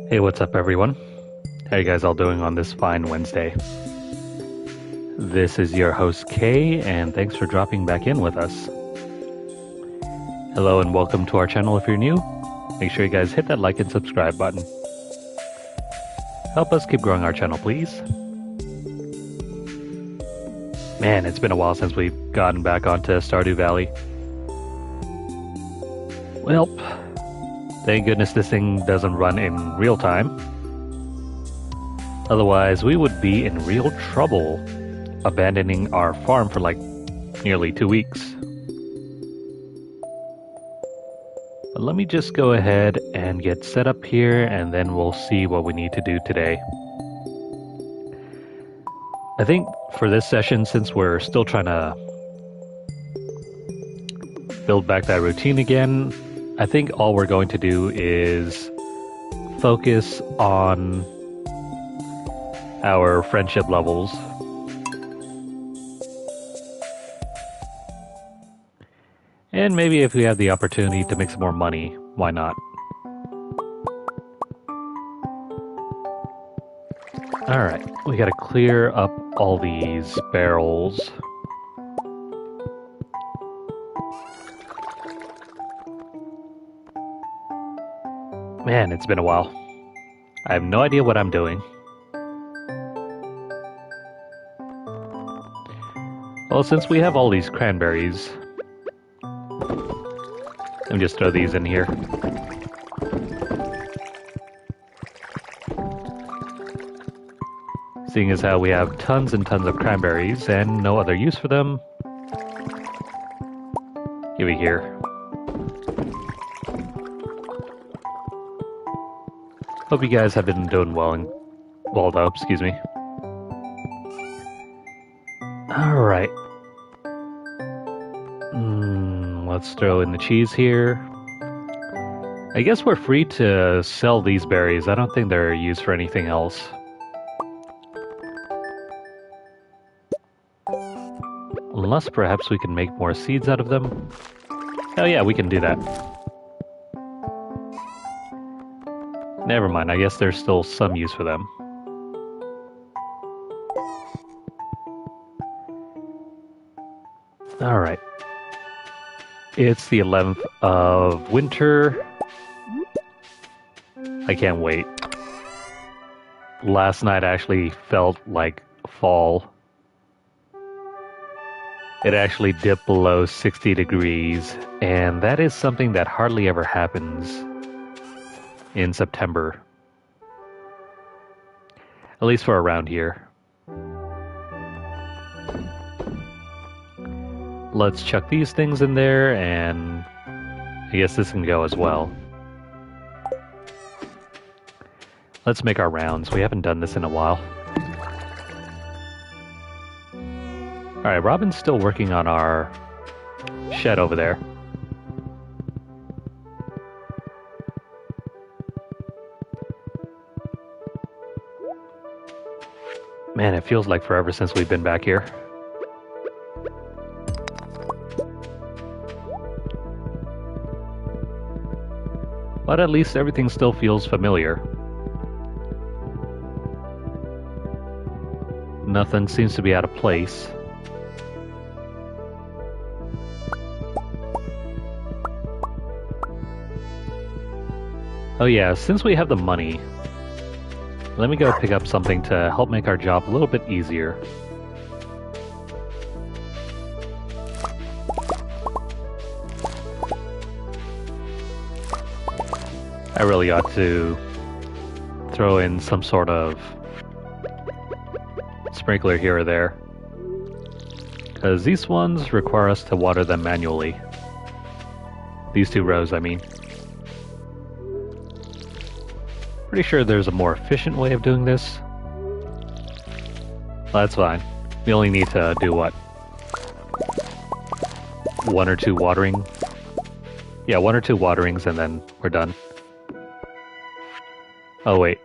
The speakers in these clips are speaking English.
Hey, what's up, everyone? How you guys all doing on this fine Wednesday? This is your host, Kay, and thanks for dropping back in with us. Hello and welcome to our channel if you're new. Make sure you guys hit that like and subscribe button. Help us keep growing our channel, please. Man, it's been a while since we've gotten back onto Stardew Valley. Well, thank goodness this thing doesn't run in real time. Otherwise, we would be in real trouble abandoning our farm for like nearly 2 weeks. But let me just go ahead and get set up here, and then we'll see what we need to do today. I think for this session, since we're still trying to build back that routine again, I think all we're going to do is focus on our friendship levels. And maybe if we have the opportunity to make some more money, why not? Alright, we gotta clear up all these barrels. Man, it's been a while. I have no idea what I'm doing. Well, since we have all these cranberries, let me just throw these in here. Seeing as how we have tons and tons of cranberries and no other use for them, give it here. Hope you guys have been doing well though, excuse me. Alright. Let's throw in the cheese here. I guess we're free to sell these berries. I don't think they're used for anything else. Unless perhaps we can make more seeds out of them. Oh yeah, we can do that. Never mind, I guess there's still some use for them. Alright. It's the 11th of winter. I can't wait. Last night actually felt like fall. It actually dipped below 60 degrees, and that is something that hardly ever happens in September. At least for around here. Let's chuck these things in there, and I guess this can go as well. Let's make our rounds. We haven't done this in a while. Alright, Robin's still working on our shed over there. Man, it feels like forever since we've been back here. But at least everything still feels familiar. Nothing seems to be out of place. Oh yeah, since we have the money, let me go pick up something to help make our job a little bit easier. I really ought to throw in some sort of sprinkler here or there, because these ones require us to water them manually. These two rows, I mean. Pretty sure there's a more efficient way of doing this. Well, that's fine. We only need to do what? 1 or 2 watering? Yeah, 1 or 2 waterings and then we're done. Oh wait.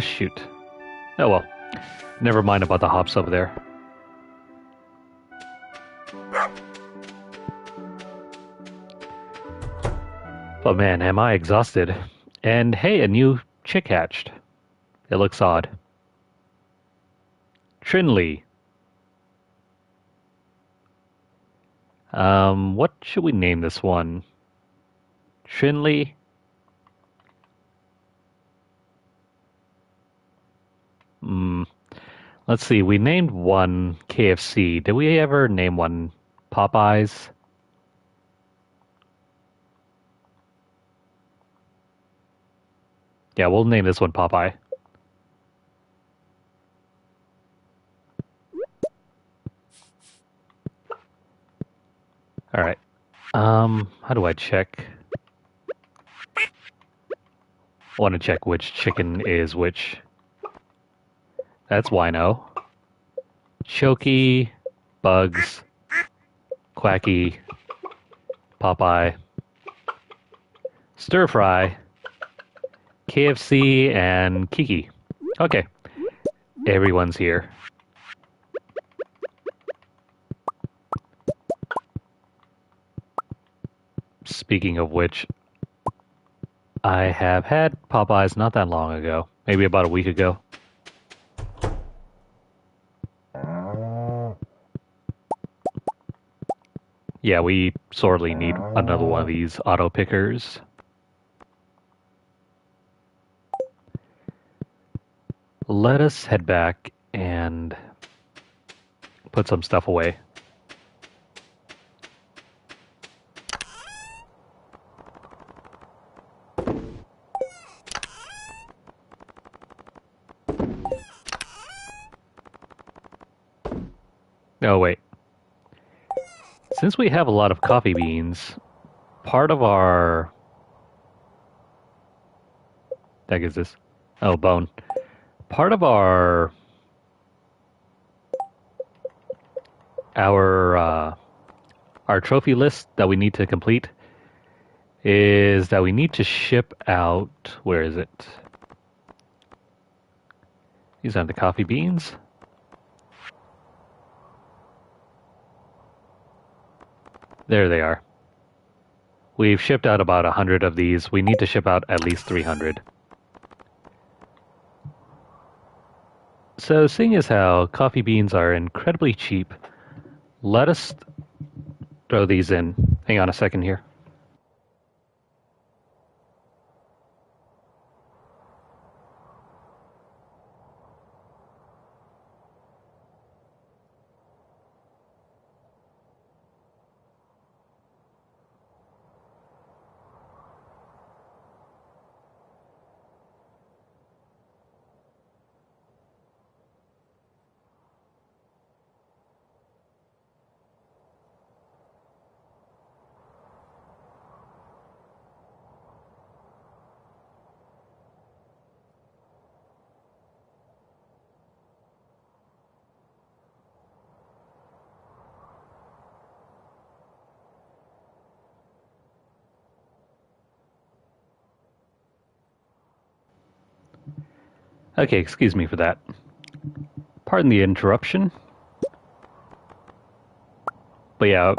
Shoot. Oh well. Never mind about the hops over there. But man, am I exhausted. And hey, a new chick hatched. It looks odd. Trinley. What should we name this one? Trinley? Let's see, we named one KFC. Did we ever name one Popeyes? Yeah, we'll name this one Popeye. Alright. How do I check? I want to check which chicken is which. That's Wino. Choky, Bugs, Quacky, Popeye, Stir Fry, KFC, and Kiki. Okay, everyone's here. Speaking of which, I have had Popeyes not that long ago, maybe about a week ago. Yeah, we sorely need another one of these auto pickers. Let us head back and put some stuff away. Oh, wait. Since we have a lot of coffee beans, part of our... What is this? Oh, bone. Part of our trophy list that we need to complete is that we need to ship out... Where is it? These aren't the coffee beans. There they are. We've shipped out about 100 of these. We need to ship out at least 300. So, seeing as how coffee beans are incredibly cheap, let us throw these in. Hang on a second here. Okay, excuse me for that. Pardon the interruption. But yeah,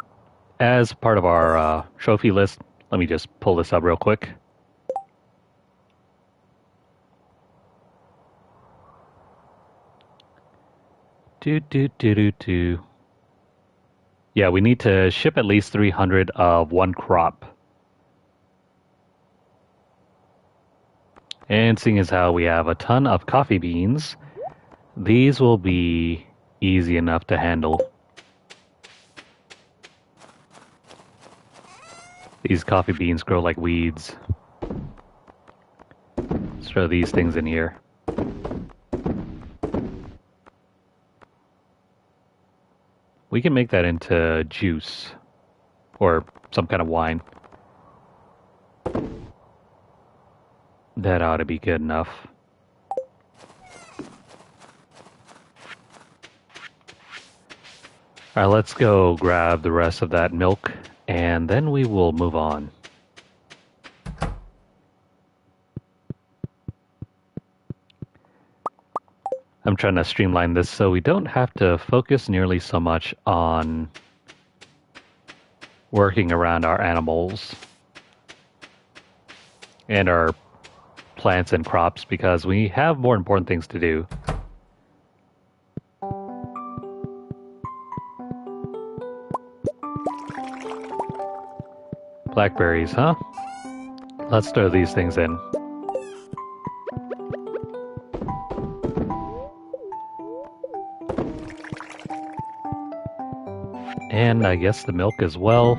as part of our trophy list, let me just pull this up real quick. Yeah, we need to ship at least 300 of one crop. And seeing as how we have a ton of coffee beans, these will be easy enough to handle. These coffee beans grow like weeds. Let's throw these things in here. We can make that into juice or some kind of wine. That ought to be good enough. Alright, let's go grab the rest of that milk, and then we will move on. I'm trying to streamline this so we don't have to focus nearly so much on working around our animals and our plants and crops because we have more important things to do. Blackberries, huh? Let's throw these things in. And I guess the milk as well.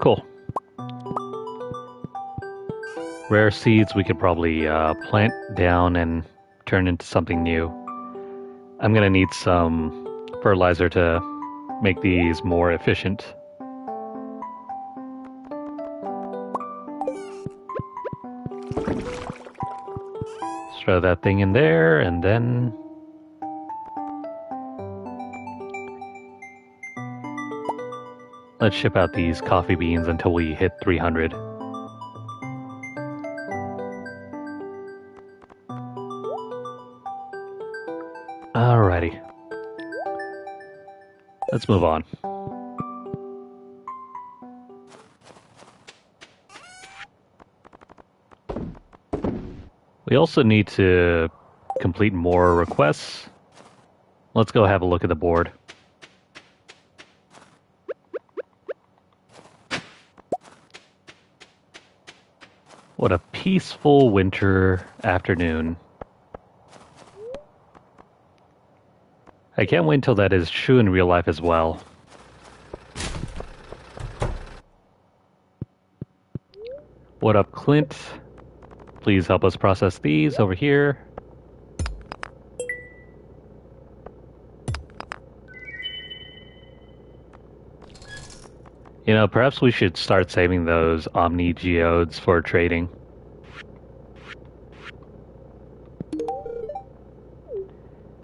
Cool. Rare seeds we could probably plant down and turn into something new. I'm gonna need some fertilizer to make these more efficient. Let's throw that thing in there and then let's ship out these coffee beans until we hit 300. Alrighty. Let's move on. We also need to complete more requests. Let's go have a look at the board. What a peaceful winter afternoon. I can't wait until that is true in real life as well. What up, Clint? Please help us process these over here. You know, perhaps we should start saving those Omni Geodes for trading.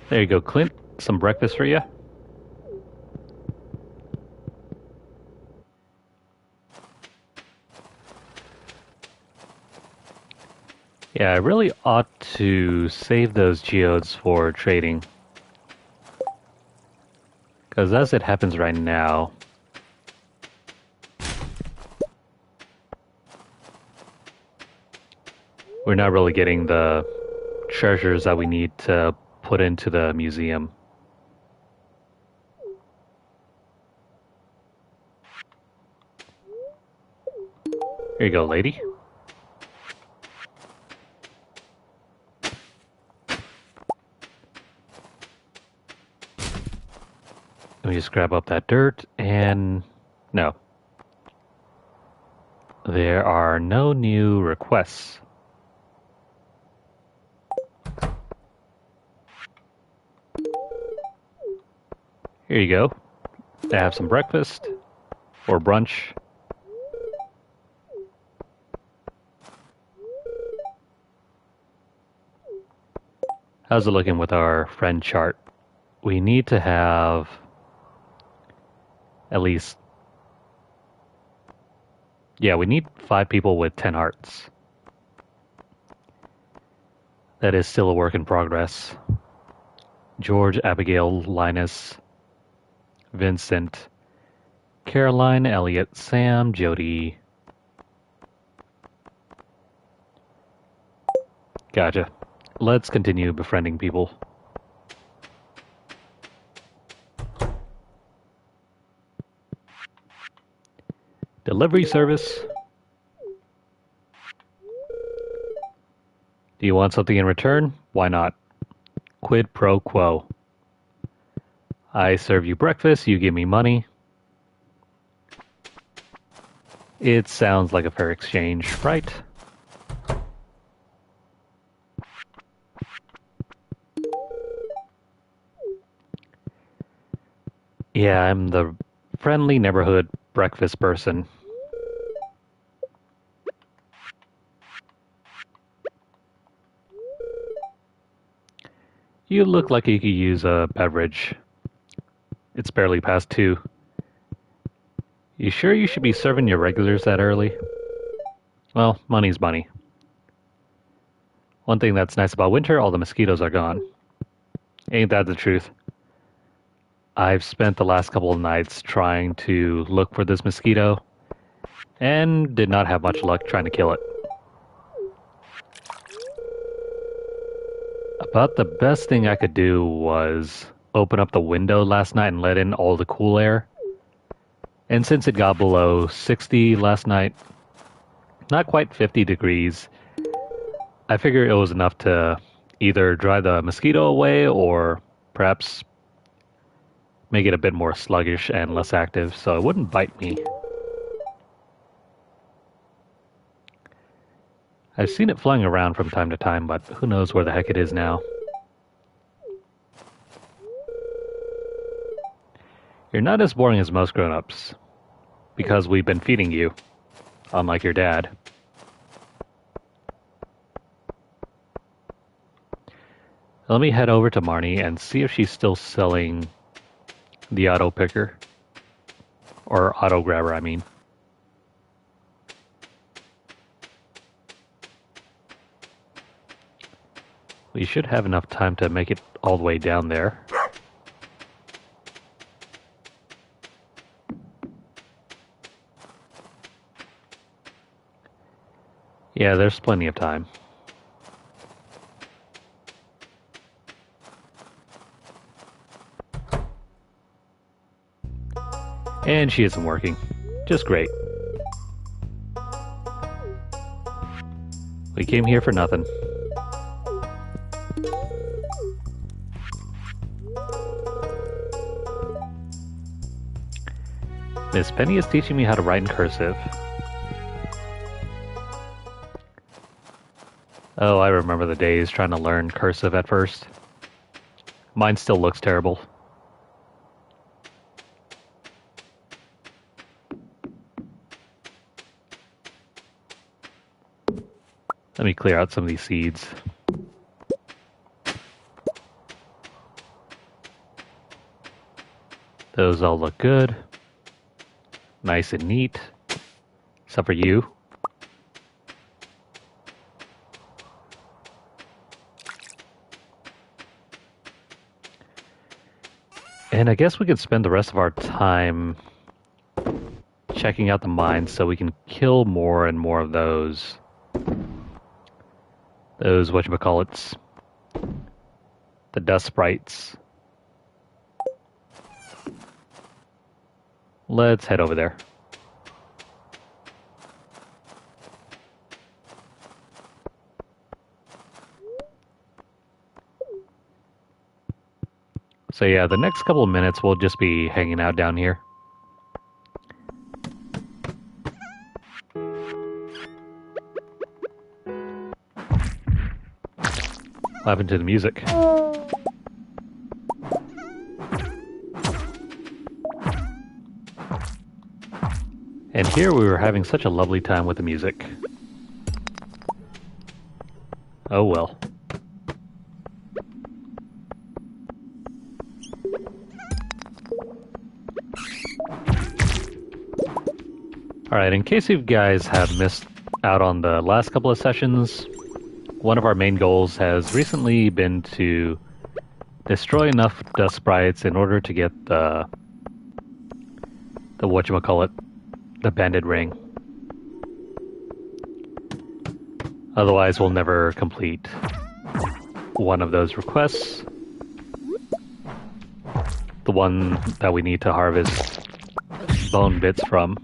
There you go, Clint. Some breakfast for you. Yeah, I really ought to save those geodes for trading. Because as it happens right now, we're not really getting the treasures that we need to put into the museum. Here you go, lady. Let me just grab up that dirt, and no. There are no new requests. Here you go. Have some breakfast or brunch. How's it looking with our friend chart? We need to have at least... Yeah, we need 5 people with 10 hearts. That is still a work in progress. George, Abigail, Linus, Vincent, Caroline, Elliot, Sam, Jody. Gotcha. Let's continue befriending people. Delivery service. Do you want something in return? Why not? Quid pro quo. I serve you breakfast, you give me money. It sounds like a fair exchange, right? Yeah, I'm the friendly neighborhood breakfast person. You look like you could use a beverage. It's barely past 2. You sure you should be serving your regulars that early? Well, money's money. One thing that's nice about winter, all the mosquitoes are gone. Ain't that the truth? I've spent the last couple of nights trying to look for this mosquito and did not have much luck trying to kill it. About the best thing I could do was open up the window last night and let in all the cool air. And since it got below 60 last night, not quite 50 degrees, I figured it was enough to either drive the mosquito away or perhaps make it a bit more sluggish and less active so it wouldn't bite me. I've seen it flying around from time to time, but who knows where the heck it is now. You're not as boring as most grown-ups, because we've been feeding you, unlike your dad. Let me head over to Marnie and see if she's still selling the auto picker. Or auto grabber, I mean. We should have enough time to make it all the way down there. Yeah, there's plenty of time. And she isn't working. Just great. We came here for nothing. Miss Penny is teaching me how to write in cursive. Oh, I remember the days trying to learn cursive at first. Mine still looks terrible. Let me clear out some of these seeds. Those all look good. Nice and neat. Except for you. And I guess we could spend the rest of our time checking out the mines so we can kill more and more of those whatchamacallits, the dust sprites. Let's head over there. So yeah, the next couple of minutes we'll just be hanging out down here. What happened to the music? And here we were having such a lovely time with the music. Oh well. Alright, in case you guys have missed out on the last couple of sessions, one of our main goals has recently been to destroy enough dust sprites in order to get the whatchamacallit, the banded ring. Otherwise, we'll never complete one of those requests. The one that we need to harvest bone bits from.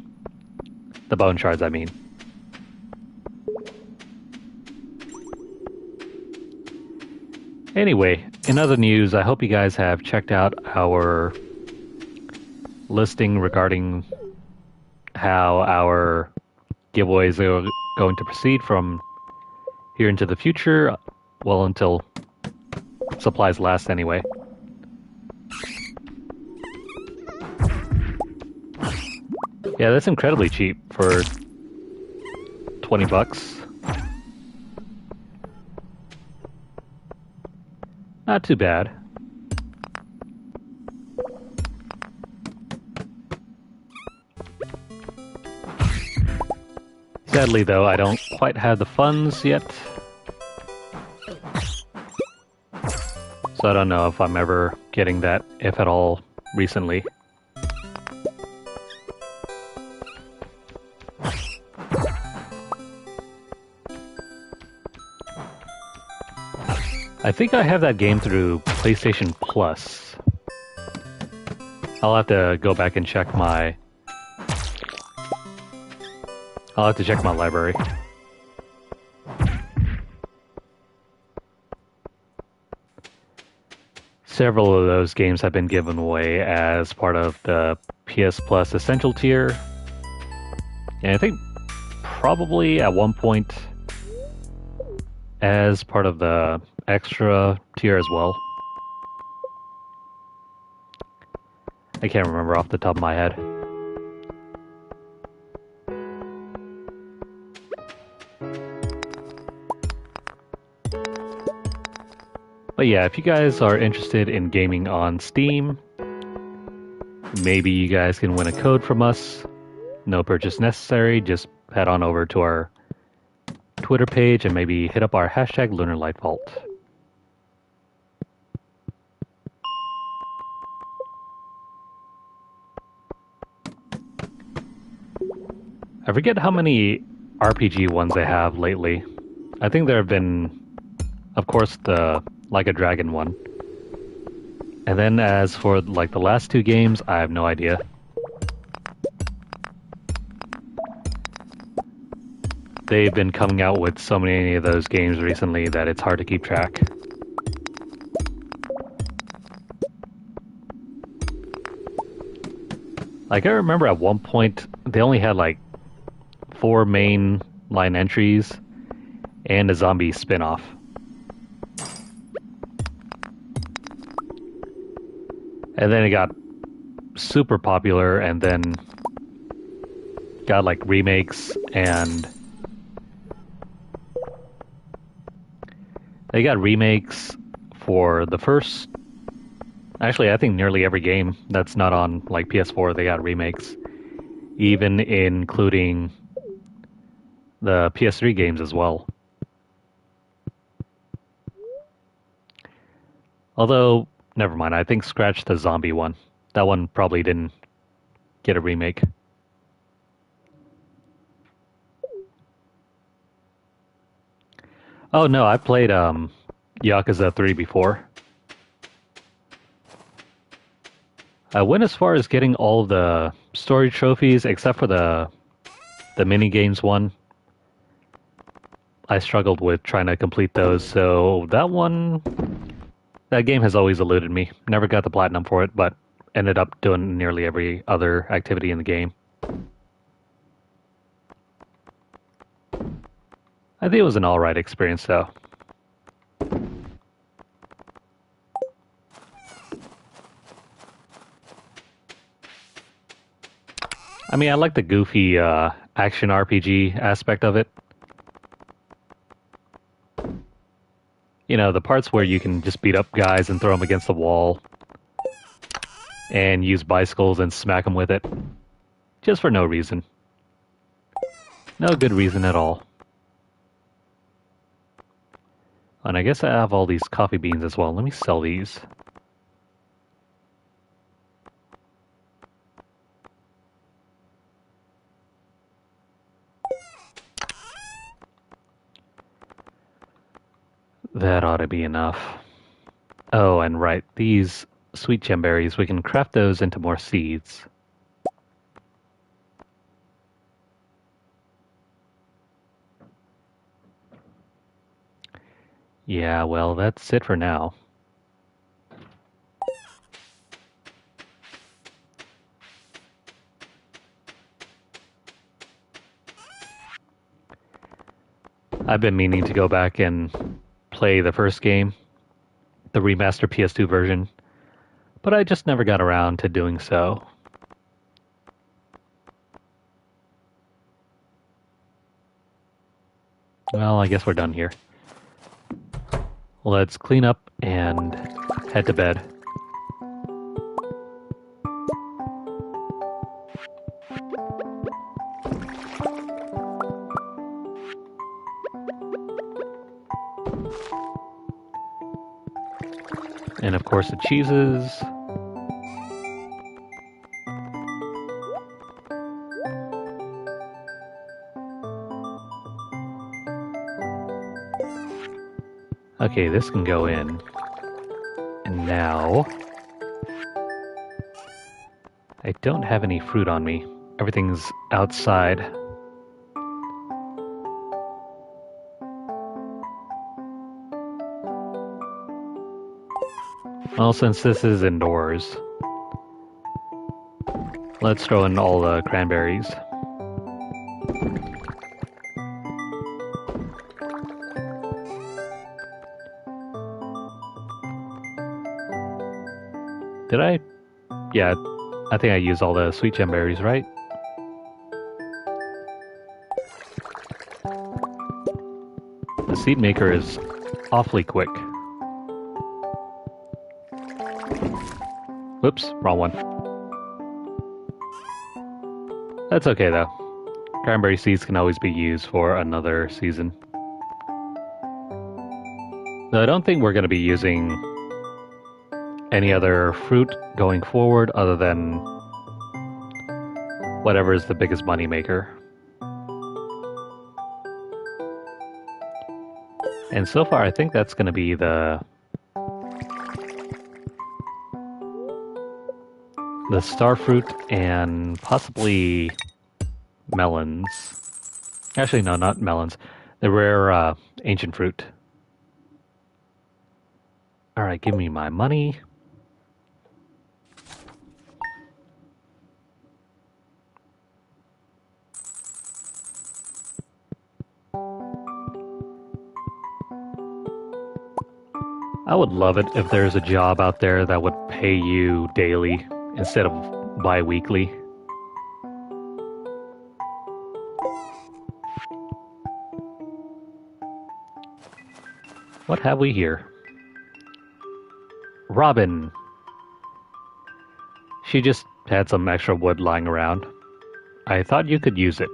The bone shards, I mean. Anyway, in other news, I hope you guys have checked out our listing regarding how our giveaways are going to proceed from here into the future. Well, until supplies last anyway. Yeah, that's incredibly cheap for 20 bucks. Not too bad. Sadly, though, I don't quite have the funds yet. So I don't know if I'm ever getting that, if at all, recently. I think I have that game through PlayStation Plus. I'll have to go back and check my... I'll have to check my library. Several of those games have been given away as part of the PS Plus Essential tier. And I think probably at one point as part of the Extra tier as well. I can't remember off the top of my head. But yeah, if you guys are interested in gaming on Steam, maybe you guys can win a code from us. No purchase necessary, just head on over to our Twitter page and maybe hit up our hashtag Lunarlight Vault. I forget how many RPG ones they have lately. I think there have been, of course, the Like a Dragon one. And then as for like the last two games, I have no idea. They've been coming out with so many of those games recently that it's hard to keep track. Like I remember at one point they only had like 4 main line entries and a zombie spin-off. And then it got super popular and then got like remakes, and they got remakes for the first, actually I think nearly every game that's not on like PS4 they got remakes, even including the PS3 games as well. Although, never mind, I think scratch the zombie one. That one probably didn't get a remake. Oh no, I played Yakuza 3 before. I went as far as getting all the story trophies except for the mini games one. I struggled with trying to complete those, so that game has always eluded me. Never got the platinum for it, but ended up doing nearly every other activity in the game. I think it was an alright experience though. I mean, I like the goofy action RPG aspect of it. You know, the parts where you can just beat up guys and throw them against the wall and use bicycles and smack them with it. Just for no reason. No good reason at all. And I guess I have all these coffee beans as well. Let me sell these. That ought to be enough. Oh, and right, these sweet gemberries, we can craft those into more seeds. Yeah, well, that's it for now. I've been meaning to go back and play the first game, the remastered PS2 version, but I just never got around to doing so. Well, I guess we're done here. Let's clean up and head to bed. And of course the cheeses. Okay, this can go in. And now... I don't have any fruit on me. Everything's outside. Well, since this is indoors, let's throw in all the cranberries. Did I? Yeah, I think I used all the sweet gem berries, right? The seed maker is awfully quick. Whoops, wrong one. That's okay though. Cranberry seeds can always be used for another season. Though I don't think we're going to be using any other fruit going forward other than whatever is the biggest money maker. And so far I think that's going to be the starfruit and possibly melons. Actually no, not melons. The rare ancient fruit. Alright, give me my money. I would love it if there's a job out there that would pay you daily instead of bi-weekly. What have we here? Robin. She just had some extra wood lying around. I thought you could use it.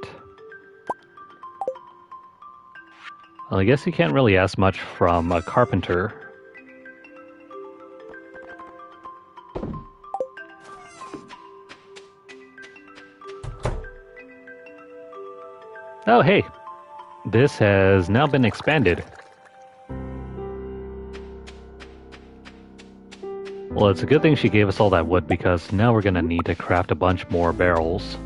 Well, I guess you can't really ask much from a carpenter. Oh, hey. This has now been expanded. Well, it's a good thing she gave us all that wood because now we're going to need to craft a bunch more barrels.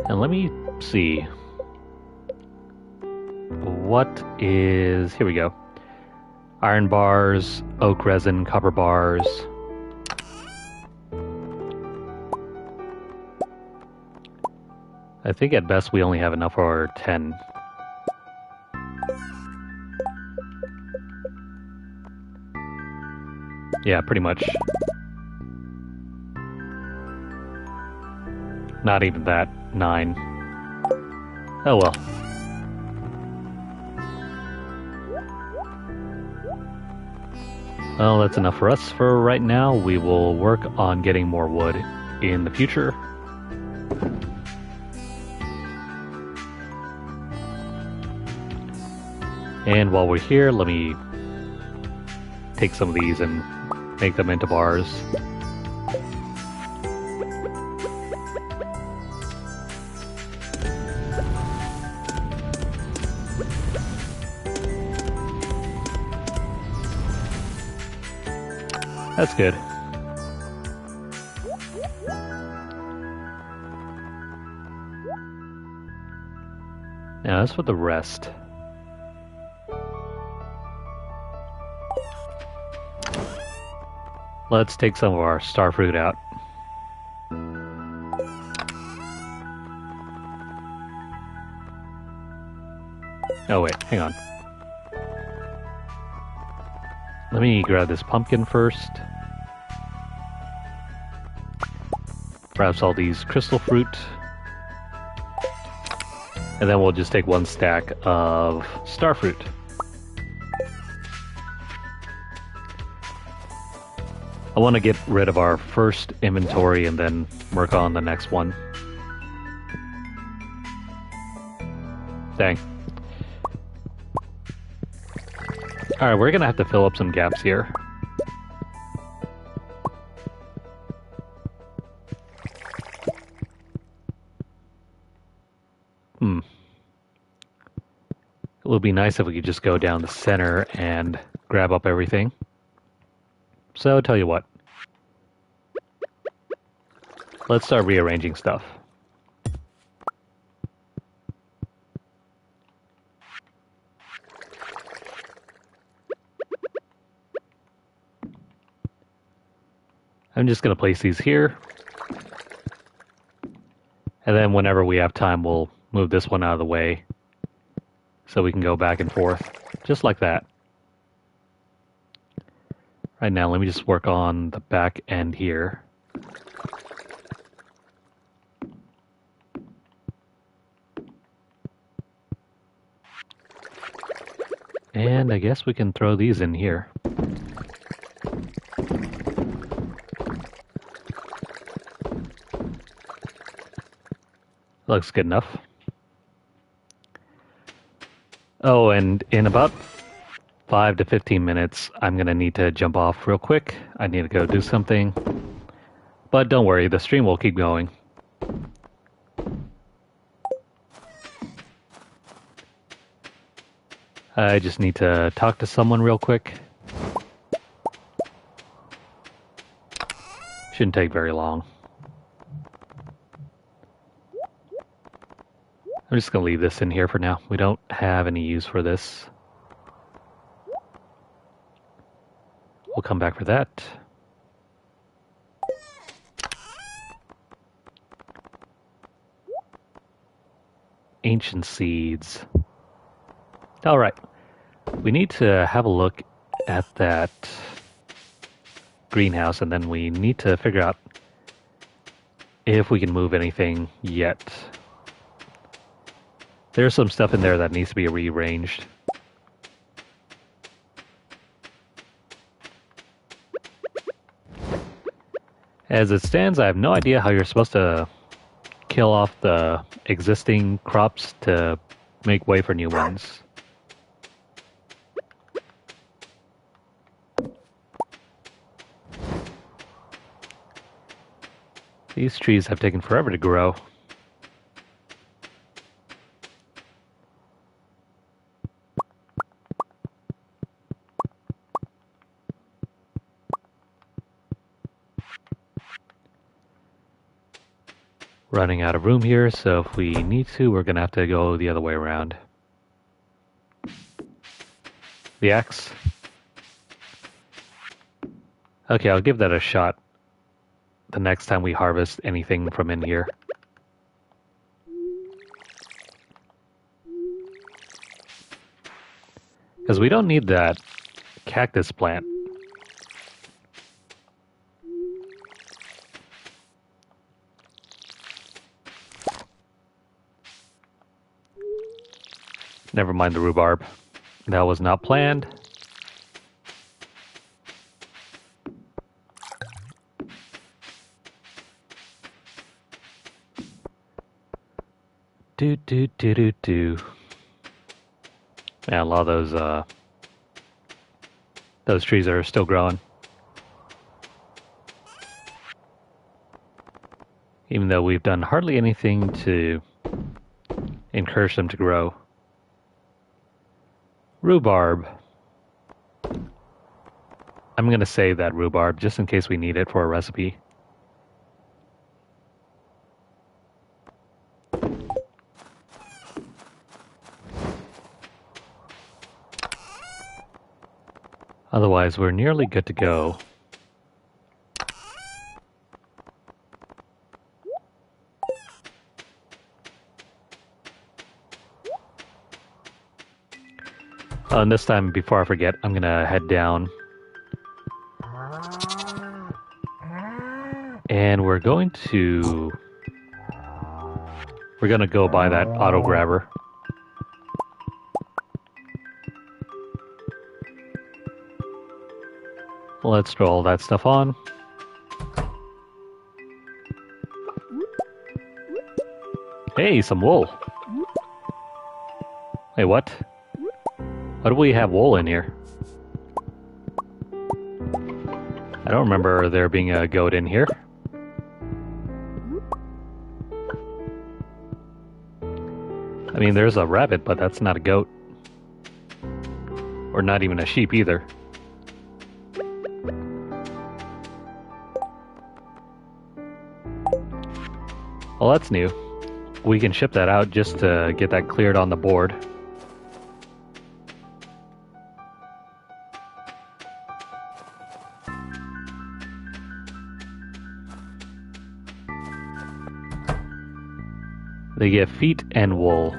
And let me see. What is... Here we go. Iron bars, oak resin, copper bars. I think at best we only have enough for 10. Yeah, pretty much. Not even that. 9. Oh well. Well, that's enough for us for right now. We will work on getting more wood in the future. And while we're here, let me take some of these and make them into bars. That's good. Now as for the rest. Let's take some of our starfruit out. Oh wait, hang on. Let me grab this pumpkin first. Perhaps all these crystal fruit. And then we'll just take one stack of starfruit. I want to get rid of our first inventory and then work on the next one. Dang. Alright, we're gonna have to fill up some gaps here. would be nice if we could just go down the center and grab up everything. So, I'll tell you what. Let's start rearranging stuff. I'm just going to place these here. And then whenever we have time, we'll move this one out of the way so we can go back and forth, just like that. Right now, let me just work on the back end here. And I guess we can throw these in here. Looks good enough. Oh, and in about 5 to 15 minutes, I'm going to need to jump off real quick. I need to go do something. But don't worry, the stream will keep going. I just need to talk to someone real quick. Shouldn't take very long. I'm just going to leave this in here for now. We don't have any use for this. We'll come back for that. Ancient seeds. All right. We need to have a look at that greenhouse, and then we need to figure out if we can move anything yet. There's some stuff in there that needs to be rearranged. As it stands, I have no idea how you're supposed to kill off the existing crops to make way for new ones. These trees have taken forever to grow. Running out of room here, so if we need to, we're going to have to go the other way around. The axe. Okay, I'll give that a shot the next time we harvest anything from in here. Because we don't need that cactus plant. Never mind the rhubarb. That was not planned. Do. Man, a lot of those trees are still growing. Even though we've done hardly anything to encourage them to grow. Rhubarb. I'm going to save that rhubarb just in case we need it for a recipe. Otherwise, we're nearly good to go. And this time, before I forget, I'm gonna head down. And we're gonna go buy that auto grabber. Let's throw all that stuff on. Hey, some wool. Hey, what? Why do we have wool in here? I don't remember there being a goat in here. I mean, there's a rabbit, but that's not a goat. Or not even a sheep either. Well, that's new. We can ship that out just to get that cleared on the board. They get feet and wool.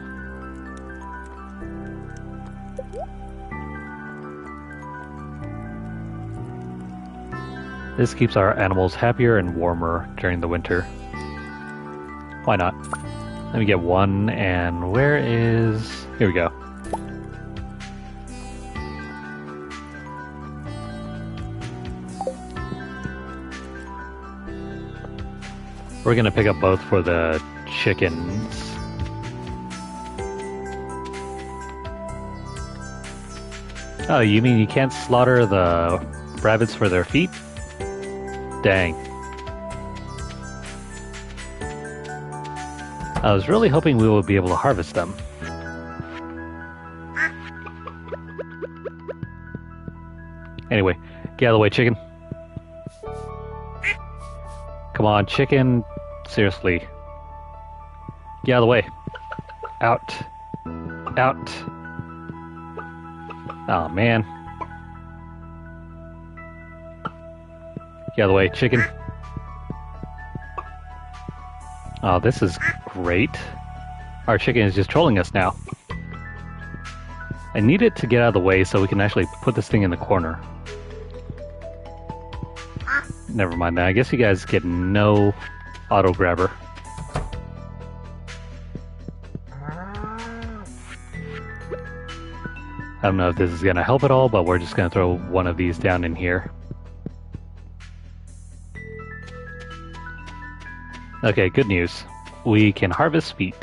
This keeps our animals happier and warmer during the winter. Why not? Let me get one, and where is... Here we go. We're gonna pick up both for the chickens. Oh, you mean you can't slaughter the rabbits for their feet? Dang. I was really hoping we would be able to harvest them. Anyway, get out of the way, chicken. Come on, chicken. Seriously. Get out of the way. Out. Out. Oh, man. Get out of the way, chicken. Oh, this is great. Our chicken is just trolling us now. I need it to get out of the way so we can actually put this thing in the corner. Never mind that. I guess you guys get no auto grabber. I don't know if this is going to help at all, but we're just going to throw one of these down in here. Okay, good news. We can harvest feet.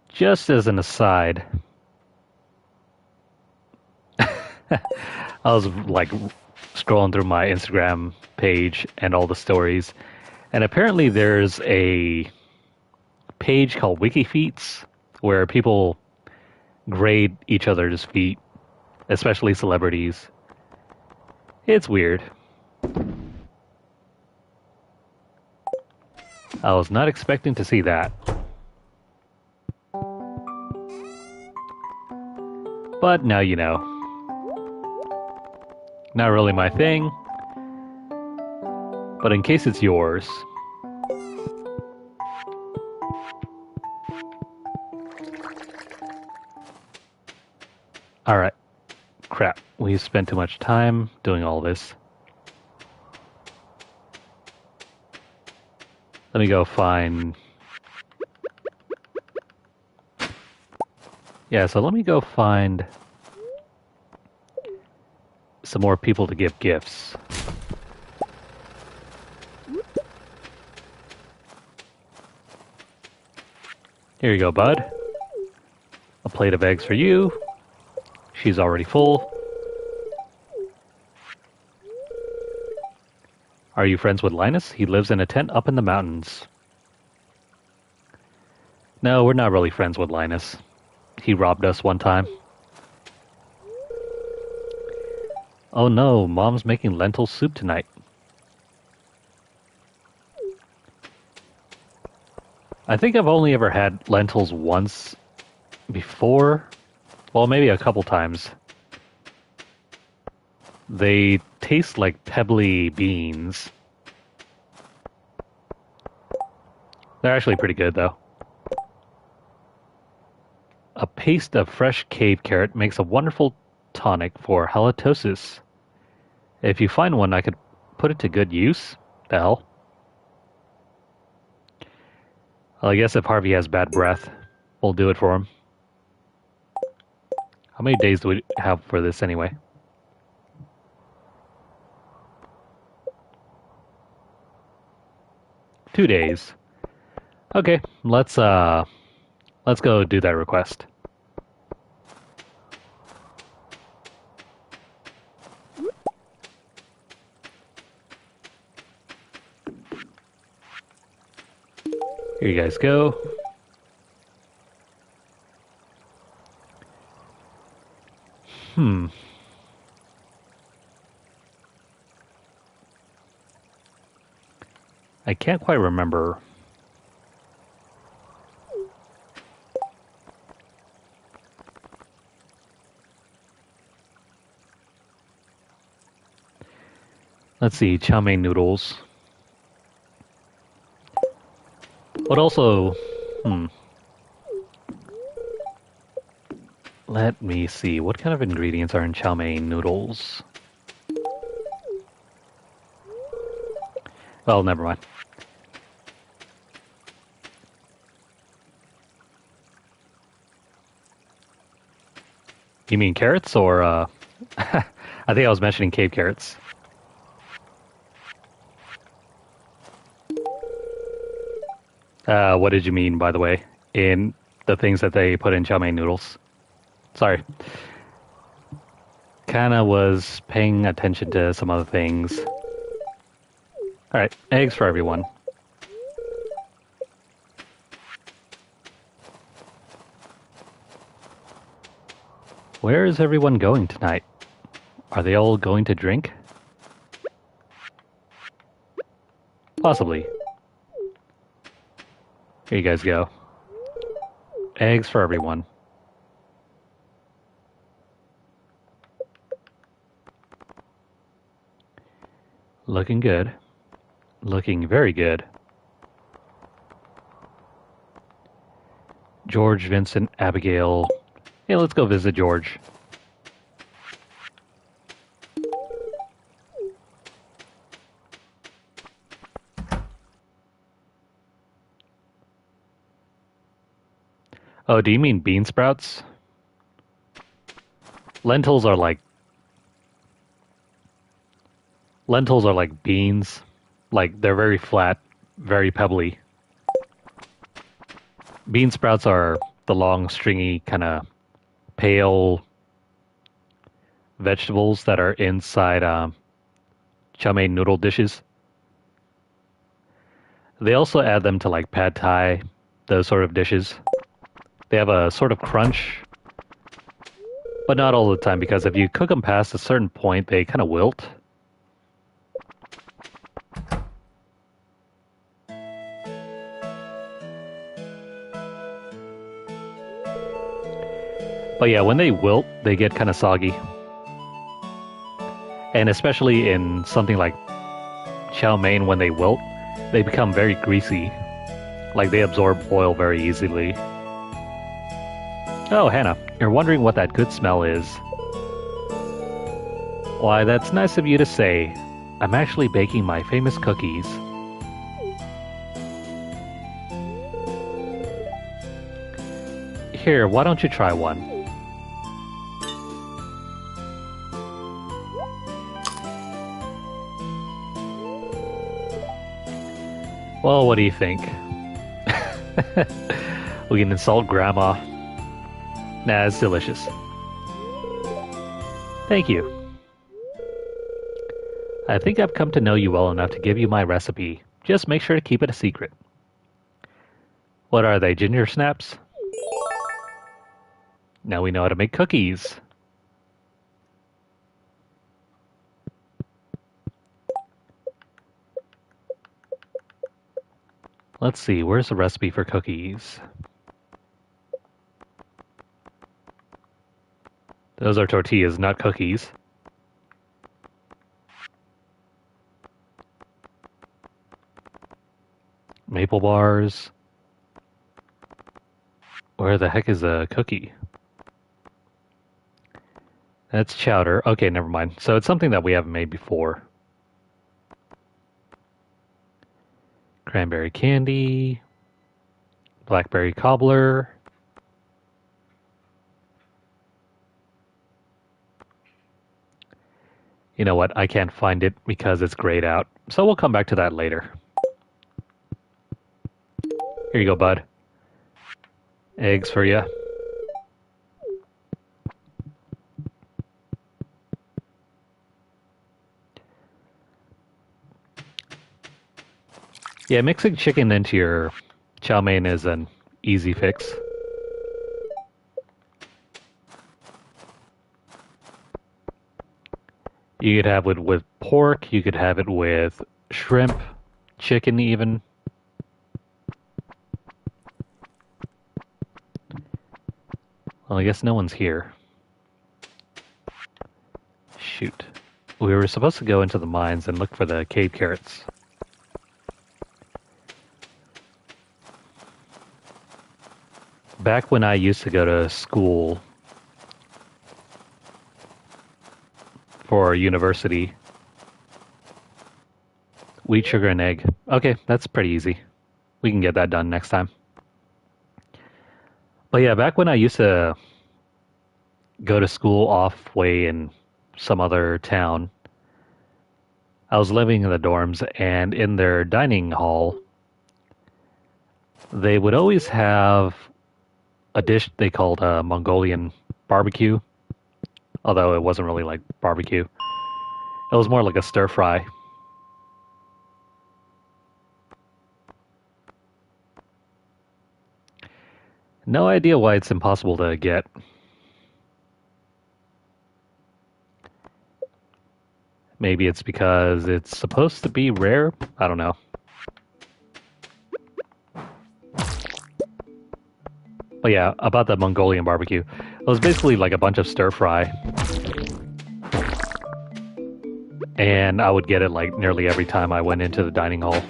Just as an aside, I was like scrolling through my Instagram page and all the stories, and apparently there's a page called WikiFeets where people grade each other's feet, especially celebrities. It's weird. I was not expecting to see that. But now you know. Not really my thing, but in case it's yours. Alright. Crap. We spent too much time doing all this. Let me go find... Yeah, so let me go find some more people to give gifts. Here you go, bud. A plate of eggs for you. She's already full. Are you friends with Linus? He lives in a tent up in the mountains. No, we're not really friends with Linus. He robbed us one time. Oh no, Mom's making lentil soup tonight. I think I've only ever had lentils once before. Well, maybe a couple times. They taste like pebbly beans. They're actually pretty good, though. A paste of fresh cave carrot makes a wonderful tonic for halitosis. If you find one, I could put it to good use. The hell? Well, I guess if Harvey has bad breath, we'll do it for him. How many days do we have for this anyway? Two days. Okay, let's go do that request. Here you guys go. I can't quite remember. Let's see, chow mein noodles. But also, let me see, what kind of ingredients are in chow mein noodles? Well, never mind. You mean carrots or, I think I was mentioning cave carrots. What did you mean, by the way, in the things that they put in chow mein noodles? Sorry. Kinda was paying attention to some other things. Alright, eggs for everyone. Where is everyone going tonight? Are they all going to drink? Possibly. Here you guys go. Eggs for everyone. Looking good. Looking very good. George, Vincent, Abigail. Hey, let's go visit George. Oh, do you mean bean sprouts? Lentils are like beans. Like, they're very flat, very pebbly. Bean sprouts are the long, stringy, kind of pale vegetables that are inside chow mein noodle dishes. They also add them to like pad thai, those sort of dishes. They have a sort of crunch, but not all the time, because if you cook them past a certain point, they kind of wilt. But yeah, when they wilt, they get kind of soggy. And especially in something like chow mein, when they wilt, they become very greasy. Like they absorb oil very easily. Oh, Hannah, you're wondering what that good smell is. Why, that's nice of you to say. I'm actually baking my famous cookies. Here, why don't you try one? Well, what do you think? We can insult Grandma. Nah, it's delicious. Thank you. I think I've come to know you well enough to give you my recipe. Just make sure to keep it a secret. What are they, ginger snaps? Now we know how to make cookies. Let's see, where's the recipe for cookies? Those are tortillas, not cookies. Maple bars. Where the heck is a cookie? That's chowder. Okay, never mind. So it's something that we haven't made before. Cranberry candy. Blackberry cobbler. You know what? I can't find it because it's grayed out. So we'll come back to that later. Here you go, bud. Eggs for you. Yeah, mixing chicken into your Chow mein is an easy fix. You could have it with pork, you could have it with shrimp, chicken even. Well, I guess no one's here. Shoot. We were supposed to go into the mines and look for the cave carrots. Back when I used to go to school for university, wheat, sugar, and egg. Okay, that's pretty easy. We can get that done next time. But yeah, back when I used to go to school off way in some other town, I was living in the dorms, and in their dining hall, they would always have a dish they called Mongolian barbecue, although it wasn't really like barbecue. It was more like a stir fry. No idea why it's impossible to get. Maybe it's because it's supposed to be rare? I don't know. But yeah, about the Mongolian barbecue. It was basically like a bunch of stir fry. And I would get it like nearly every time I went into the dining hall.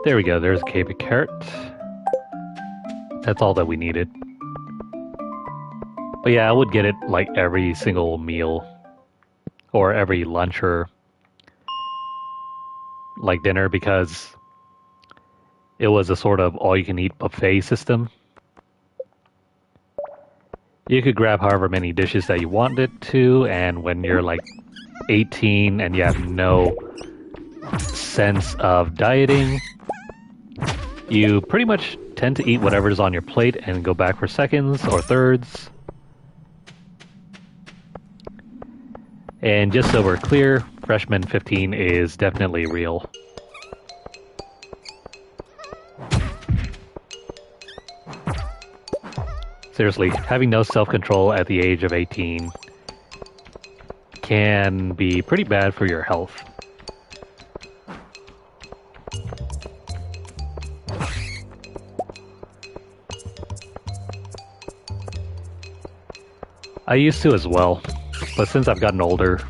There we go, there's a cave carrot. That's all that we needed. But yeah, I would get it like every single meal. Or every lunch or like dinner, because it was a sort of all-you-can-eat buffet system. You could grab however many dishes that you wanted to, and when you're like 18 and you have no sense of dieting, you pretty much tend to eat whatever's on your plate and go back for seconds or thirds. And just so we're clear, Freshman 15 is definitely real. Seriously, having no self-control at the age of 18 can be pretty bad for your health. I used to as well, but since I've gotten older,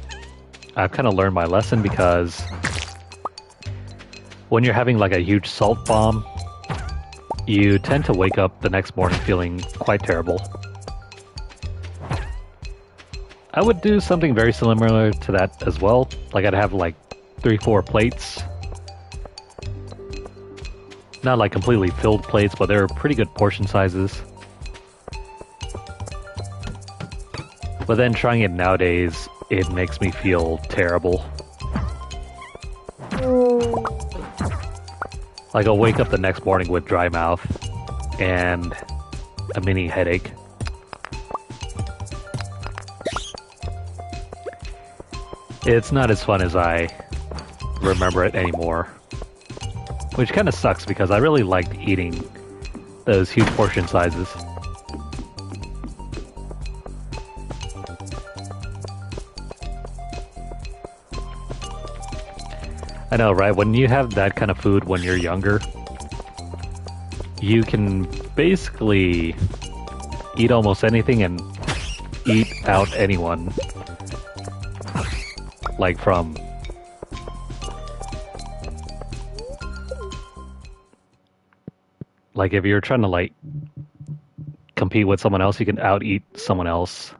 I've kind of learned my lesson, because when you're having like a huge salt bomb, you tend to wake up the next morning feeling quite terrible. I would do something very similar to that as well. Like I'd have like 3-4 plates. Not like completely filled plates, but they're pretty good portion sizes. But then trying it nowadays, it makes me feel terrible. Like I'll wake up the next morning with dry mouth and a mini headache. It's not as fun as I remember it anymore. Which kind of sucks, because I really liked eating those huge portion sizes. I know, right? When you have that kind of food when you're younger, you can basically eat almost anything and eat out anyone. Like from... Like if you're trying to like compete with someone else, you can out-eat someone else.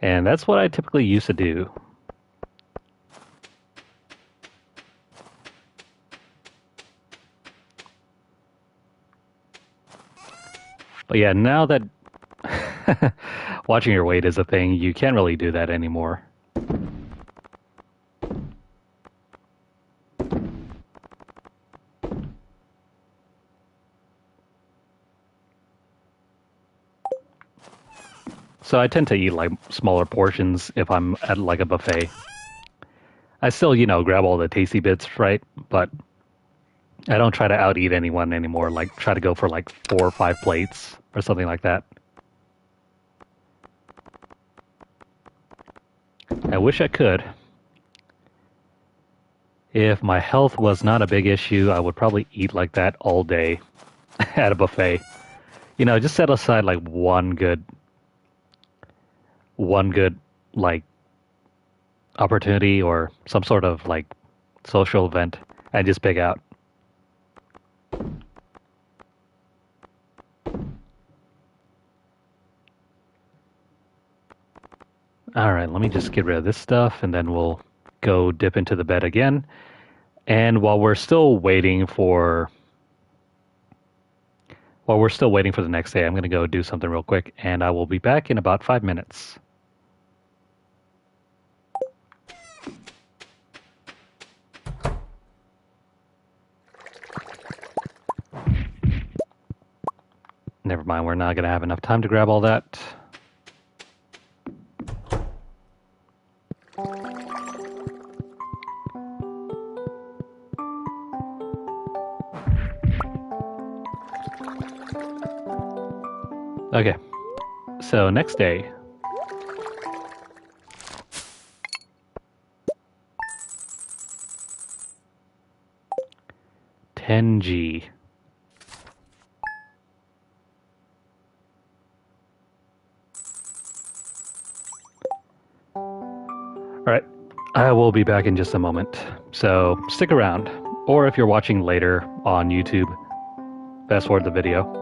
And that's what I typically used to do. But yeah, now that watching your weight is a thing, you can't really do that anymore. So I tend to eat like smaller portions if I'm at like a buffet. I still, grab all the tasty bits, right? But I don't try to out eat anyone anymore. Like try to go for like 4 or 5 plates or something like that. I wish I could. If my health was not a big issue, I would probably eat like that all day at a buffet. Just set aside like one good like opportunity or some sort of like social event and just pig out. All right, let me just get rid of this stuff and then we'll go dip into the bed again. And while we're still waiting for the next day, I'm going to go do something real quick and I will be back in about 5 minutes. Never mind, we're not going to have enough time to grab all that. Okay, so next day. $10G. All right, I will be back in just a moment, so stick around. Or if you're watching later on YouTube, fast forward the video.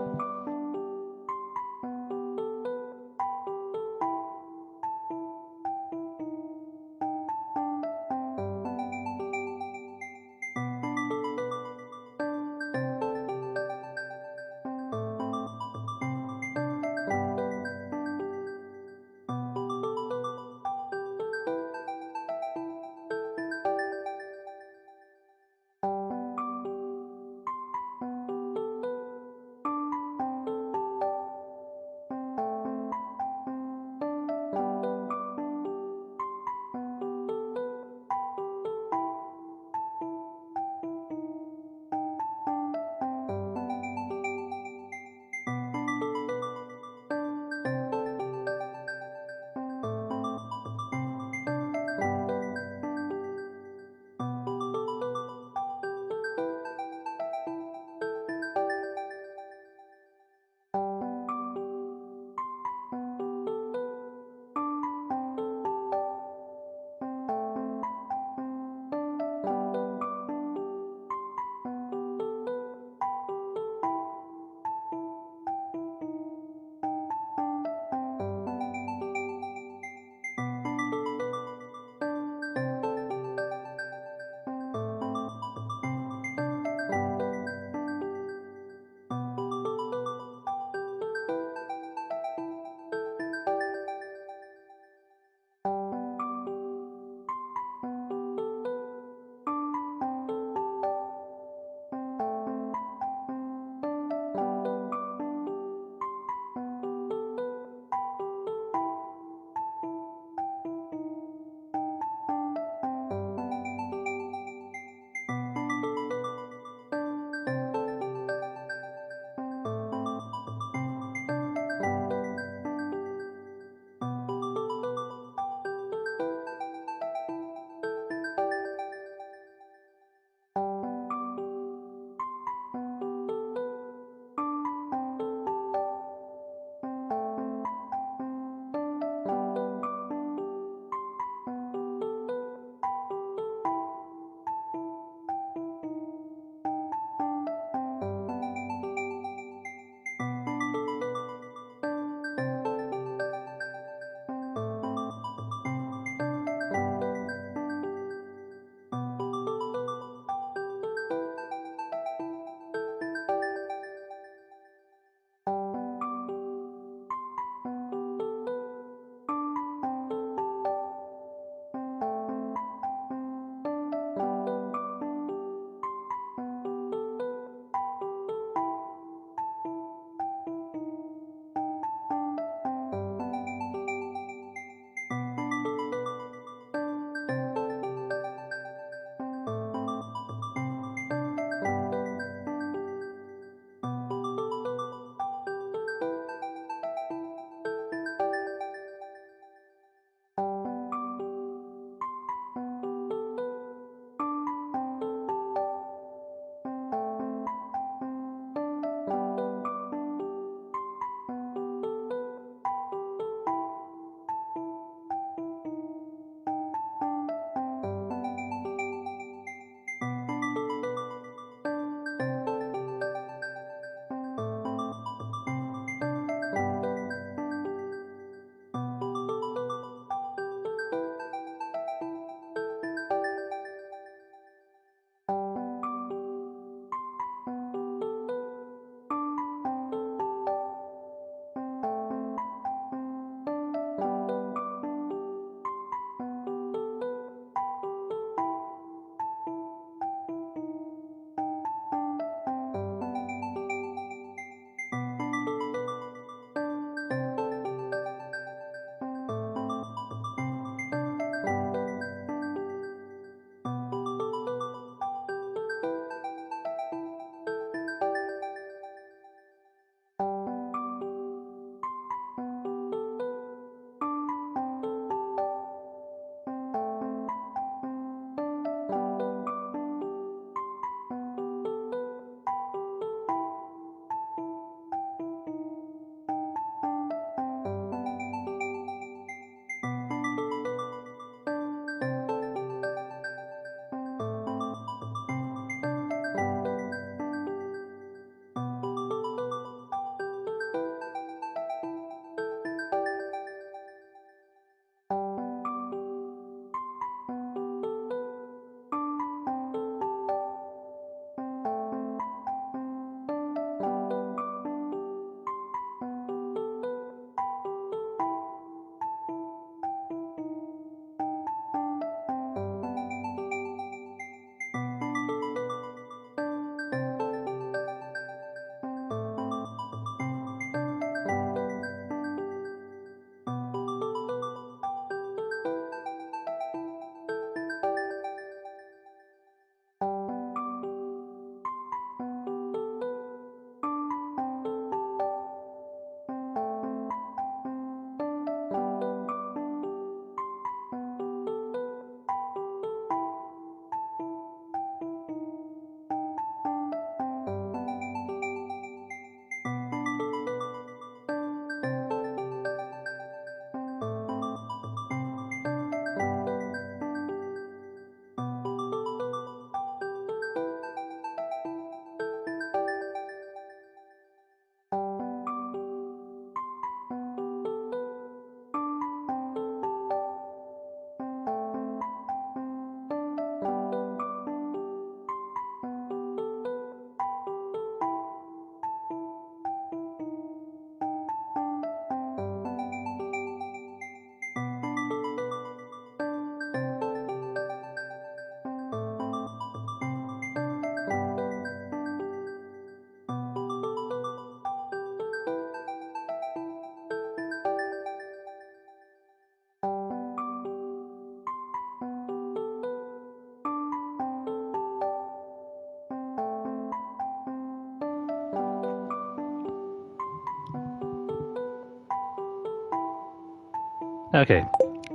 Okay,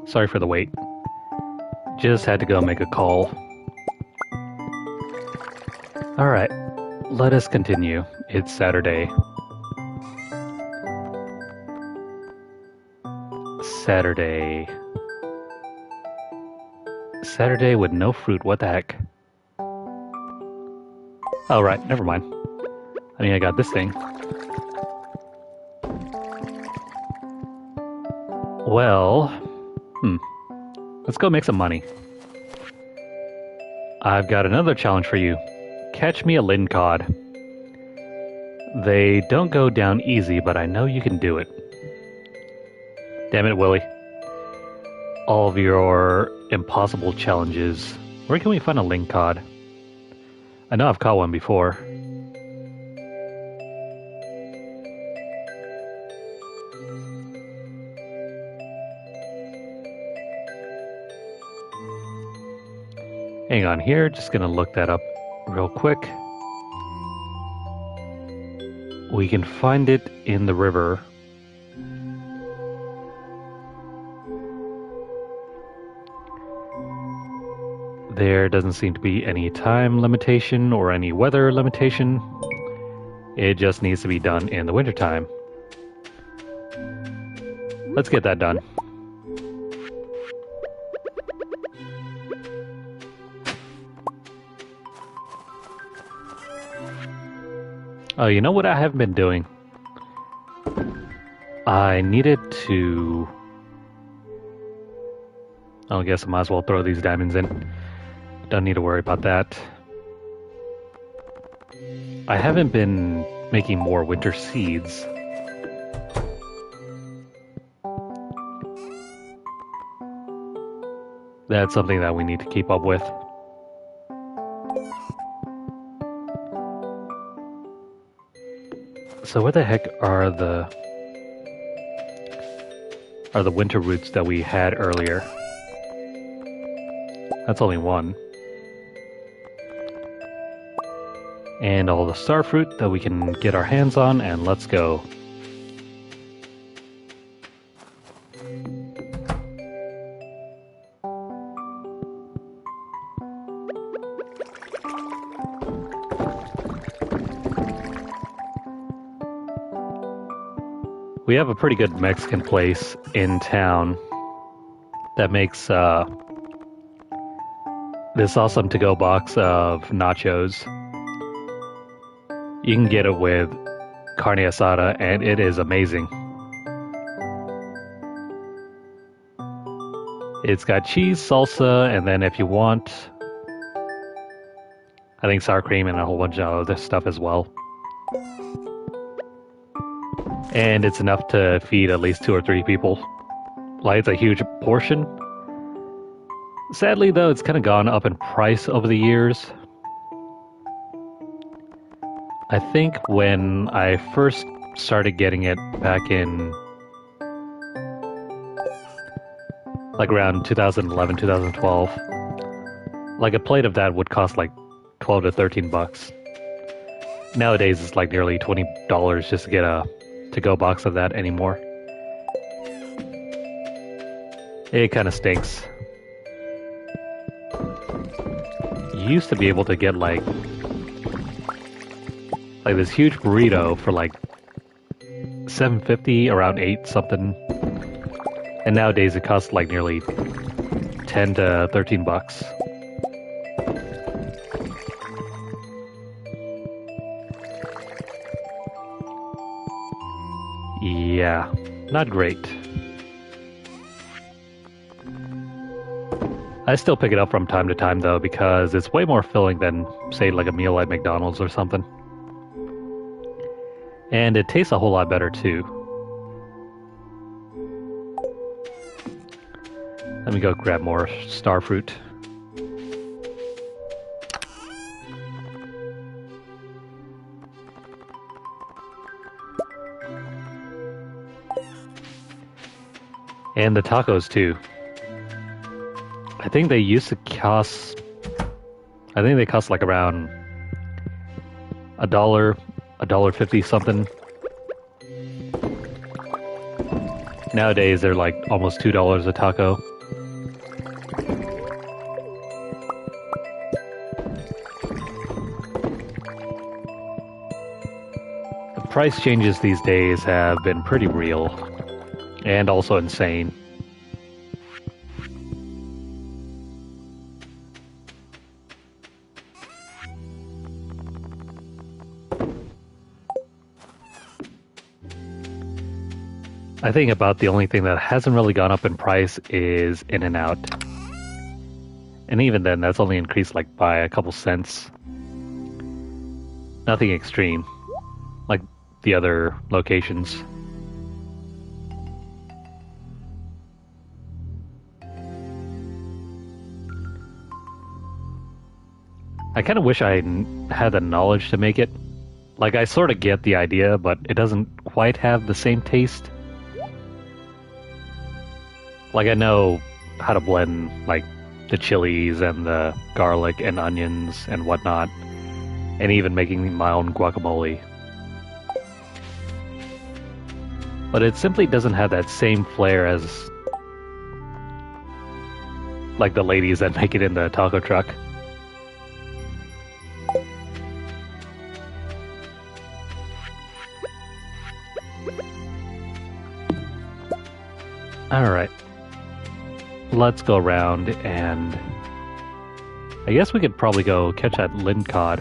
sorry for the wait. Just had to go make a call. Alright, let us continue. It's Saturday. Saturday with no fruit, what the heck? Oh, right, never mind. I mean, I got this thing. Well, let's go make some money. I've got another challenge for you. Catch me a Lin cod. They don't go down easy, but I know you can do it. Damn it, Willie. All of your impossible challenges. Where can we find a Lin cod? I know I've caught one before. Hang on here, just gonna look that up real quick. We can find it in the river. There doesn't seem to be any time limitation or any weather limitation. It just needs to be done in the wintertime. Let's get that done. Oh, you know what I haven't been doing? I needed to... I guess I might as well throw these diamonds in. Don't need to worry about that. I haven't been making more winter seeds. That's something that we need to keep up with. So where the heck are the winter roots that we had earlier? That's only one. And all the star fruit that we can get our hands on, and let's go. We have a pretty good Mexican place in town that makes this awesome to-go box of nachos. You can get it with carne asada, and it is amazing. It's got cheese, salsa, and then if you want, I think sour cream and a whole bunch of other stuff as well. And it's enough to feed at least 2 or 3 people. Like, it's a huge portion. Sadly, though, it's kind of gone up in price over the years. I think when I first started getting it back in, like around 2011, 2012, like a plate of that would cost like 12 to 13 bucks. Nowadays, it's like nearly $20 just to get a to-go box of that anymore. It kind of stinks. You used to be able to get like this huge burrito for like $7.50, around 8 something. And nowadays it costs like nearly 10 to 13 bucks. Yeah, not great. I still pick it up from time to time though, because it's way more filling than, say, like a meal at McDonald's or something. And it tastes a whole lot better too. Let me go grab more star fruit. And the tacos too. I think they used to cost... I think they cost like around $1.50 something. Nowadays, they're like almost $2 a taco. The price changes these days have been pretty real and also insane. I think about the only thing that hasn't really gone up in price is In-N-Out. And even then, that's only increased like by a couple cents. Nothing extreme, like the other locations. I kind of wish I had the knowledge to make it. Like, I sort of get the idea, but it doesn't quite have the same taste. Like, I know how to blend, like, the chilies and the garlic and onions and whatnot, and even making my own guacamole. But it simply doesn't have that same flair as, like, the ladies that make it in the taco truck. Alright. Let's go around and I guess we could probably go catch that Lin cod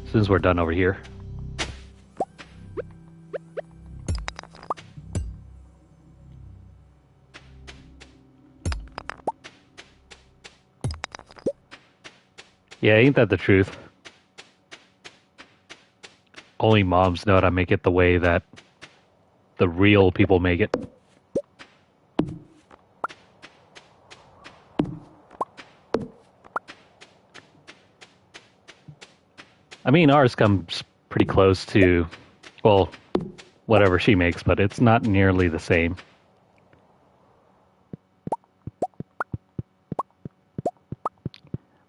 as soon as we're done over here. Yeah, ain't that the truth? Only moms know how to make it the way that the real people make it. I mean, ours comes pretty close to, well, whatever she makes, but it's not nearly the same.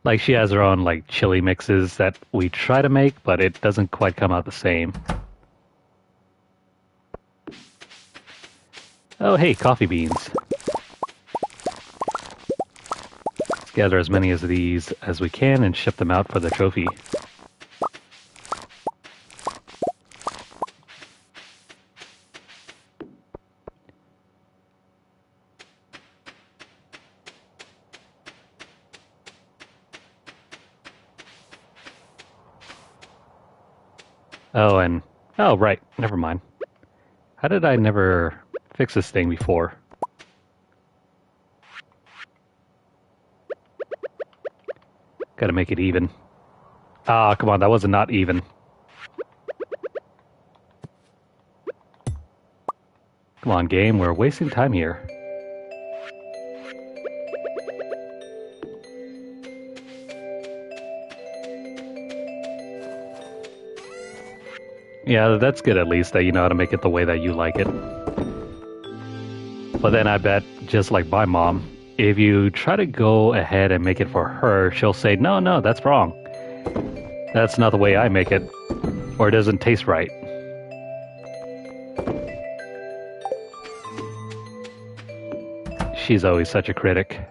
Like, she has her own, like, chili mixes that we try to make, but it doesn't quite come out the same. Oh, hey, coffee beans. Let's gather as many of these as we can and ship them out for the trophy. Oh, and... oh, right. Never mind. How did I never fix this thing before? Gotta make it even. Ah, come on. That wasn't not even. Come on, game. We're wasting time here. Yeah, that's good at least, that you know how to make it the way that you like it. But then I bet, just like my mom, if you try to go ahead and make it for her, she'll say, no, no, that's wrong. That's not the way I make it. Or it doesn't taste right. She's always such a critic.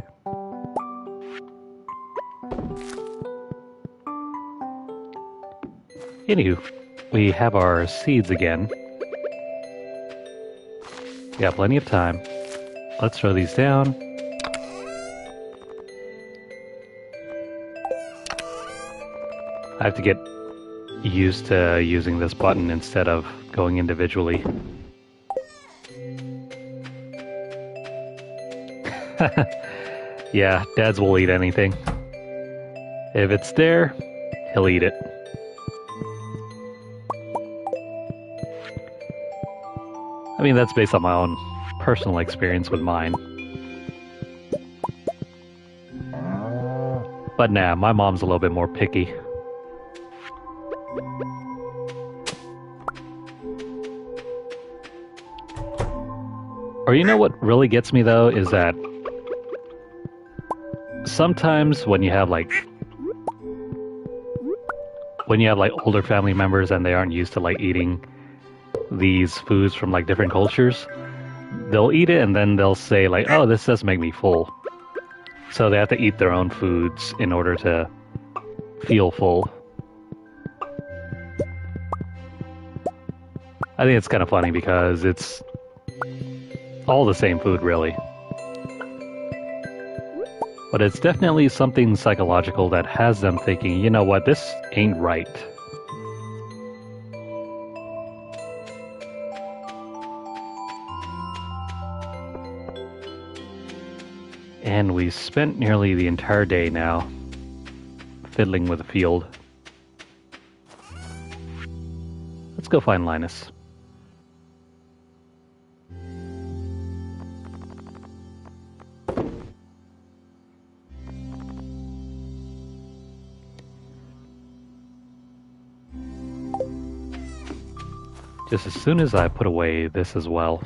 Anywho, we have our seeds again. Got plenty of time. Let's throw these down. I have to get used to using this button instead of going individually. Yeah, dads will eat anything. If it's there, he'll eat it. I mean, that's based on my own personal experience with mine. But nah, my mom's a little bit more picky. Or you know what really gets me though, is that sometimes when you have like older family members and they aren't used to like eating these foods from like different cultures, they'll eat it and then they'll say like, "Oh, this does make me full." So they have to eat their own foods in order to feel full. I think it's kind of funny because it's all the same food, really. But it's definitely something psychological that has them thinking, you know what, this ain't right. And we spent nearly the entire day now fiddling with the field. Let's go find Linus. Just as soon as I put away this as well.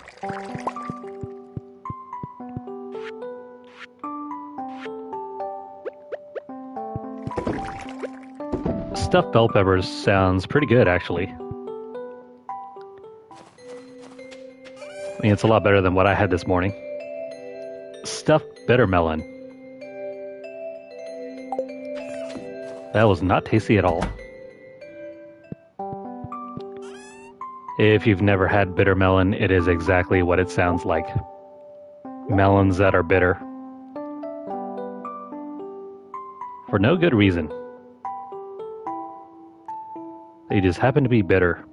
Stuffed bell peppers sounds pretty good, actually. I mean, it's a lot better than what I had this morning. Stuffed bitter melon. That was not tasty at all. If you've never had bitter melon, it is exactly what it sounds like. Melons that are bitter. For no good reason. They just happen to be bitter.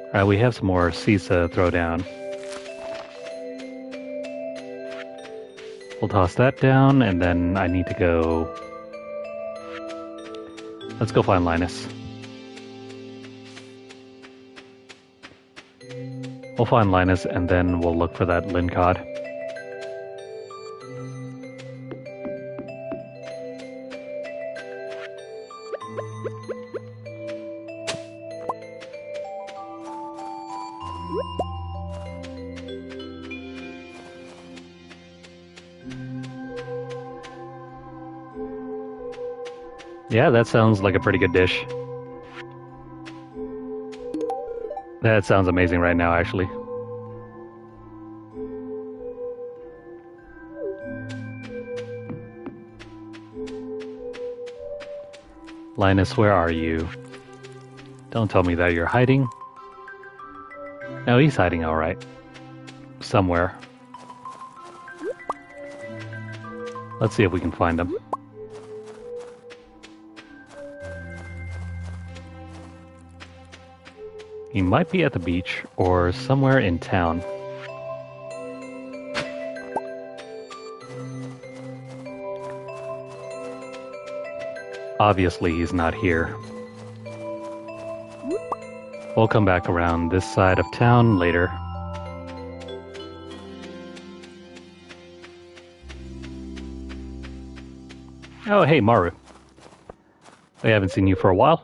Alright, we have some more seeds to throw down. We'll toss that down, and then I need to go... Let's go find Linus. We'll find Linus, and then we'll look for that Lincod. Yeah, that sounds like a pretty good dish. That sounds amazing right now, actually. Linus, where are you? Don't tell me that you're hiding. No, he's hiding all right. Somewhere. Let's see if we can find him. He might be at the beach or somewhere in town. Obviously, he's not here. We'll come back around this side of town later. Oh, hey, Maru. I haven't seen you for a while.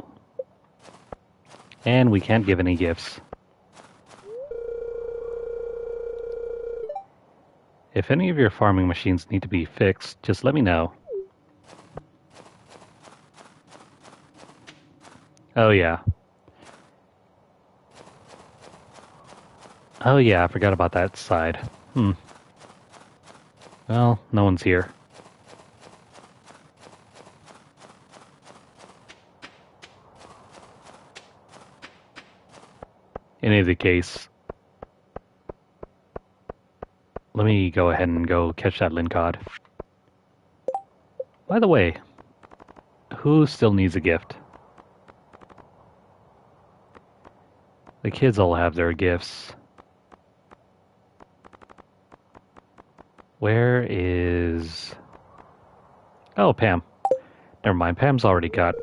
And we can't give any gifts. If any of your farming machines need to be fixed, just let me know. Oh yeah. Oh yeah, I forgot about that side. Well, no one's here. In either case, let me go ahead and go catch that Lincod. By the way, who still needs a gift? The kids all have their gifts. Where is... Oh, Pam. Never mind, Pam's already got...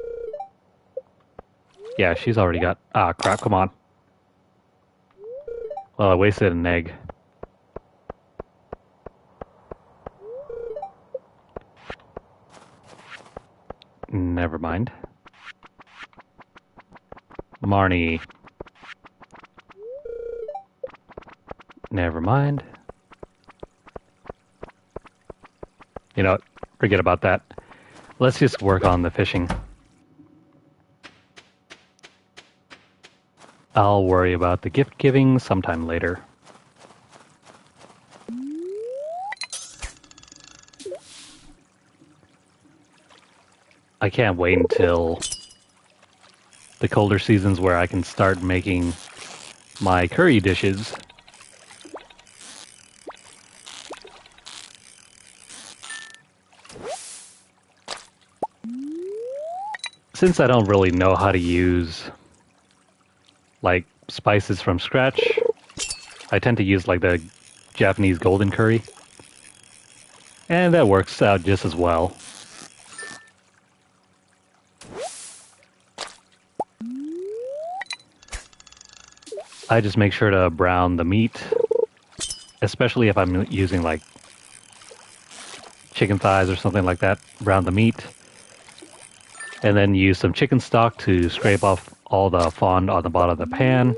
Yeah, she's already got... Ah, crap, come on. Well, I wasted an egg. Never mind. Marnie. Never mind. You know what? Forget about that. Let's just work on the fishing. I'll worry about the gift giving sometime later. I can't wait until the colder seasons where I can start making my curry dishes. Since I don't really know how to use like spices from scratch, I tend to use like the Japanese golden curry, and that works out just as well. I just make sure to brown the meat, especially if I'm using like chicken thighs or something like that. Brown the meat, and then use some chicken stock to scrape off all the fond on the bottom of the pan.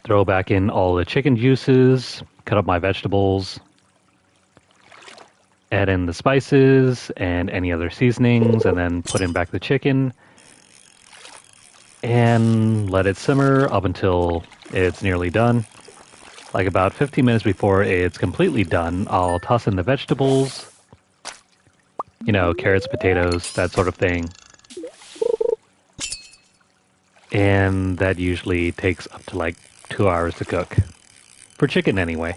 Throw back in all the chicken juices, cut up my vegetables, add in the spices and any other seasonings, and then put in back the chicken and let it simmer up until it's nearly done. Like about 15 minutes before it's completely done, I'll toss in the vegetables, you know, carrots, potatoes, that sort of thing. And that usually takes up to like 2 hours to cook. For chicken anyway.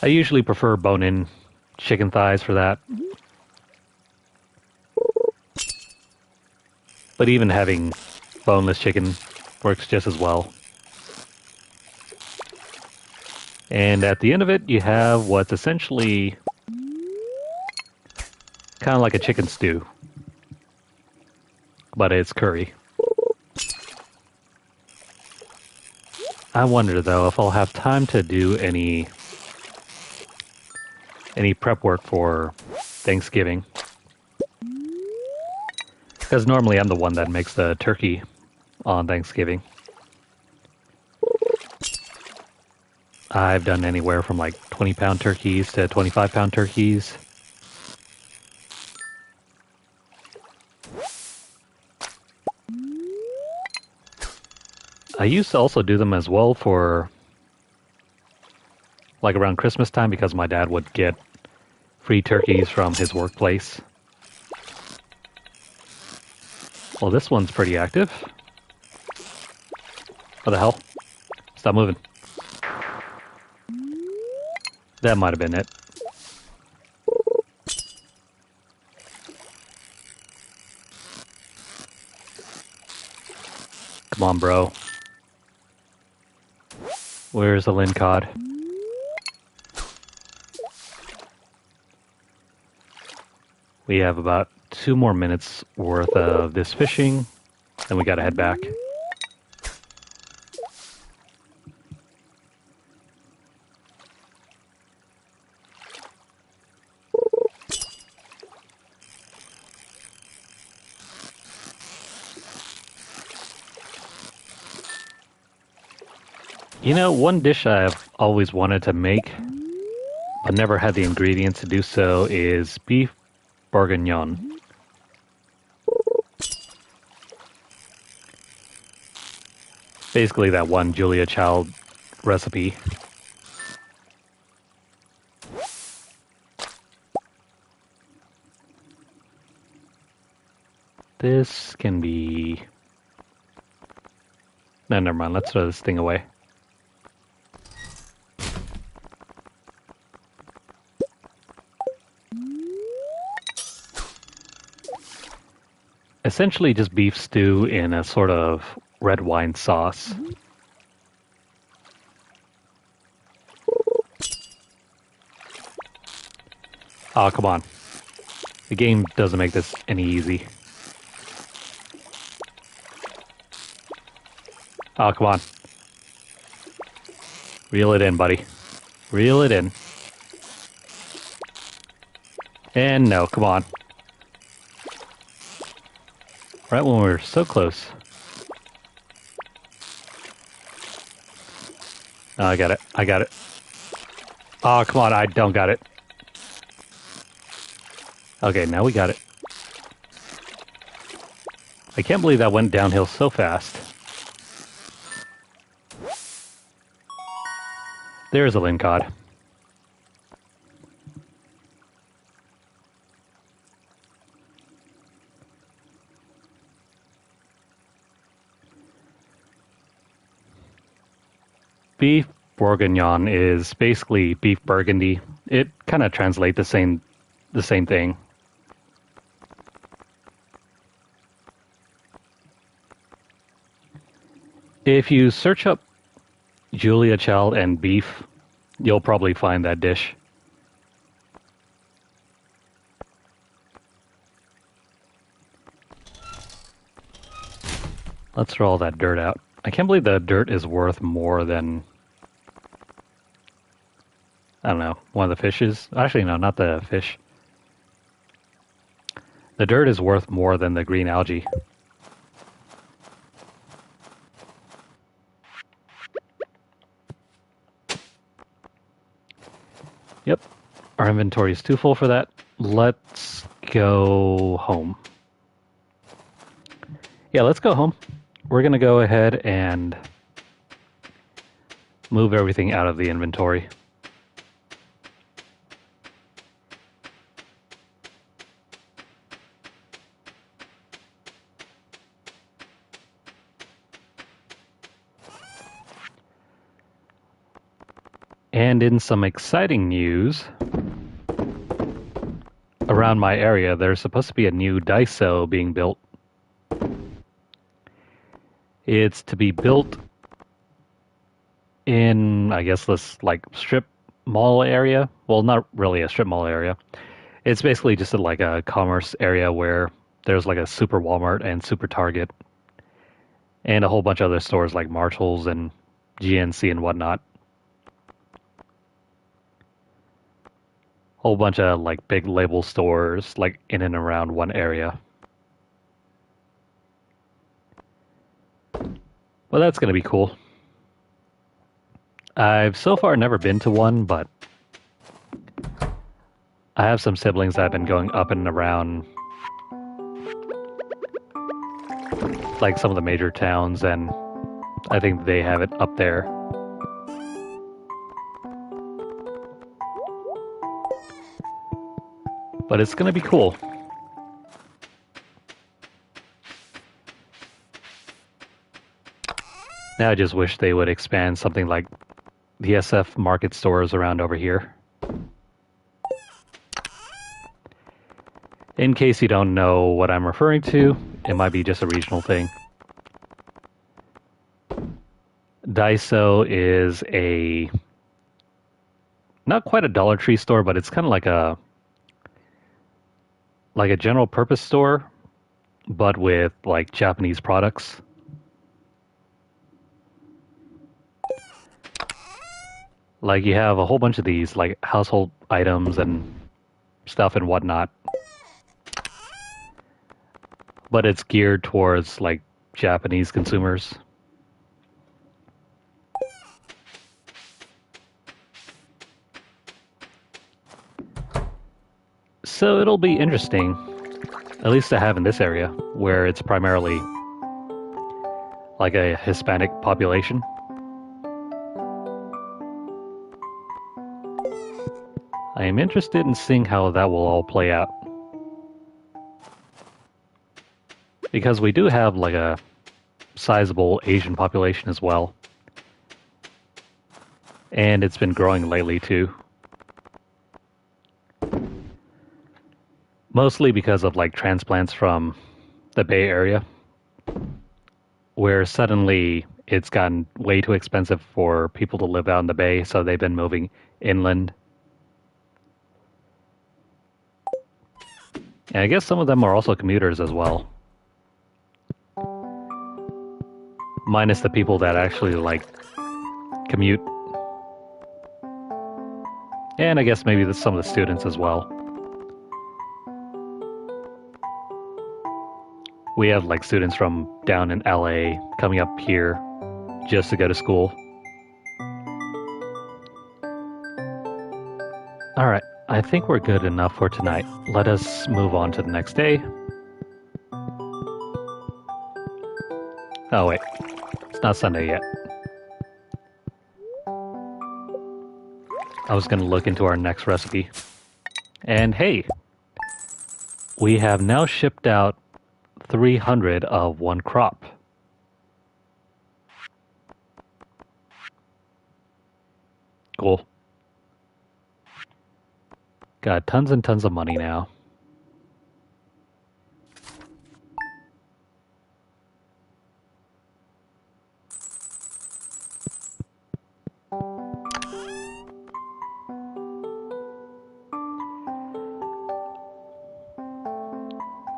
I usually prefer bone-in chicken thighs for that. But even having boneless chicken works just as well. And at the end of it, you have what's essentially kind of like a chicken stew. But it's curry. I wonder, though, if I'll have time to do any prep work for Thanksgiving. Because normally I'm the one that makes the turkey on Thanksgiving. I've done anywhere from like 20-pound turkeys to 25-pound turkeys. I used to also do them as well for like around Christmas time because my dad would get free turkeys from his workplace. Well, this one's pretty active. What the hell? Stop moving. That might have been it. Come on, bro. Where's the lingcod? We have about 2 more minutes worth of this fishing, then we gotta head back. You know, one dish I've always wanted to make, but never had the ingredients to do so, is beef bourguignon. Basically that one Julia Child recipe. This can be... No, never mind. Let's throw this thing away. Essentially just beef stew in a sort of red wine sauce. Oh, come on. The game doesn't make this any easy. Oh, come on. Reel it in, buddy. Reel it in. And no, come on. Right when we're so close. Oh, I got it. I got it. Oh, come on. I don't got it. Okay, now we got it. I can't believe that went downhill so fast. There's a Lincod. Beef bourguignon is basically beef burgundy. It kind of translates the same thing. If you search up Julia Child and beef, you'll probably find that dish. Let's throw all that dirt out. I can't believe the dirt is worth more than, I don't know, one of the fishes. Actually, no, not the fish. The dirt is worth more than the green algae. Yep, our inventory is too full for that. Let's go home. Yeah, let's go home. We're going to go ahead and move everything out of the inventory. And in some exciting news, around my area, there's supposed to be a new Daiso being built. It's to be built in, I guess, this like strip mall area. Well, not really a strip mall area. It's basically just like a commerce area where there's like a super Walmart and super Target and a whole bunch of other stores like Marshalls and GNC and whatnot. Whole bunch of like big label stores like in and around one area. Well, that's going to be cool. I've so far never been to one, but I have some siblings that have been going up and around like some of the major towns, and I think they have it up there. But it's going to be cool. Now I just wish they would expand something like the SF market stores around over here. In case you don't know what I'm referring to, it might be just a regional thing. Daiso is a not quite a Dollar Tree store, but it's kind of like a general purpose store, but with like Japanese products. Like you have a whole bunch of these like household items and stuff and whatnot, but it's geared towards like Japanese consumers. So it'll be interesting, at least to have in this area, where it's primarily like a Hispanic population. I am interested in seeing how that will all play out. Because we do have like a sizable Asian population as well. And it's been growing lately too. Mostly because of like transplants from the Bay Area, where suddenly it's gotten way too expensive for people to live out in the Bay, so they've been moving inland. And I guess some of them are also commuters as well. Minus the people that actually like commute. And I guess maybe some of the students as well. We have like students from down in LA coming up here just to go to school. Alright, I think we're good enough for tonight. Let us move on to the next day. Oh wait, it's not Sunday yet. I was going to look into our next recipe. And hey, we have now shipped out 300 of one crop. Cool. Got tons and tons of money now.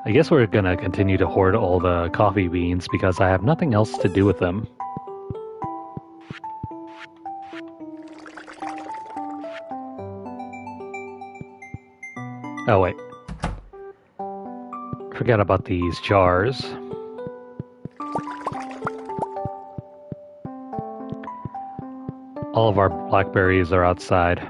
I guess we're gonna continue to hoard all the coffee beans because I have nothing else to do with them. Oh wait. Forgot about these jars. All of our blackberries are outside.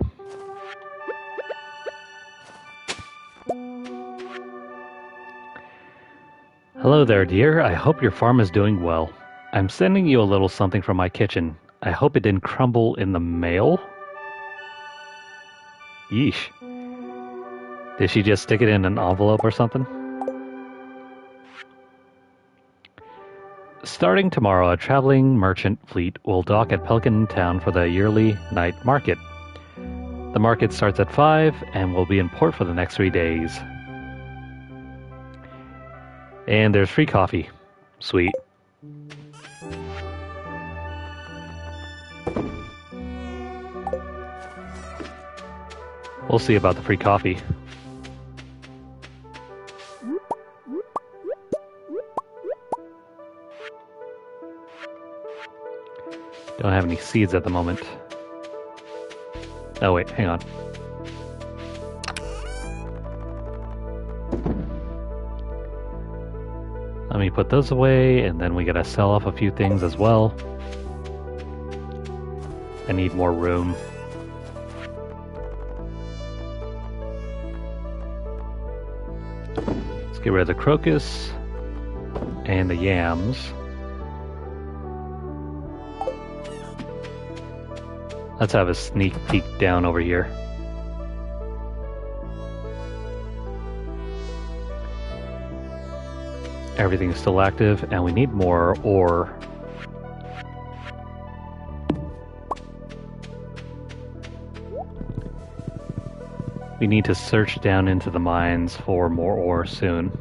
Hello there, dear. I hope your farm is doing well. I'm sending you a little something from my kitchen. I hope it didn't crumble in the mail. Yeesh. Did she just stick it in an envelope or something? Starting tomorrow, a traveling merchant fleet will dock at Pelican Town for the yearly night market. The market starts at 5 and will be in port for the next 3 days. And there's free coffee. Sweet. We'll see about the free coffee. Don't have any seeds at the moment. Oh wait, hang on. Let me put those away, and then we gotta sell off a few things as well. I need more room. Let's get rid of the crocus and the yams. Let's have a sneak peek down over here. Everything's still active, and we need more ore. We need to search down into the mines for more ore soon.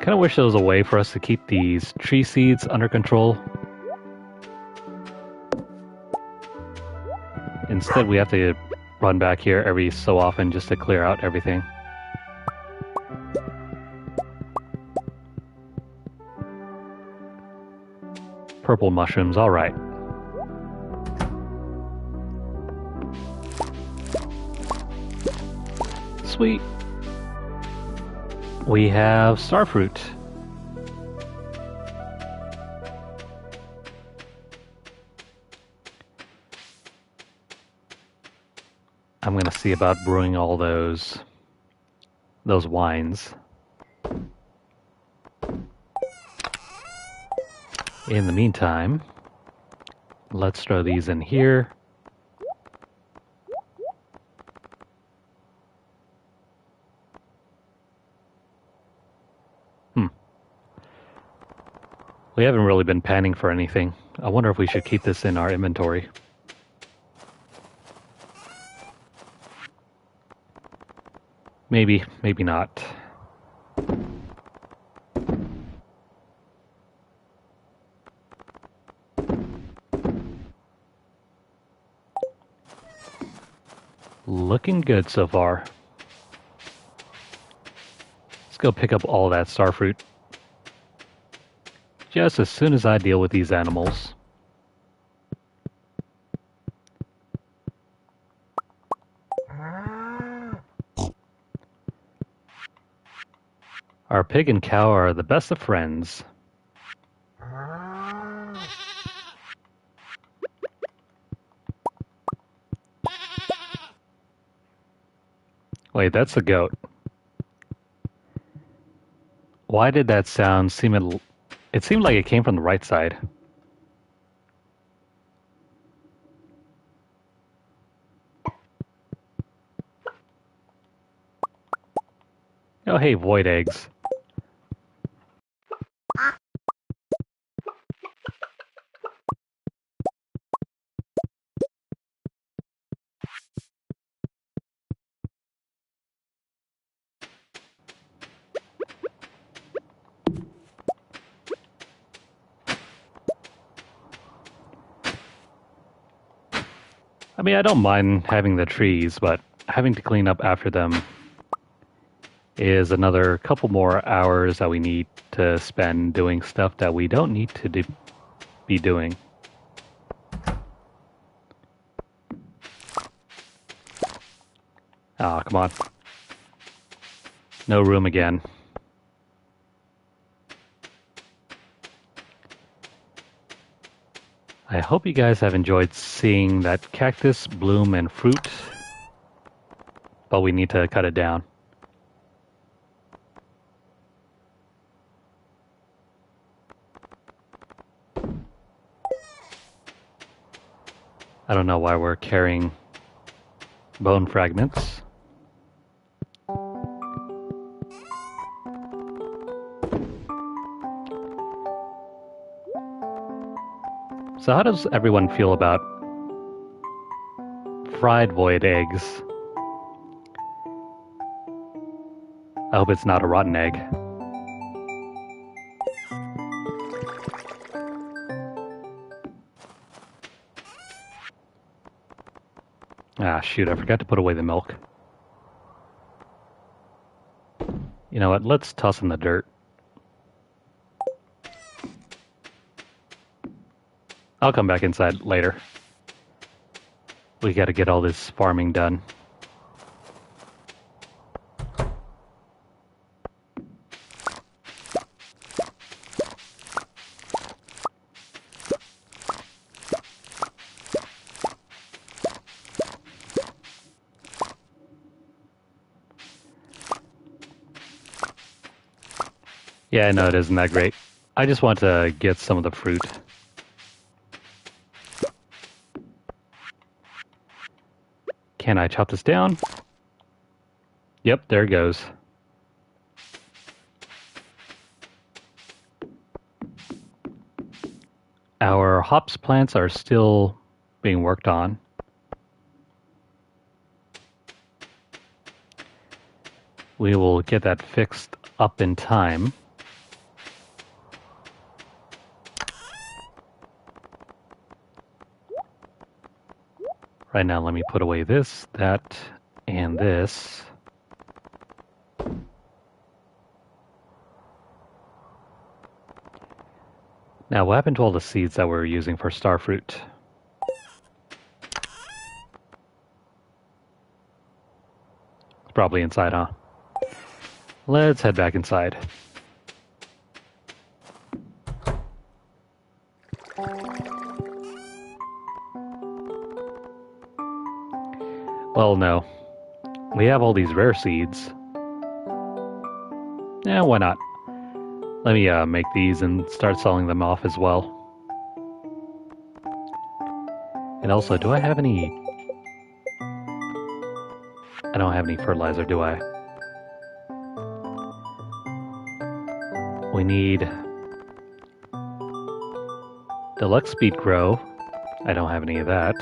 Kind of wish there was a way for us to keep these tree seeds under control. Instead, we have to run back here every so often just to clear out everything. Purple mushrooms, alright. Sweet. We have starfruit. I'm gonna see about brewing all those wines. In the meantime, let's throw these in here. We haven't really been panning for anything. I wonder if we should keep this in our inventory. Maybe, maybe not. Looking good so far. Let's go pick up all that starfruit. Just as soon as I deal with these animals. Our pig and cow are the best of friends. Wait, that's a goat. Why did that sound seem... It seemed like it came from the right side. Oh, hey, void eggs. I mean, I don't mind having the trees, but having to clean up after them is another couple more hours that we need to spend doing stuff that we don't need to be doing. Ah, come on. No room again. I hope you guys have enjoyed seeing that cactus bloom and fruit, but we need to cut it down. I don't know why we're carrying bone fragments. So how does everyone feel about fried void eggs? I hope it's not a rotten egg. Ah, shoot, I forgot to put away the milk. You know what, let's toss in the dirt. I'll come back inside later. We gotta get all this farming done. Yeah, I know it isn't that great. I just want to get some of the fruit. Can I chop this down? Yep, there it goes. Our hops plants are still being worked on. We will get that fixed up in time. Right now, let me put away this, that, and this. Now, what happened to all the seeds that we're using for starfruit? It's probably inside, huh? Let's head back inside. Well, no. We have all these rare seeds. Yeah, why not? Let me make these and start selling them off as well. And also, do I have any... I don't have any fertilizer, do I? We need... Deluxe Speed Grow. I don't have any of that.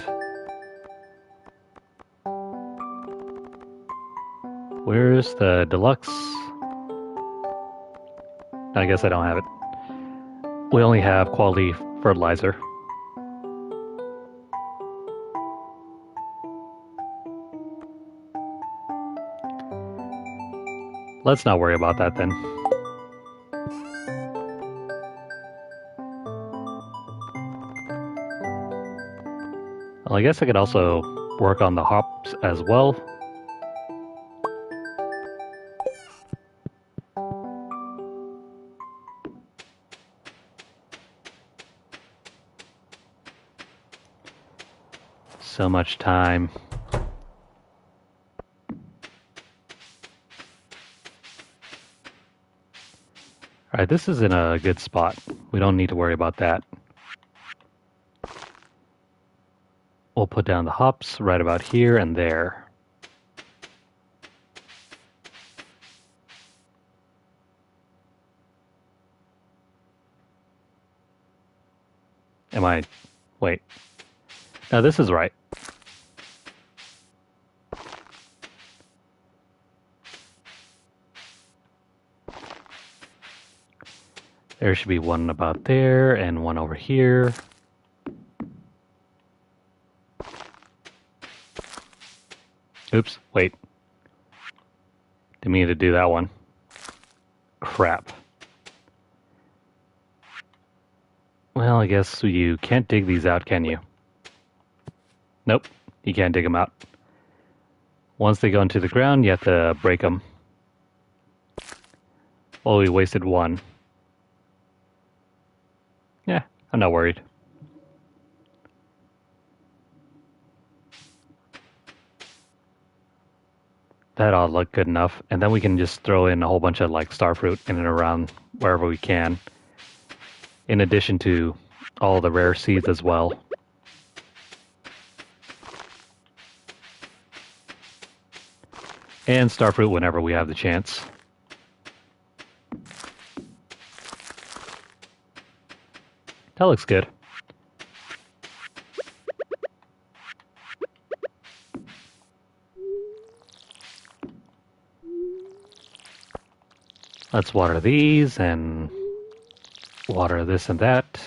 Where's the Deluxe? I guess I don't have it. We only have quality fertilizer. Let's not worry about that then. Well, I guess I could also work on the hops as well. So much time. Alright, this is in a good spot. We don't need to worry about that. We'll put down the hops right about here and there. Wait. No, this is right. There should be one about there and one over here. Oops, wait. Didn't mean to do that one. Crap. Well, I guess you can't dig these out, can you? Nope, you can't dig them out. Once they go into the ground, you have to break them. Well, we wasted one. Yeah, I'm not worried. That ought to look good enough. And then we can just throw in a whole bunch of like starfruit in and around wherever we can. In addition to all the rare seeds as well. And starfruit whenever we have the chance. That looks good. Let's water these and water this and that.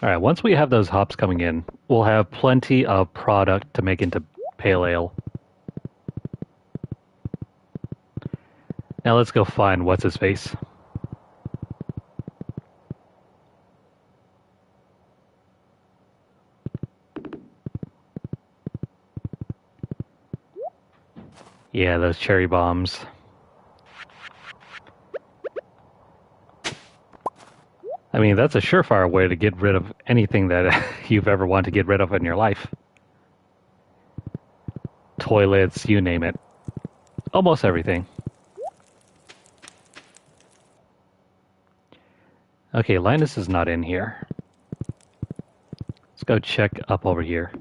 Alright, once we have those hops coming in, we'll have plenty of product to make into pale ale. Now let's go find what's-his-face. Yeah, those cherry bombs. I mean, that's a surefire way to get rid of anything that you've ever wanted to get rid of in your life. Toilets, you name it. Almost everything. Okay, Linus is not in here. Let's go check up over here.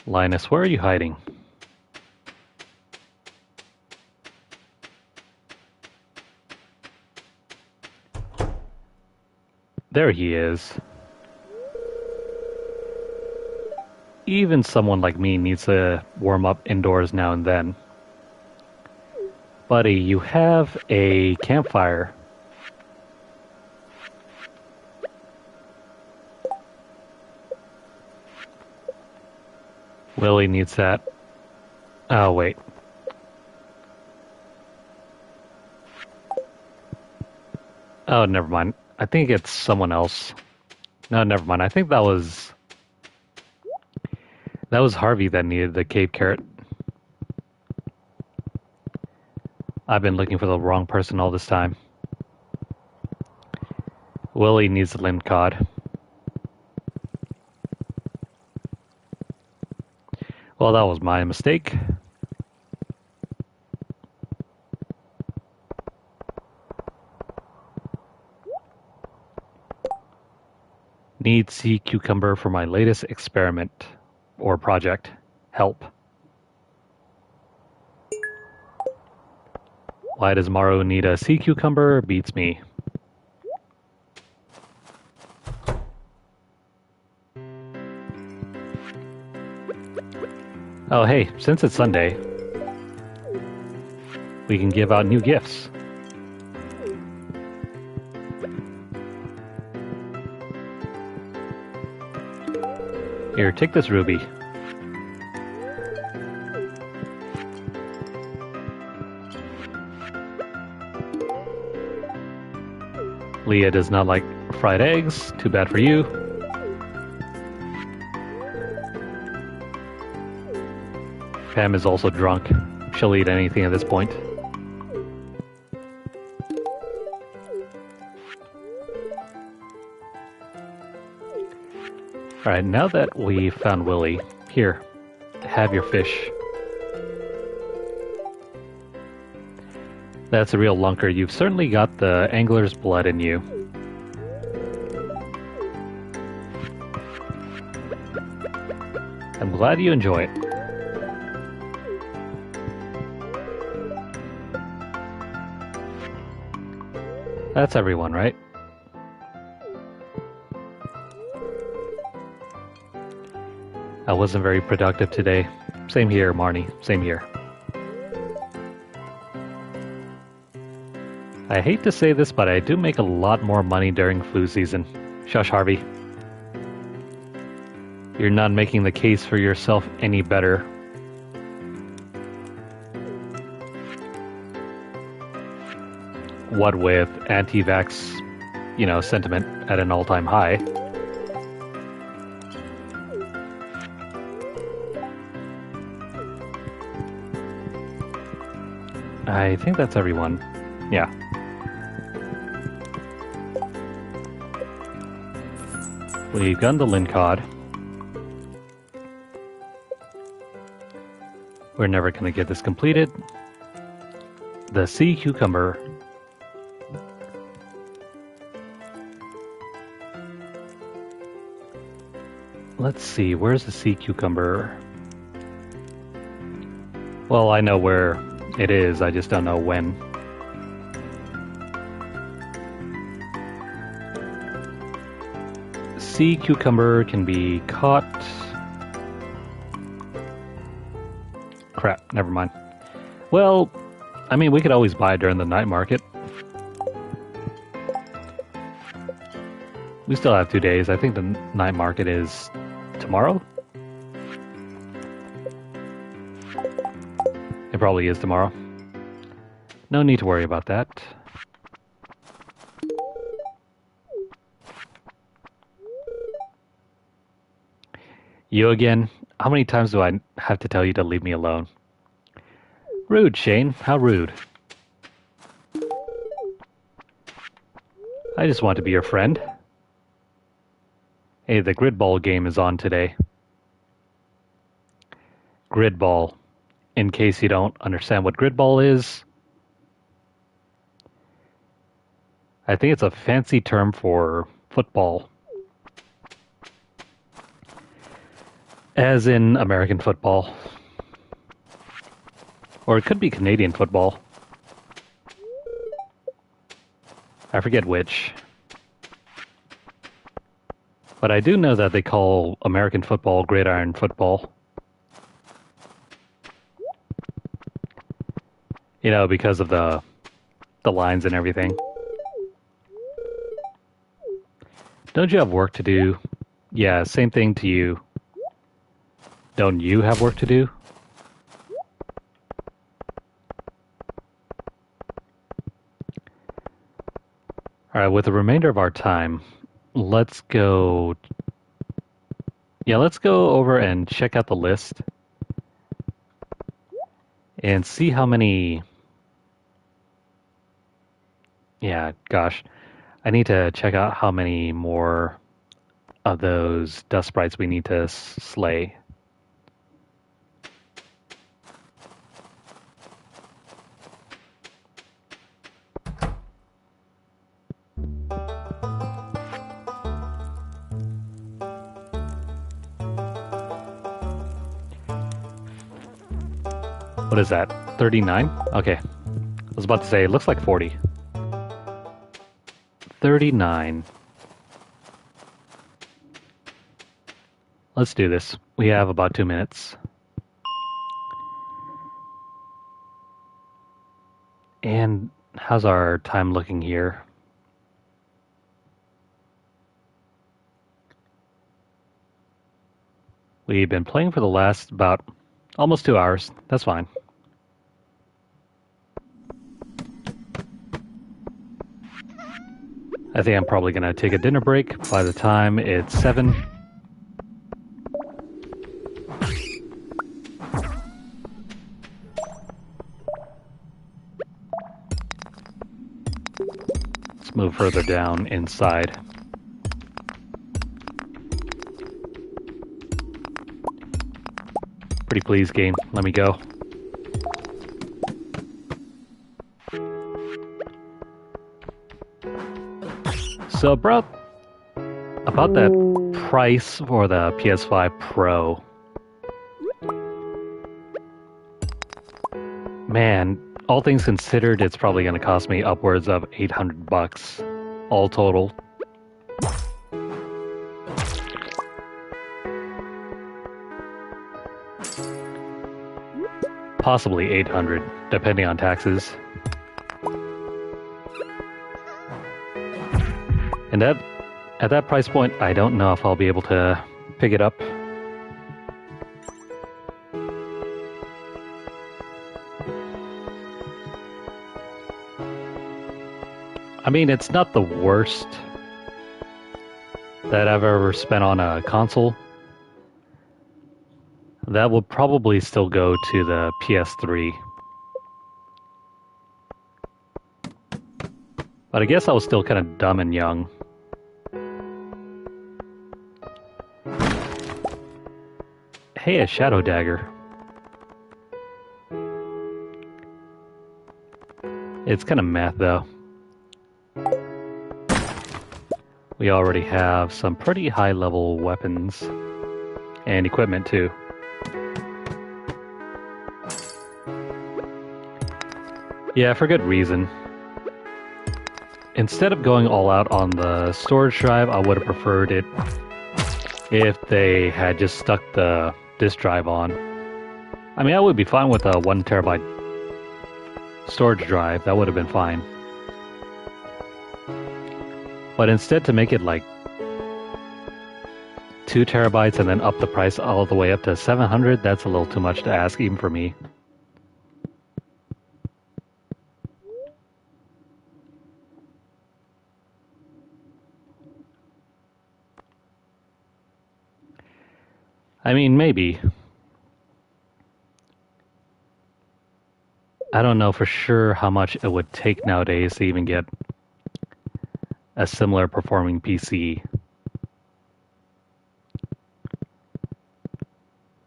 Linus, where are you hiding? There he is. Even someone like me needs to warm up indoors now and then. Buddy, you have a campfire. Willie needs that. Oh, wait. Oh, never mind. I think it's someone else. No, never mind. I think that was Harvey that needed the cave carrot. I've been looking for the wrong person all this time. Willie needs the lind cod. Well, that was my mistake. Need sea cucumber for my latest experiment or project. Help. Why does Maru need a sea cucumber? Beats me. Oh, hey, since it's Sunday, we can give out new gifts. Here, take this ruby. Leah does not like fried eggs. Too bad for you. Pam is also drunk. She'll eat anything at this point. Alright, now that we found Willy, here, have your fish. That's a real lunker. You've certainly got the angler's blood in you. I'm glad you enjoy it. That's everyone, right? I wasn't very productive today. Same here, Marnie. Same here. I hate to say this, but I do make a lot more money during flu season. Shush, Harvey. You're not making the case for yourself any better. What with anti-vax, sentiment at an all-time high. I think that's everyone. Yeah. We've gotten the Lincod. We're never going to get this completed. The sea cucumber. Let's see, where's the sea cucumber? Well, I know where it is, I just don't know when. Sea cucumber can be caught. Crap, never mind. Well, I mean, we could always buy it during the night market. We still have 2 days. I think the night market is tomorrow? It probably is tomorrow. No need to worry about that. You again? How many times do I have to tell you to leave me alone? Rude, Shane. How rude. I just want to be your friend. Hey, the grid ball game is on today. Grid ball. In case you don't understand what grid ball is, I think it's a fancy term for football. As in American football. Or it could be Canadian football. I forget which. But I do know that they call American football gridiron football. Because of the lines and everything. Don't you have work to do? Yeah, same thing to you. Don't you have work to do? Alright, with the remainder of our time, let's go... Yeah, let's go over and check out the list. And see how many... Yeah, gosh. I need to check out how many more of those dust sprites we need to slay. What is that? 39? Okay. I was about to say, it looks like 40. 39. Let's do this. We have about 2 minutes. And how's our time looking here? We've been playing for the last about almost 2 hours. That's fine. I think I'm probably going to take a dinner break by the time it's 7. Let's move further down inside. Pretty please, game. Let me go. So about that price for the PS5 Pro. Man, all things considered, it's probably going to cost me upwards of $800 all total. Possibly 800, depending on taxes. And at that price point, I don't know if I'll be able to pick it up. I mean, it's not the worst that I've ever spent on a console. That would probably still go to the PS3. But I guess I was still kind of dumb and young. Hey, a shadow dagger. It's kind of math, though. We already have some pretty high-level weapons and equipment, too. Yeah, for good reason. Instead of going all out on the storage drive, I would have preferred it if they had just stuck the disk drive on. I mean, I would be fine with a 1 terabyte storage drive. That would have been fine. But instead to make it like 2 terabytes and then up the price all the way up to 700, that's a little too much to ask even for me. I mean, maybe. I don't know for sure how much it would take nowadays to even get a similar performing PC.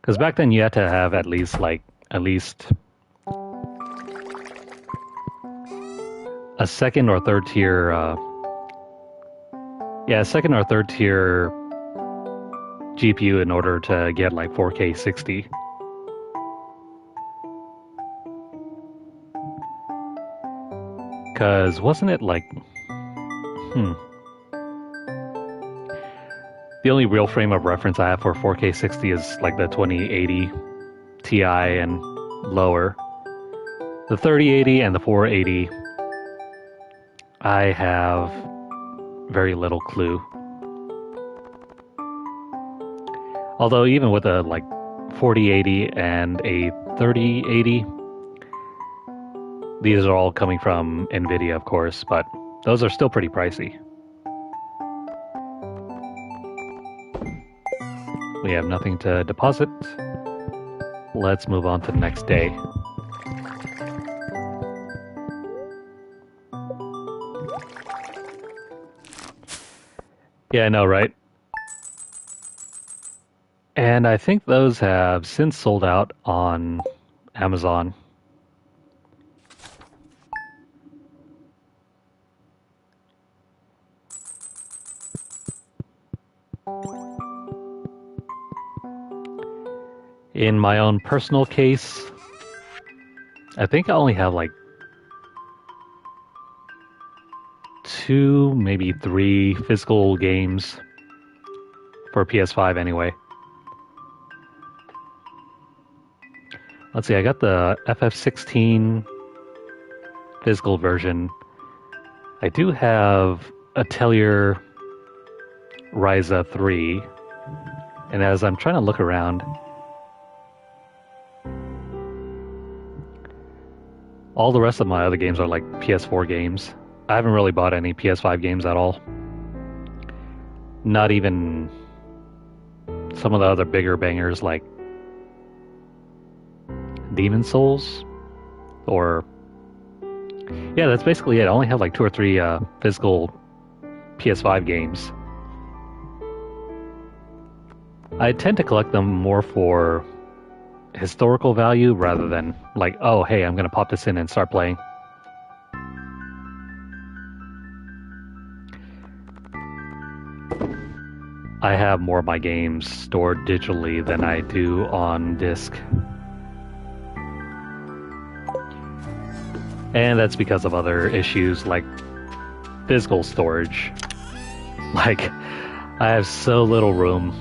Because back then you had to have at least a second or third tier, second or third tier GPU in order to get like 4K 60. Because wasn't it like... The only real frame of reference I have for 4K 60 is like the 2080 Ti and lower. The 3080 and the 480, I have very little clue. Although even with a like 4080 and a 3080, these are all coming from NVIDIA, of course, but those are still pretty pricey. We have nothing to deposit. Let's move on to the next day. Yeah, I know, right? And I think those have since sold out on Amazon. In my own personal case, I think I only have like 2, maybe 3 physical games for PS5 anyway. Let's see, I got the FF16 physical version. I do have Atelier Ryza 3, and as I'm trying to look around, all the rest of my other games are like PS4 games. I haven't really bought any PS5 games at all. Not even some of the other bigger bangers like Demon Souls or Yeah, that's basically it. I only have like 2 or 3 physical PS5 games. I tend to collect them more for historical value rather than like, oh, hey, I'm gonna pop this in and start playing. I have more of my games stored digitally than I do on disc. And that's because of other issues like physical storage. Like, I have so little room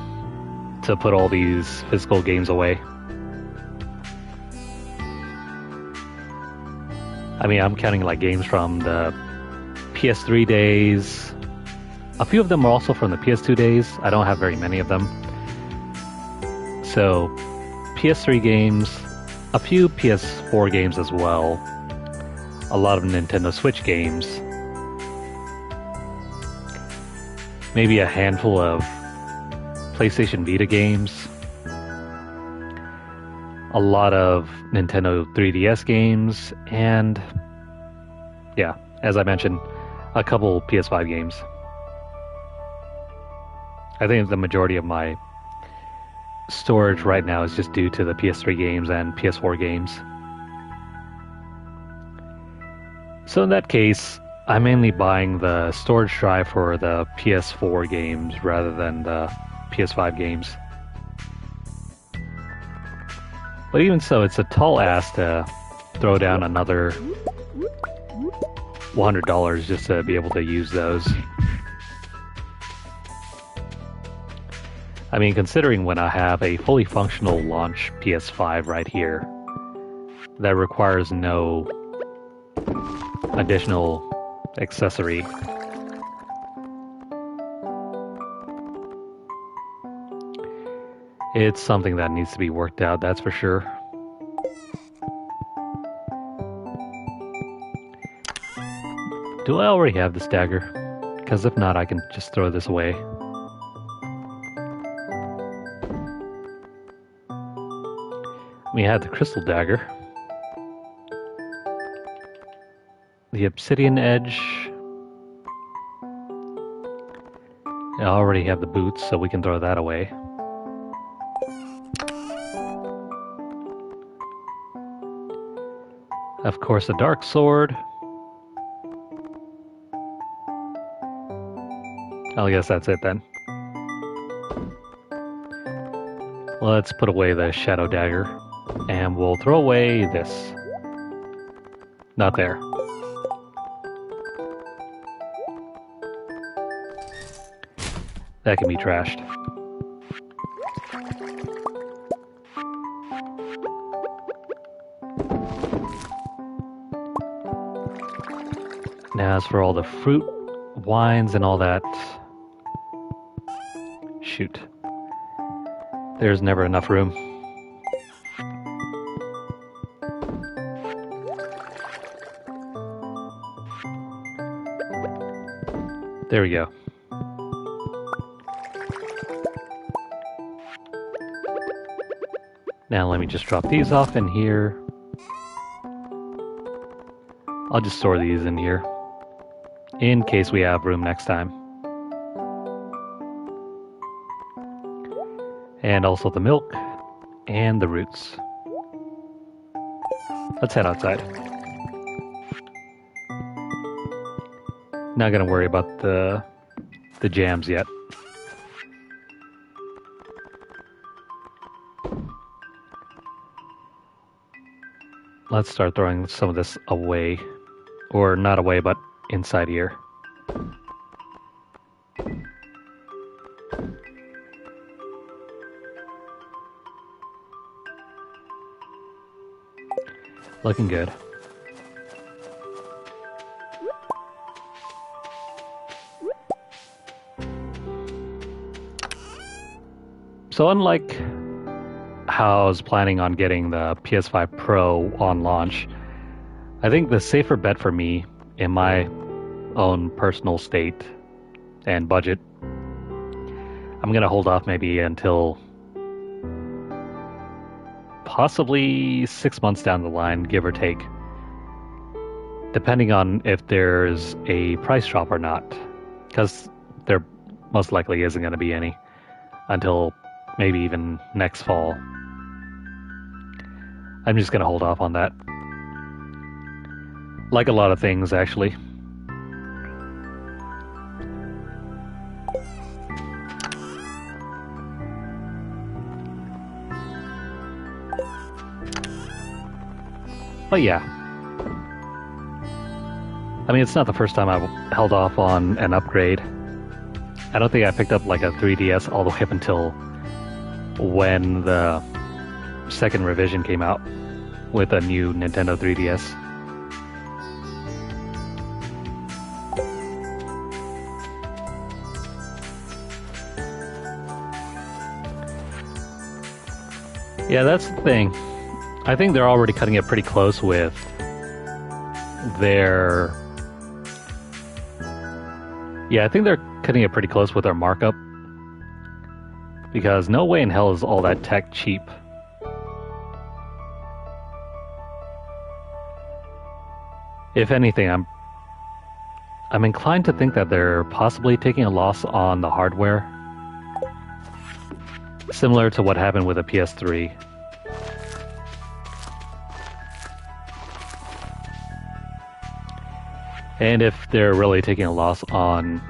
to put all these physical games away. I mean, I'm counting like games from the PS3 days. A few of them are also from the PS2 days. I don't have very many of them. So, PS3 games, a few PS4 games as well, a lot of Nintendo Switch games, maybe a handful of PlayStation Vita games, a lot of Nintendo 3DS games, and yeah, as I mentioned, a couple PS5 games. I think the majority of my storage right now is just due to the PS3 games and PS4 games. So in that case, I'm mainly buying the storage drive for the PS4 games rather than the PS5 games. But even so, it's a tall ask to throw down another $100 just to be able to use those. I mean, considering when I have a fully functional launch PS5 right here that requires no additional accessory. It's something that needs to be worked out, that's for sure. Do I already have this dagger? Because if not, I can just throw this away. We had the crystal dagger, the obsidian edge. I already have the boots, so we can throw that away. Of course, the dark sword. I guess that's it then. Let's put away the shadow dagger. And we'll throw away this. Not there. That can be trashed. Now as for all the fruit, wines, and all that... Shoot. There's never enough room. There we go. Now let me just drop these off in here. I'll just store these in here in case we have room next time. And also the milk and the roots. Let's head outside. Not gonna worry about the jams yet. Let's start throwing some of this away. Or not away, but inside here. Looking good. So unlike how I was planning on getting the PS5 Pro on launch, I think the safer bet for me, in my own personal state and budget, I'm going to hold off maybe until possibly 6 months down the line, give or take, depending on if there's a price drop or not, because there most likely isn't going to be any until maybe even next fall. I'm just going to hold off on that. Like a lot of things, actually. But yeah. I mean, it's not the first time I've held off on an upgrade. I don't think I picked up like a 3DS all the way up until when the second revision came out with a new Nintendo 3DS. Yeah, that's the thing. I think they're already cutting it pretty close with their... Yeah, I think they're cutting it pretty close with their markup. Because no way in hell is all that tech cheap. If anything, I'm inclined to think that they're possibly taking a loss on the hardware. Similar to what happened with the PS3. And if they're really taking a loss on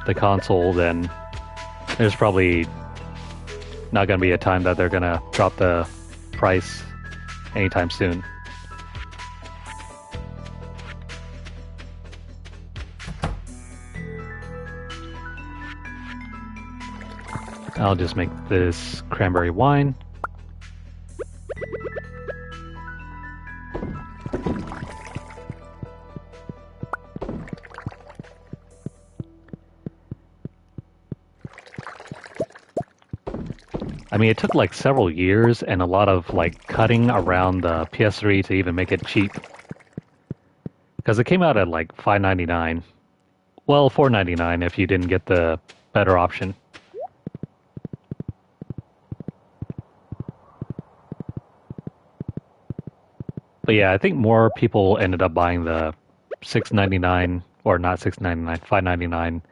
the console, then there's probably not going to be a time that they're going to drop the price anytime soon. I'll just make this cranberry wine. I mean, it took like several years and a lot of like cutting around the PS3 to even make it cheap. Because it came out at like $5.99. Well, $4.99 if you didn't get the better option. But yeah, I think more people ended up buying the $6.99 or not $6.99, $5.99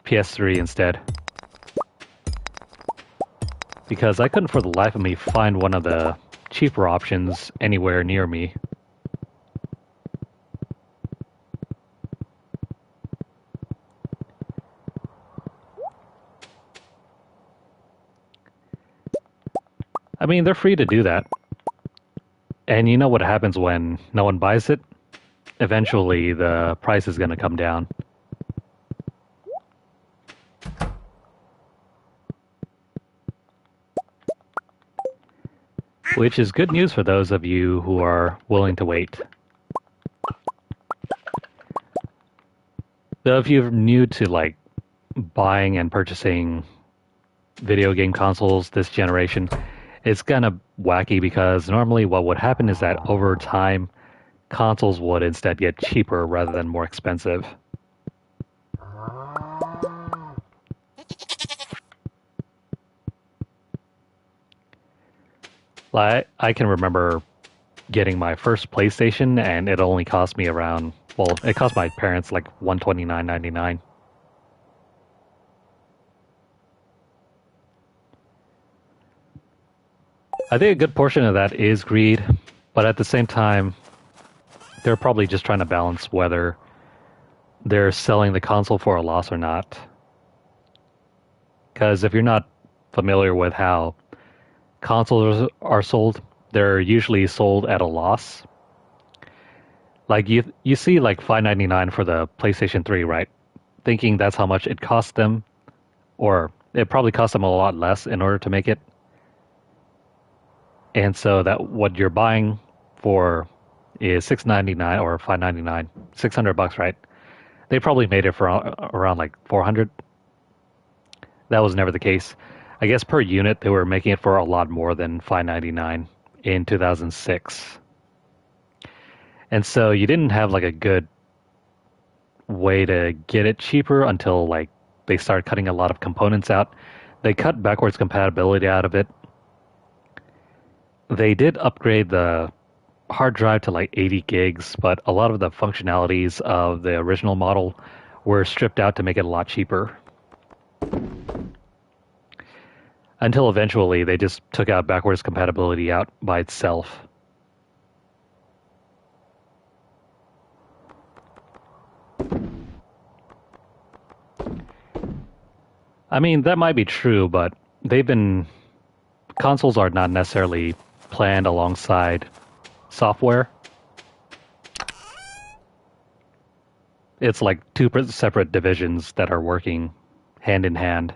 PS3 instead. Because I couldn't for the life of me find one of the cheaper options anywhere near me. I mean, they're free to do that. And you know what happens when no one buys it? Eventually, the price is going to come down. Which is good news for those of you who are willing to wait. Though if you're new to like buying and purchasing video game consoles this generation, it's kind of wacky because normally what would happen is that over time, consoles would instead get cheaper rather than more expensive. Like, I can remember getting my first PlayStation and it only cost me around, well, it cost my parents like $129.99. I think a good portion of that is greed, but at the same time, they're probably just trying to balance whether they're selling the console for a loss or not. Because if you're not familiar with how consoles are sold, they're usually sold at a loss. Like you see like $5.99 for the PlayStation 3, right? Thinking that's how much it cost them, or it probably cost them a lot less in order to make it. And so that what you're buying for is $6.99 or $5.99, $600, right? They probably made it for around like 400. That was never the case. I guess per unit they were making it for a lot more than $5.99 in 2006. And so you didn't have like a good way to get it cheaper until like they started cutting a lot of components out. They cut backwards compatibility out of it. They did upgrade the hard drive to like 80 gigs, but a lot of the functionalities of the original model were stripped out to make it a lot cheaper. Until eventually they just took out backwards compatibility out by itself. I mean, that might be true, but consoles are not necessarily planned alongside software. It's like two separate divisions that are working hand in hand.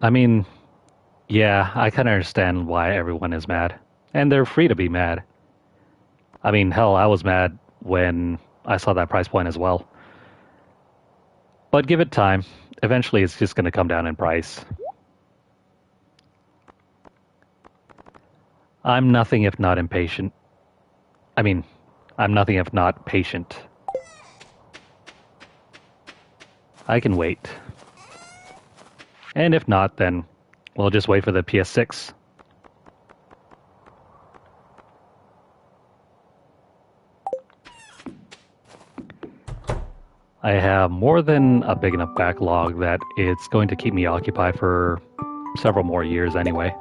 I mean, yeah, I kind of understand why everyone is mad. And they're free to be mad. I mean, hell, I was mad when I saw that price point as well. But give it time. Eventually, it's just going to come down in price. I'm nothing if not impatient. I mean, I'm nothing if not patient. I can wait. And if not, then we'll just wait for the PS6. I have more than a big enough backlog that it's going to keep me occupied for several more years anyway.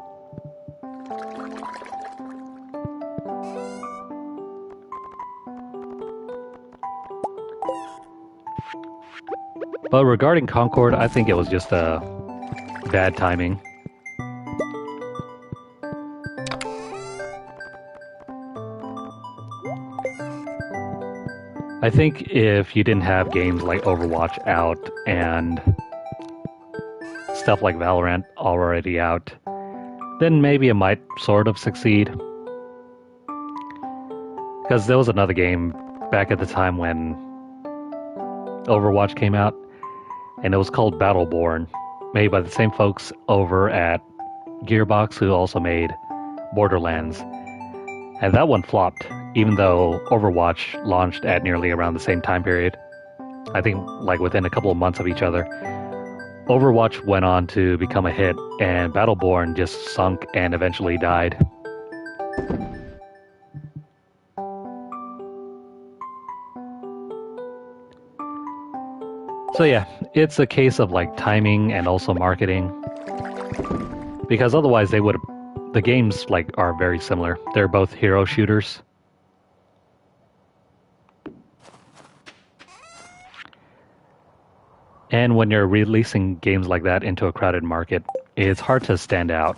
But regarding Concord, I think it was just a bad timing. I think if you didn't have games like Overwatch out and stuff like Valorant already out, then maybe it might sort of succeed. Because there was another game back at the time when Overwatch came out, and it was called Battleborn, made by the same folks over at Gearbox who also made Borderlands. And that one flopped, even though Overwatch launched at nearly around the same time period. I think like within a couple of months of each other. Overwatch went on to become a hit, and Battleborn just sunk and eventually died. So yeah, it's a case of like timing and also marketing. Because otherwise the games like are very similar. They're both hero shooters. And when you're releasing games like that into a crowded market, it's hard to stand out.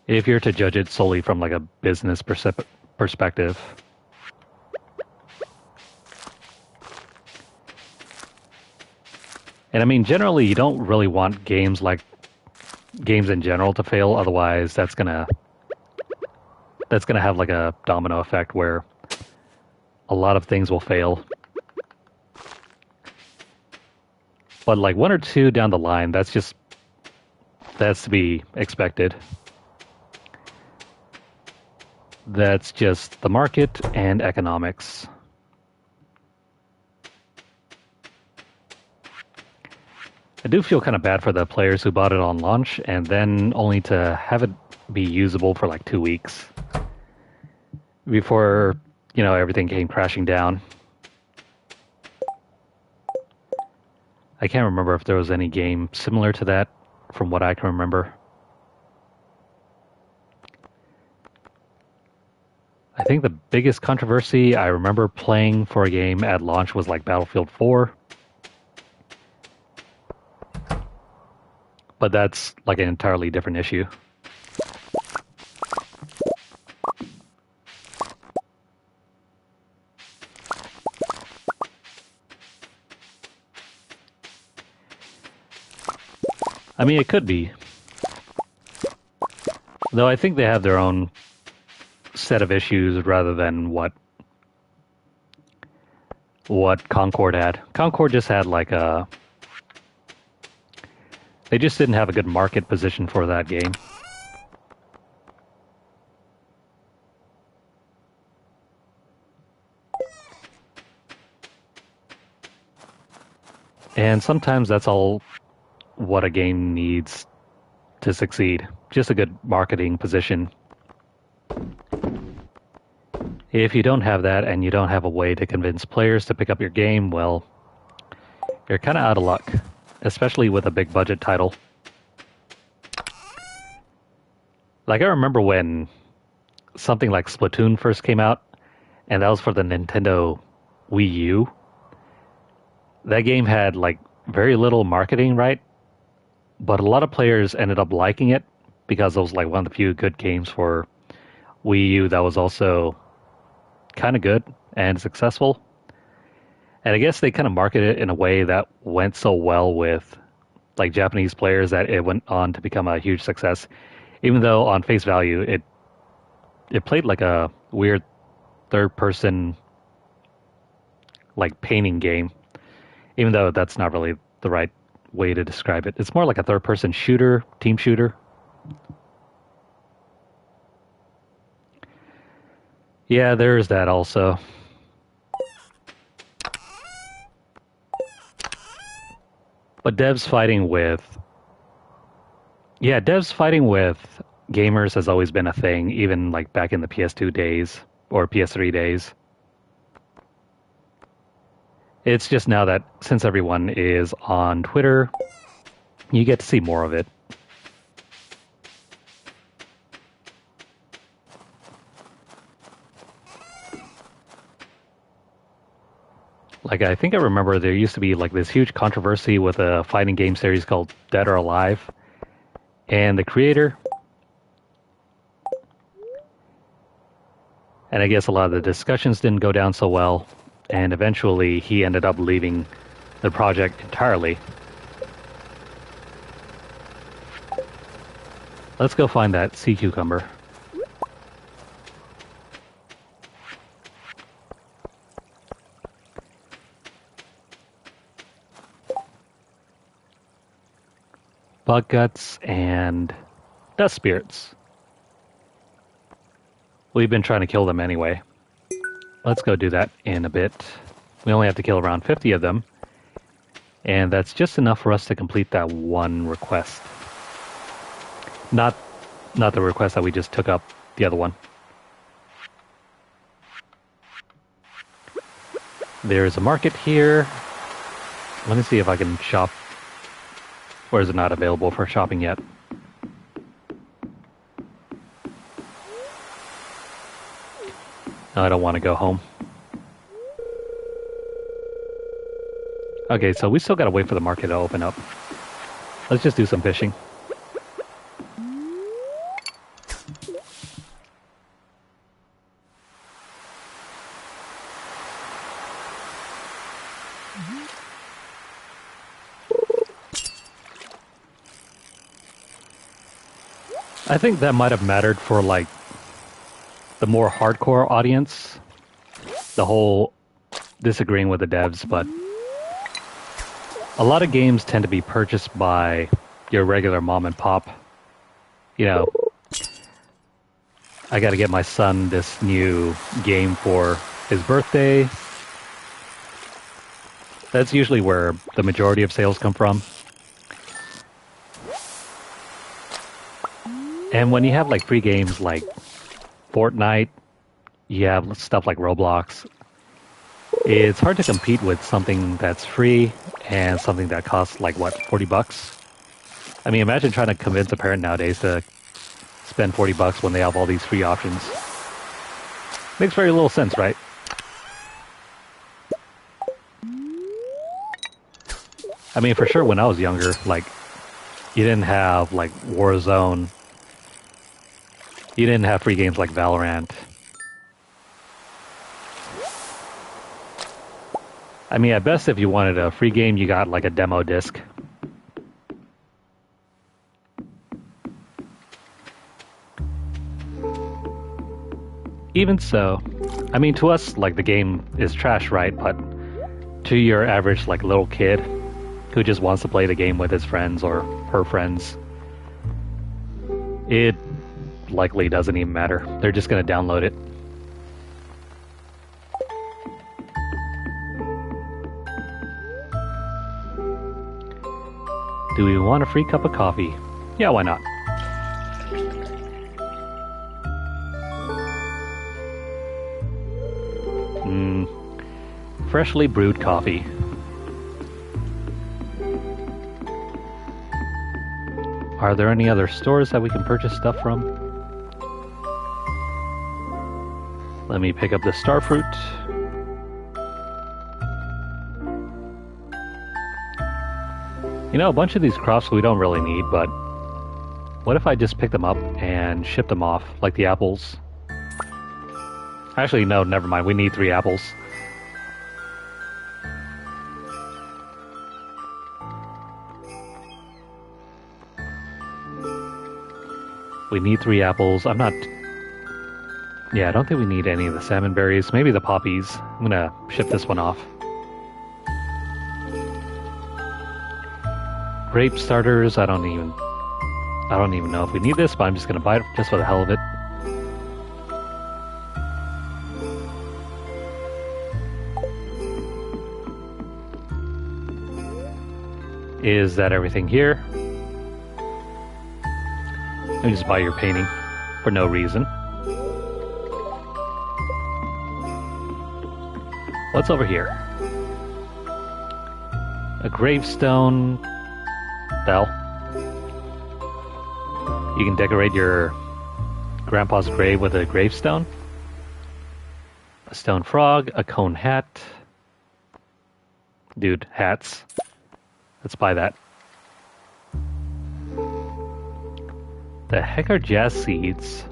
If you're to judge it solely from like a business perspective. And I mean, generally, you don't really want games in general to fail. Otherwise, that's gonna have like a domino effect where a lot of things will fail. But like one or two down the line, that's to be expected. That's just the market and economics. I do feel kind of bad for the players who bought it on launch and then only to have it be usable for like 2 weeks before, everything came crashing down. I can't remember if there was any game similar to that from what I can remember. I think the biggest controversy I remember playing for a game at launch was like Battlefield 4. But that's like an entirely different issue. I mean, it could be. Though I think they have their own set of issues rather than what Concord had. Concord just had like they just didn't have a good market position for that game. And sometimes that's all what a game needs to succeed. Just a good marketing position. If you don't have that and you don't have a way to convince players to pick up your game, well, you're kind of out of luck, especially with a big budget title. Like I remember when something like Splatoon first came out, and that was for the Nintendo Wii U. That game had like very little marketing, right? But a lot of players ended up liking it because it was like one of the few good games for Wii U that was also kind of good and successful. And I guess they kind of marketed it in a way that went so well with like Japanese players that it went on to become a huge success. Even though on face value it played like a weird third person like painting game. Even though that's not really the right way to describe it. It's more like a third person shooter, team shooter. Yeah, there's that also. But devs fighting with gamers has always been a thing, even like back in the PS2 days or PS3 days. It's just now that since everyone is on Twitter, you get to see more of it. Like, I think I remember there used to be like this huge controversy with a fighting game series called Dead or Alive. And the creator, and I guess a lot of the discussions didn't go down so well, and eventually he ended up leaving the project entirely. Let's go find that sea cucumber. Bug guts and dust spirits. We've been trying to kill them anyway. Let's go do that in a bit. We only have to kill around 50 of them, and that's just enough for us to complete that one request. Not the request that we just took up, the other one. There's a market here. Let me see if I can shop. Or is it not available for shopping yet? No, I don't want to go home. Okay, so we still gotta wait for the market to open up. Let's just do some fishing. I think that might have mattered for like the more hardcore audience, the whole disagreeing with the devs, but a lot of games tend to be purchased by your regular mom and pop. You know, I gotta get my son this new game for his birthday. That's usually where the majority of sales come from. And when you have like free games like Fortnite, you have stuff like Roblox, it's hard to compete with something that's free and something that costs like what, 40 bucks? I mean, imagine trying to convince a parent nowadays to spend 40 bucks when they have all these free options. Makes very little sense, right? I mean, for sure when I was younger, like, you didn't have like Warzone. You didn't have free games like Valorant. I mean, at best, if you wanted a free game, you got like a demo disc. Even so, I mean, to us, like, the game is trash, right? But to your average, like, little kid who just wants to play the game with his friends or her friends, it likely doesn't even matter. They're just going to download it. Do we want a free cup of coffee? Yeah, why not? Freshly brewed coffee. Are there any other stores that we can purchase stuff from? Let me pick up the starfruit. You know, a bunch of these crops we don't really need, but what if I just pick them up and ship them off, like the apples? Actually, no, never mind. We need 3 apples. We need 3 apples. I'm not... Yeah, I don't think we need any of the salmon berries. Maybe the poppies. I'm gonna ship this one off. Grape starters, I don't even know if we need this, but I'm just gonna buy it just for the hell of it. Is that everything here? Let me just buy your painting for no reason. What's over here? A gravestone bell. You can decorate your grandpa's grave with a gravestone. A stone frog, a cone hat. Dude, hats. Let's buy that. The heck are jazz seeds?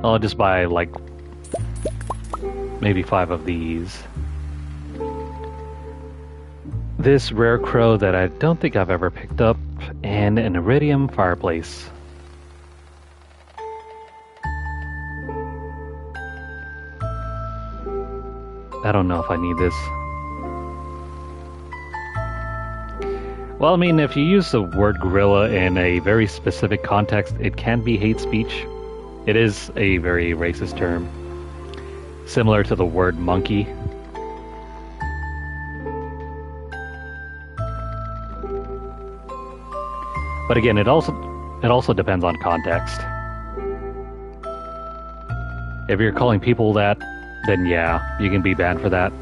I'll just buy like maybe 5 of these. This rare crow that I don't think I've ever picked up, and an iridium fireplace. I don't know if I need this. Well, I mean, if you use the word gorilla in a very specific context, it can be hate speech. It is a very racist term. Similar to the word monkey. But again, it also depends on context. If you're calling people that, then yeah, you can be banned for that.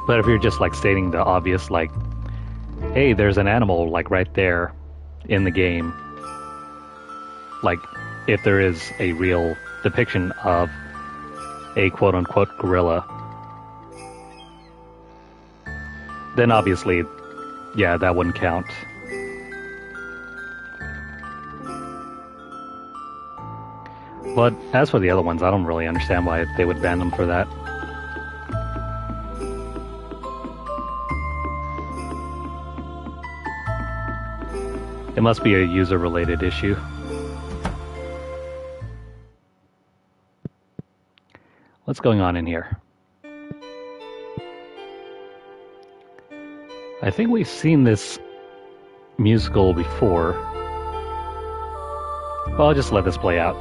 But if you're just like stating the obvious, like, hey, there's an animal like right there in the game. Like, if there is a real depiction of a quote-unquote gorilla, then obviously, yeah, that wouldn't count. But as for the other ones, I don't really understand why they would ban them for that. It must be a user-related issue. What's going on in here? I think we've seen this musical before. Well, I'll just let this play out.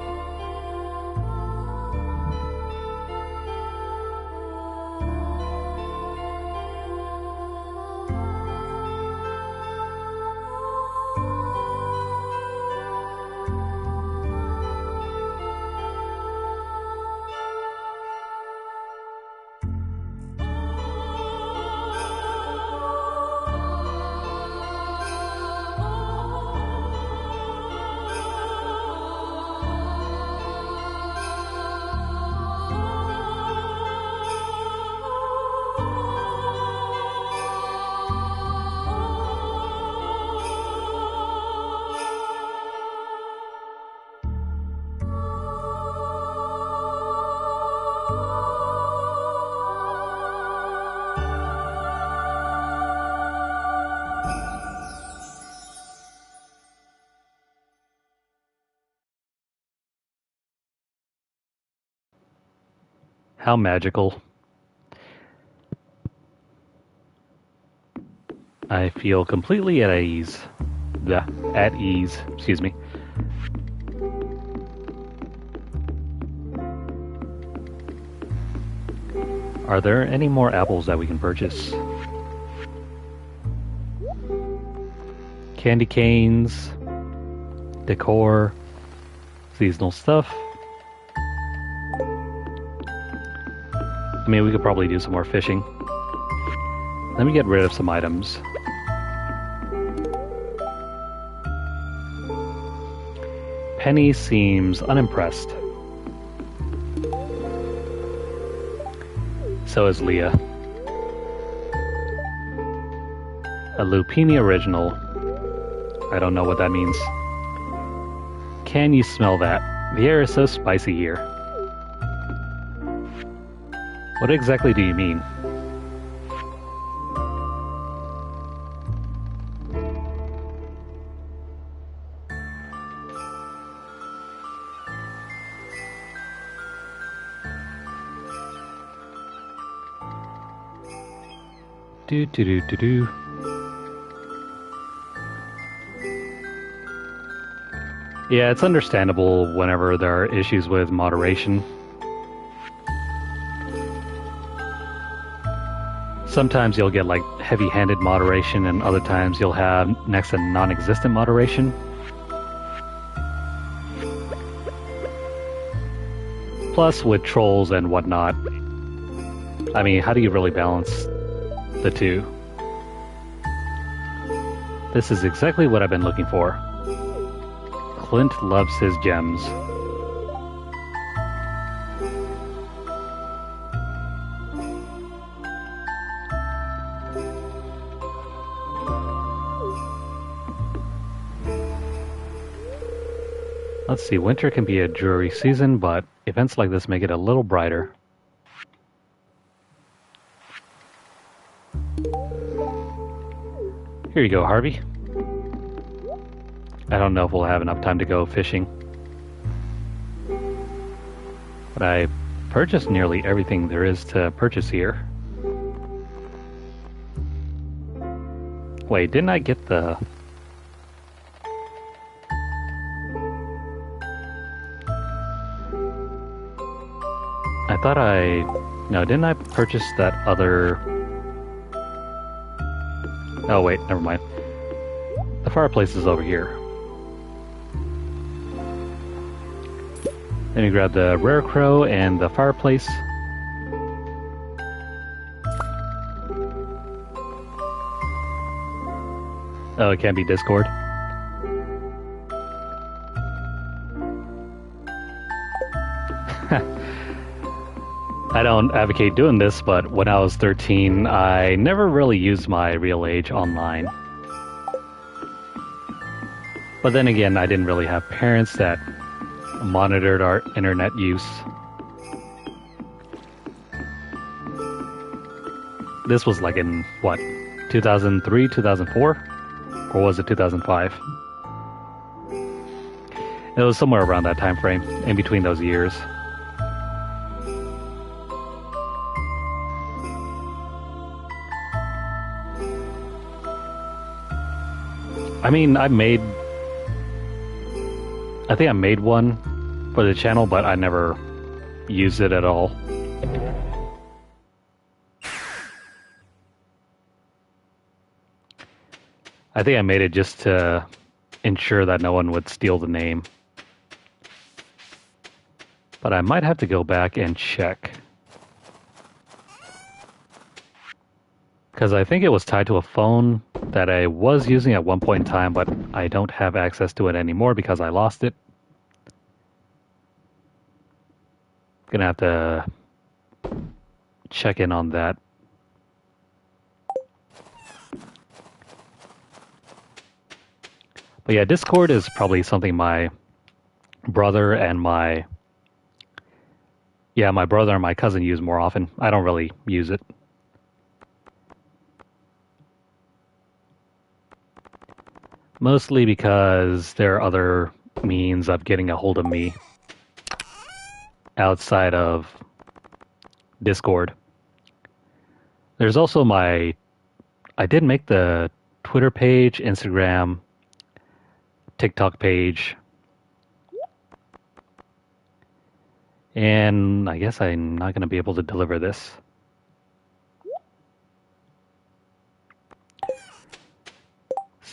How magical. I feel completely at ease. At ease, excuse me. Are there any more apples that we can purchase? Candy canes, decor, seasonal stuff. I mean, we could probably do some more fishing. Let me get rid of some items. Penny seems unimpressed. So is Leah. A Lupini original. I don't know what that means. Can you smell that? The air is so spicy here. What exactly do you mean? Do do do do do. Yeah, it's understandable whenever there are issues with moderation. Sometimes you'll get like heavy-handed moderation, and other times you'll have next to non-existent moderation. Plus, with trolls and whatnot, I mean, how do you really balance the two? This is exactly what I've been looking for. Clint loves his gems. Let's see, winter can be a dreary season, but events like this make it a little brighter. Here you go, Harvey. I don't know if we'll have enough time to go fishing. But I purchased nearly everything there is to purchase here. Wait, didn't I get the... I thought I... No, didn't I purchase that other... Oh wait, never mind. The fireplace is over here. Let me grab the rare crow and the fireplace. Oh, it can't be Discord. I don't advocate doing this, but when I was 13, I never really used my real age online. But then again, I didn't really have parents that monitored our internet use. This was like in, what, 2003, 2004? Or was it 2005? It was somewhere around that time frame, in between those years. I mean, I think I made one for the channel, but I never used it at all. I think I made it just to ensure that no one would steal the name. But I might have to go back and check. Because I think it was tied to a phone that I was using at one point in time, but I don't have access to it anymore because I lost it. Gonna have to check in on that. But yeah, Discord is probably something my brother and my brother and my cousin use more often. I don't really use it. Mostly because there are other means of getting a hold of me outside of Discord. There's also I did make the Twitter page, Instagram, TikTok page. And I guess I'm not going to be able to deliver this.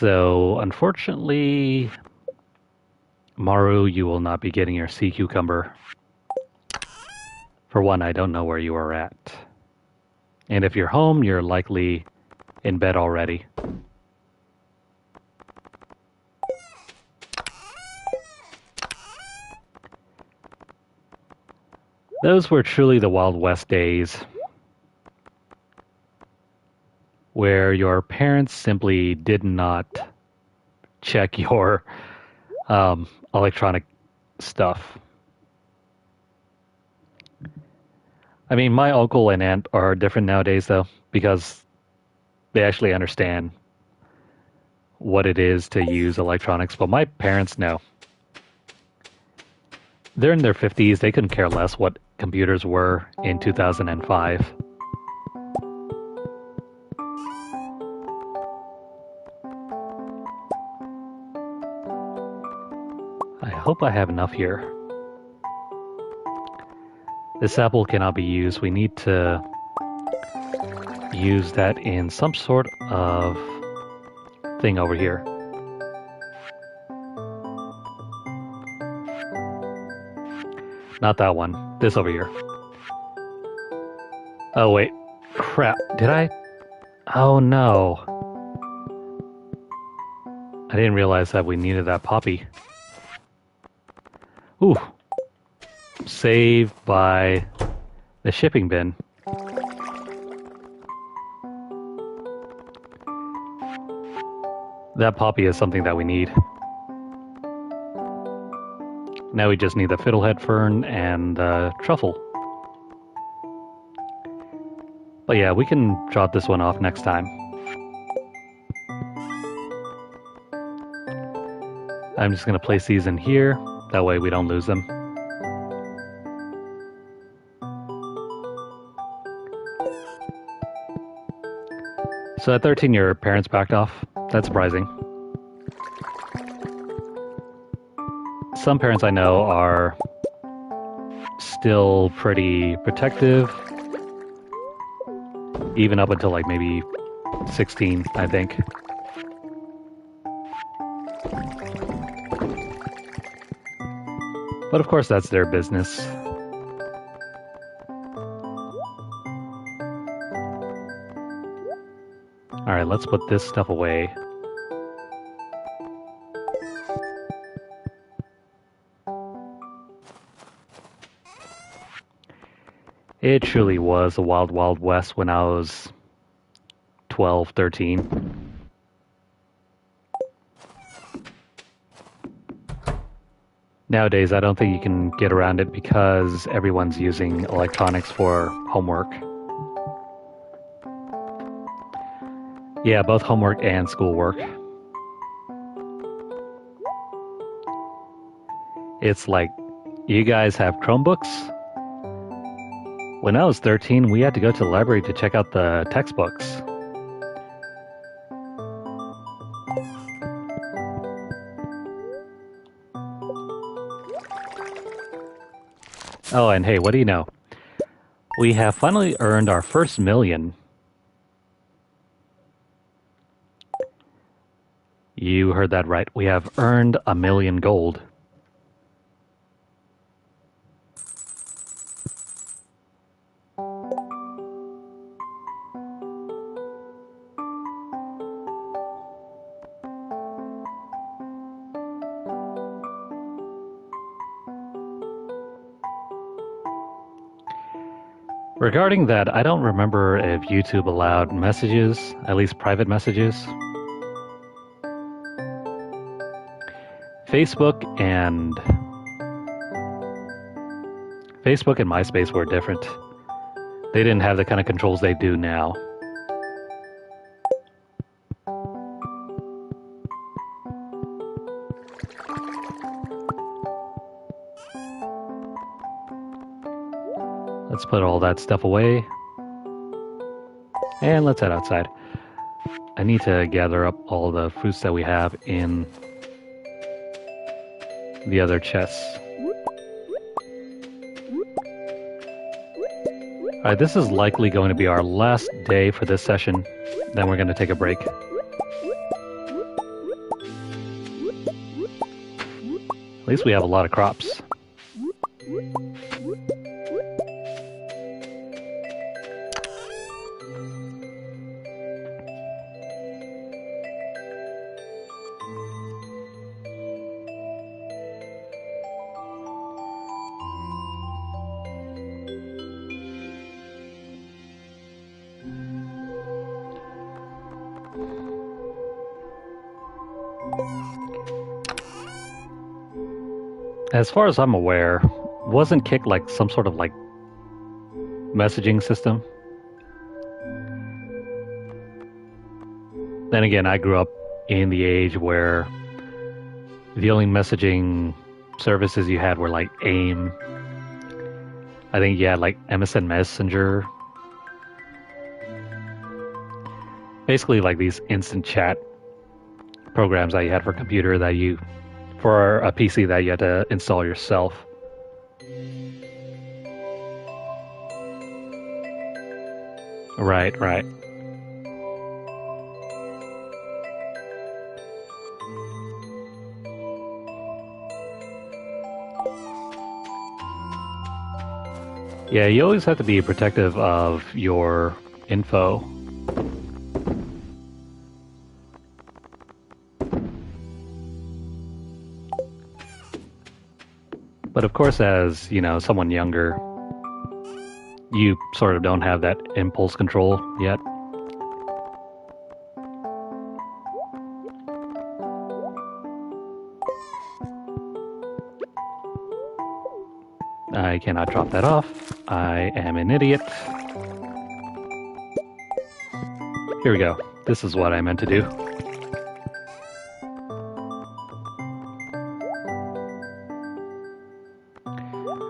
So, unfortunately, Maru, you will not be getting your sea cucumber. For one, I don't know where you are at. And if you're home, you're likely in bed already. Those were truly the Wild West days, where your parents simply did not check your electronic stuff. I mean, my uncle and aunt are different nowadays, though, because they actually understand what it is to use electronics, but my parents know. They're in their 50s, they couldn't care less what computers were in 2005. I hope I have enough here. This apple cannot be used. We need to use that in some sort of thing over here. Not that one. This over here. Oh, wait. Crap. Did I? Oh, no. I didn't realize that we needed that poppy. Ooh. Saved by the shipping bin. That poppy is something that we need. Now we just need the fiddlehead fern and the truffle. But yeah, we can drop this one off next time. I'm just going to place these in here. That way we don't lose them. So at 13, your parents backed off. That's surprising. Some parents I know are still pretty protective, even up until like maybe 16, I think. But of course, that's their business. Alright, let's put this stuff away. It truly was a wild, wild west when I was 12, 13. Nowadays, I don't think you can get around it because everyone's using electronics for homework. Yeah, both homework and schoolwork. It's like, you guys have Chromebooks? When I was 13, we had to go to the library to check out the textbooks. Oh, and hey, what do you know? We have finally earned our first million. You heard that right. We have earned 1,000,000 gold. Regarding that, I don't remember if YouTube allowed messages, at least private messages. Facebook and MySpace were different. They didn't have the kind of controls they do now. Let's put all that stuff away. And let's head outside. I need to gather up all the fruits that we have in the other chests. Alright, this is likely going to be our last day for this session. Then we're going to take a break. least we have a lot of crops. As far as I'm aware, wasn't Kik like some sort of like messaging system? Then again, I grew up in the age where the only messaging services you had were like AIM. I think you had like MSN Messenger. Basically like these instant chat programs that you had for a computer that you, for a PC that you had to install yourself. Right, right. Yeah, you always have to be protective of your info. But of course, as, you know, someone younger, you sort of don't have that impulse control yet. I cannot drop that off. I am an idiot. Here we go. This is what I meant to do.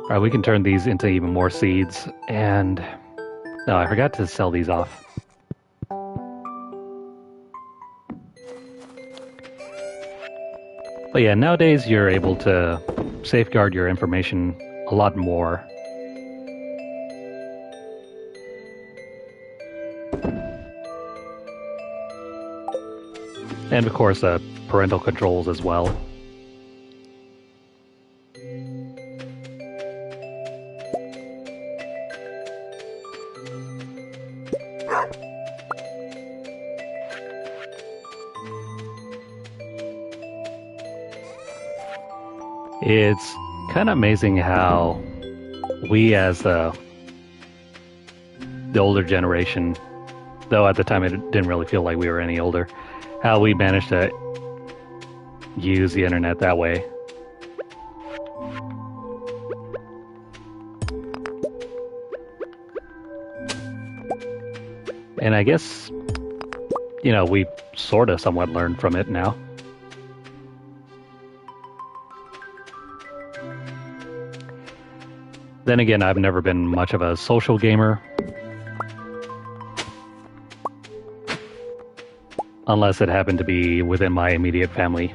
Alright, we can turn these into even more seeds, and... No, I forgot to sell these off. But yeah, nowadays you're able to safeguard your information a lot more. And of course, parental controls as well. It's kind of amazing how we, as the older generation, though at the time it didn't really feel like we were any older, how we managed to use the internet that way. And I guess, you know, we sort of somewhat learned from it now. Then again, I've never been much of a social gamer. Unless it happened to be within my immediate family.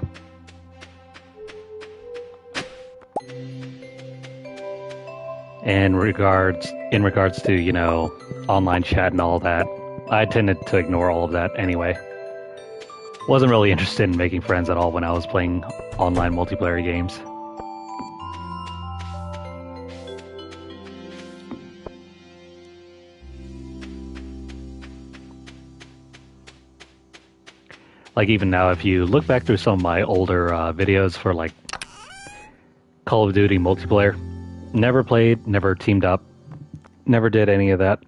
And in regards to, you know, online chat and all that, I tended to ignore all of that anyway. Wasn't really interested in making friends at all when I was playing online multiplayer games. Like even now, if you look back through some of my older videos for like Call of Duty multiplayer, never played, never teamed up, never did any of that.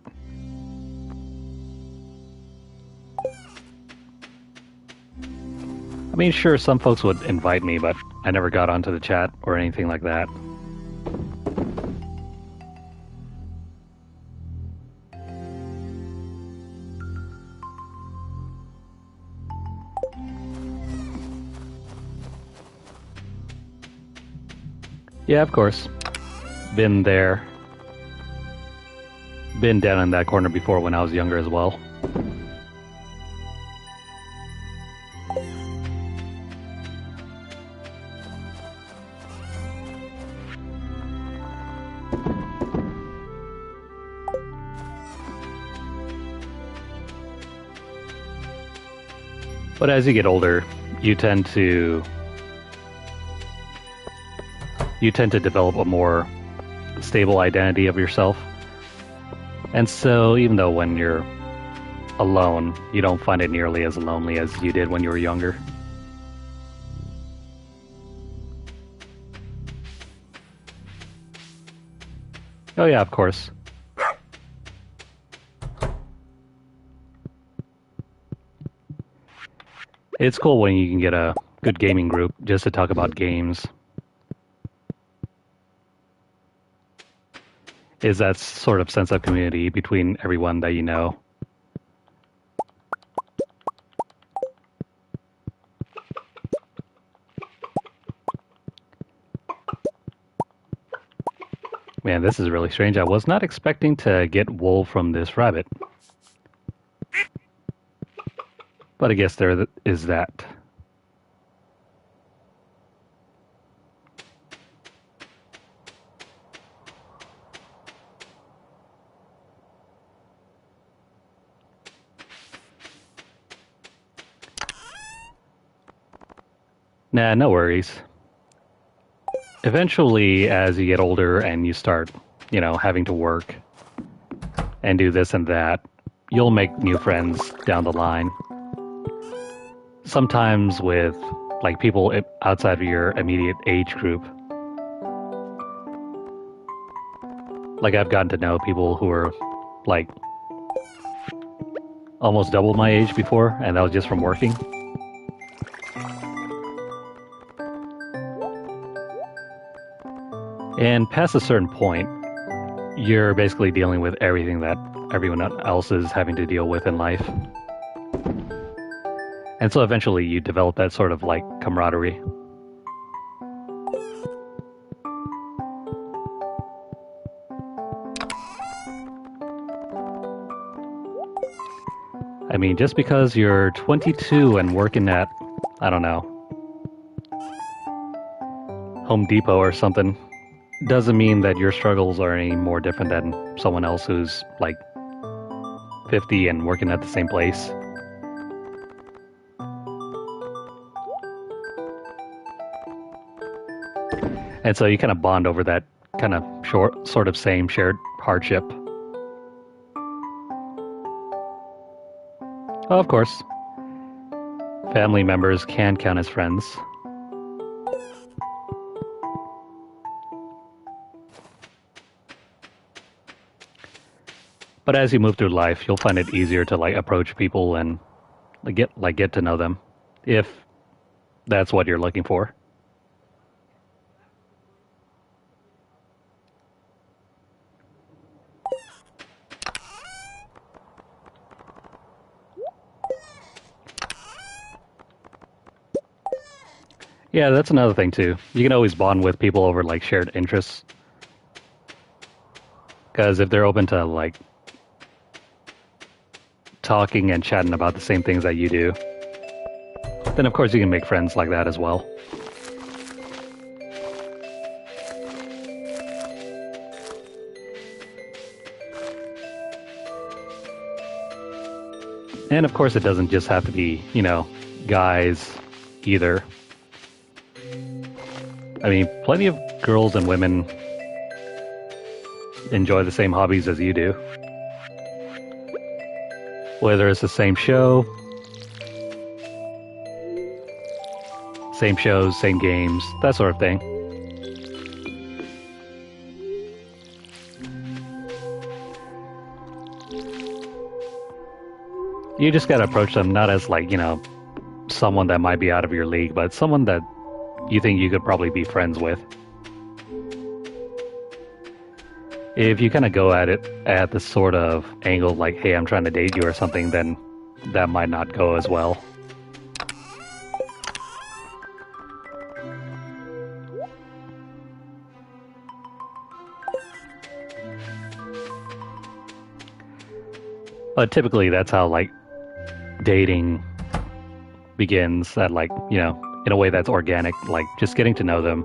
I mean, sure, some folks would invite me, but I never got onto the chat or anything like that. Yeah, of course. Been there. Been down in that corner before when I was younger as well. But as you get older, you tend to you tend to develop a more stable identity of yourself. And so, even though when you're alone, you don't find it nearly as lonely as you did when you were younger. Oh yeah, of course. It's cool when you can get a good gaming group just to talk about games. Is that sort of sense of community between everyone that you know. Man, this is really strange. I was not expecting to get wool from this rabbit. But I guess there is that. Nah, no worries. Eventually, as you get older and you start, having to work and do this and that, you'll make new friends down the line. Sometimes with, like, people outside of your immediate age group. Like, I've gotten to know people who are, like, almost double my age before, and that was just from working. And past a certain point, you're basically dealing with everything that everyone else is having to deal with in life. And so eventually you develop that sort of, like, camaraderie. I mean, just because you're 22 and working at, I don't know, Home Depot or something, doesn't mean that your struggles are any more different than someone else who's, like, 50 and working at the same place. And so you kind of bond over that kind of sort of same shared hardship. Oh, of course. Family members can count as friends. But as you move through life, you'll find it easier to, like, approach people and get to know them, if that's what you're looking for. Yeah, that's another thing too. You can always bond with people over, like, shared interests. Because if they're open to, like, talking and chatting about the same things that you do, then of course you can make friends like that as well. And of course it doesn't just have to be, guys either. I mean, plenty of girls and women enjoy the same hobbies as you do. Whether it's the same shows, same games, that sort of thing. You just gotta approach them not as, like, someone that might be out of your league, but someone that you think you could probably be friends with. If you kind of go at it at the sort of angle like, hey, I'm trying to date you or something, then that might not go as well. But typically that's how, like, dating begins, at, like, in a way that's organic, like just getting to know them.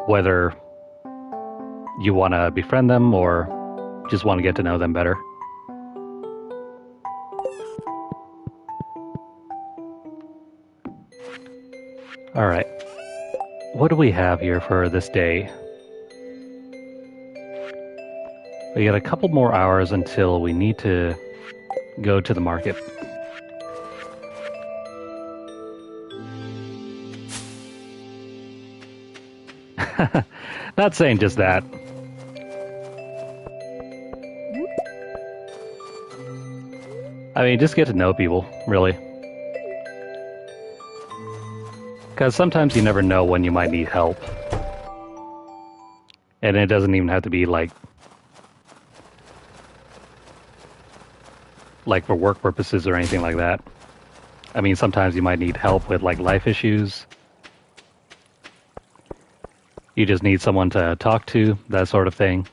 Whether you want to befriend them or just want to get to know them better. Alright. what do we have here for this day? We got a couple more hours until we need to go to the market. Not saying just that. I mean, just get to know people, really. Because sometimes you never know when you might need help. And it doesn't even have to be like for work purposes or anything like that. I mean, sometimes you might need help with like life issues. You just need someone to talk to, that sort of thing.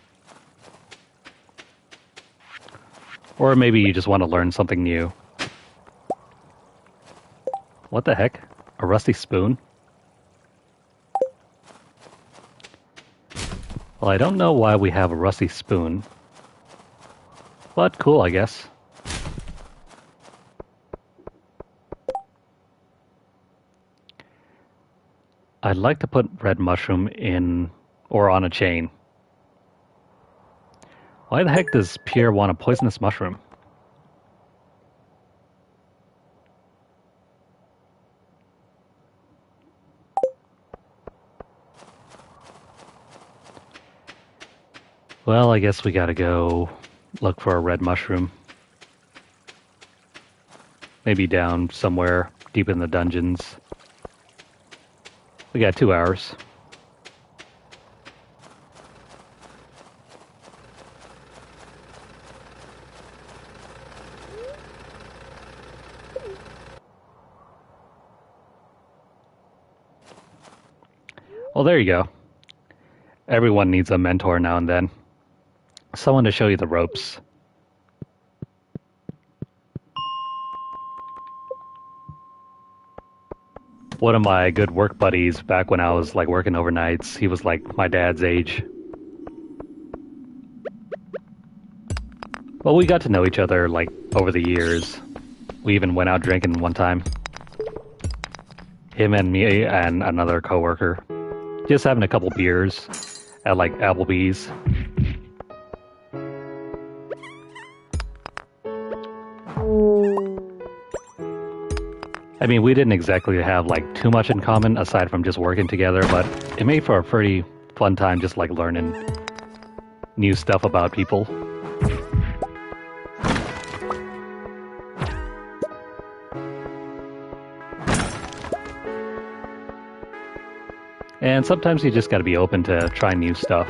Or maybe you just want to learn something new. What the heck? A rusty spoon? Well, I don't know why we have a rusty spoon. But cool, I guess. I'd like to put red mushroom in or on a chain. Why the heck does Pierre want a poisonous mushroom? Well, I guess we gotta go look for a red mushroom. Maybe down somewhere deep in the dungeons. We got 2 hours. Well, there you go. Everyone needs a mentor now and then. Someone to show you the ropes. One of my good work buddies back when I was like working overnights, he was like my dad's age. Well, we got to know each other like over the years. We even went out drinking one time. Him and me and another coworker. Just having a couple beers at like Applebee's. I mean, we didn't exactly have like too much in common aside from just working together, but it made for a pretty fun time just like learning new stuff about people. And sometimes you just gotta be open to trying new stuff.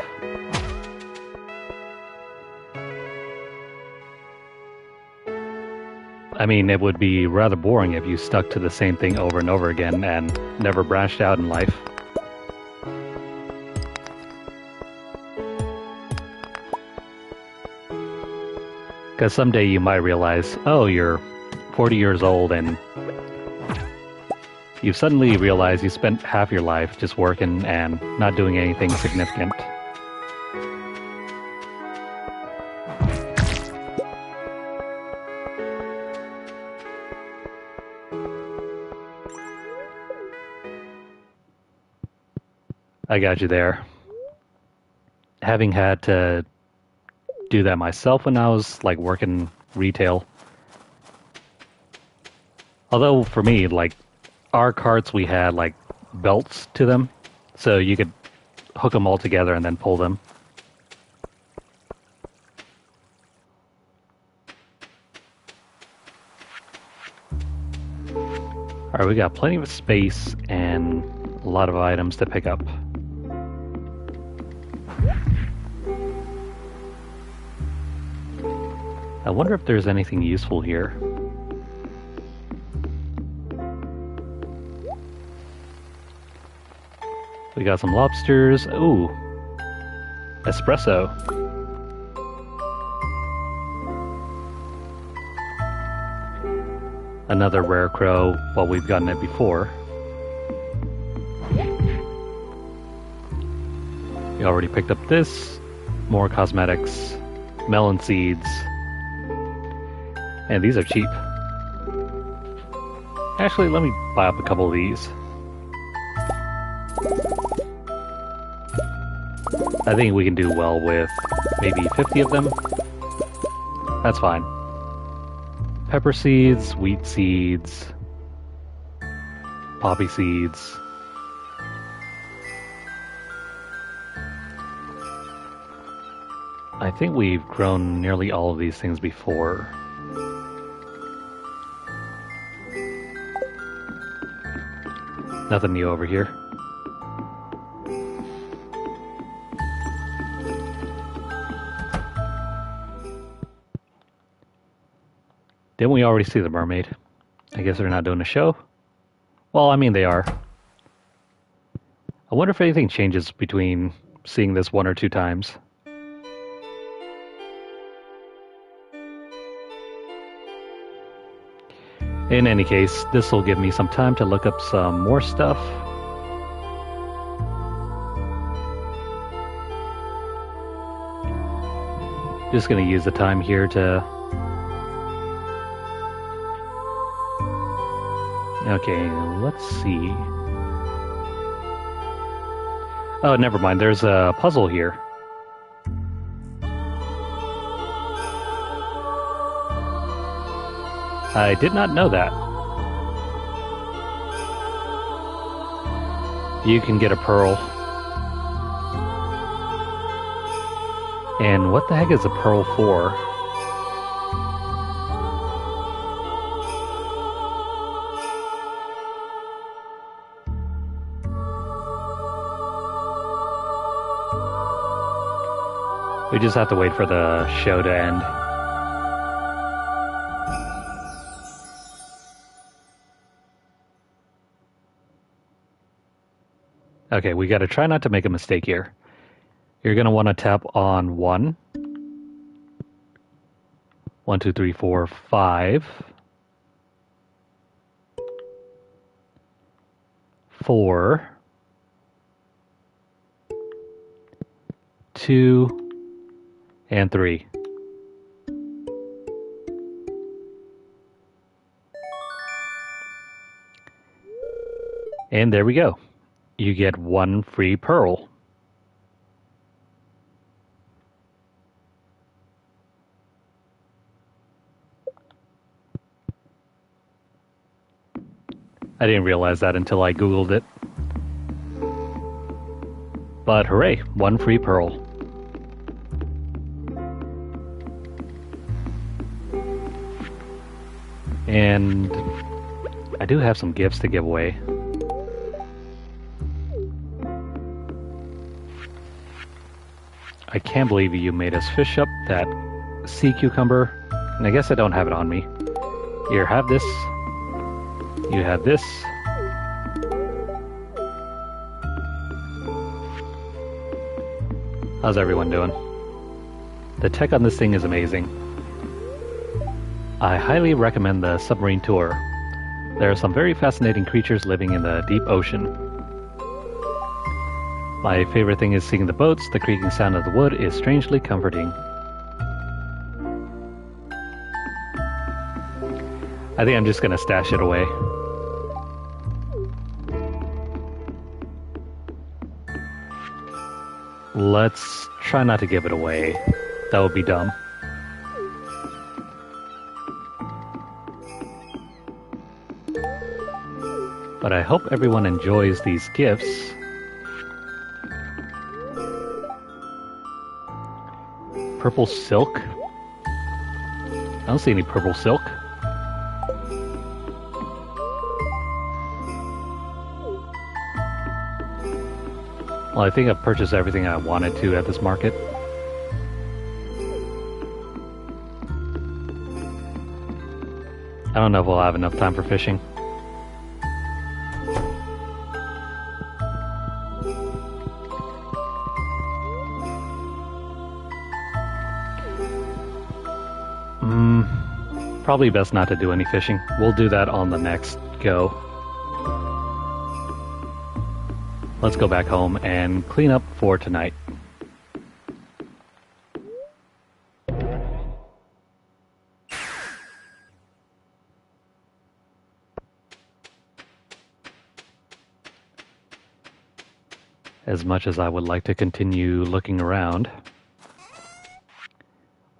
I mean, it would be rather boring if you stuck to the same thing over and over again and never branched out in life. Because someday you might realize, oh, you're 40 years old and you suddenly realize you spent half your life just working and not doing anything significant. I got you there. Having had to do that myself when I was like working retail. Although for me, like our carts, we had like belts to them, so you could hook them all together and then pull them. Alright, we got plenty of space and a lot of items to pick up. I wonder if there's anything useful here. We got some lobsters. Ooh, espresso. Another rare crow. Well, we've gotten it before. We already picked up this. More cosmetics. Melon seeds. And these are cheap. Actually, let me buy up a couple of these. I think we can do well with maybe 50 of them. That's fine. Pepper seeds, wheat seeds, poppy seeds. I think we've grown nearly all of these things before. Nothing new over here. Didn't we already see the mermaid? I guess they're not doing a show? Well, I mean, they are. I wonder if anything changes between seeing this 1 or 2 times. In any case, this will give me some time to look up some more stuff. Just gonna use the time here to... Okay, let's see. Oh, never mind, there's a puzzle here. I did not know that. You can get a pearl. And what the heck is a pearl for? We just have to wait for the show to end. Okay, we gotta try not to make a mistake here. You're gonna want to tap on 1. 1, 2, 3, 4, 5. 4. 2. And 3. And there we go. You get 1 free pearl. I didn't realize that until I Googled it. But hooray, 1 free pearl. And I do have some gifts to give away. I can't believe you made us fish up that sea cucumber, and I guess I don't have it on me. Here, have this. You have this. How's everyone doing? The tech on this thing is amazing. I highly recommend the submarine tour. There are some very fascinating creatures living in the deep ocean. My favorite thing is seeing the boats. The creaking sound of the wood is strangely comforting. I think I'm just gonna stash it away. Let's try not to give it away. That would be dumb. But I hope everyone enjoys these gifts. Purple silk? I don't see any purple silk. Well, I think I've purchased everything I wanted to at this market. I don't know if we'll have enough time for fishing. Probably best not to do any fishing. We'll do that on the next go. Let's go back home and clean up for tonight. As much as I would like to continue looking around,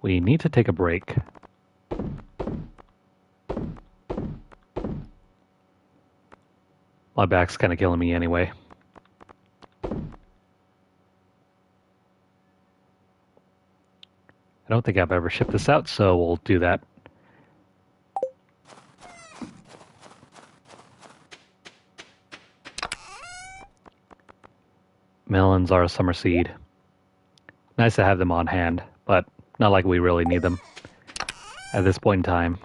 we need to take a break. My back's kind of killing me anyway. I don't think I've ever shipped this out, so we'll do that. Melons are a summer seed. Nice to have them on hand, but not like we really need them at this point in time.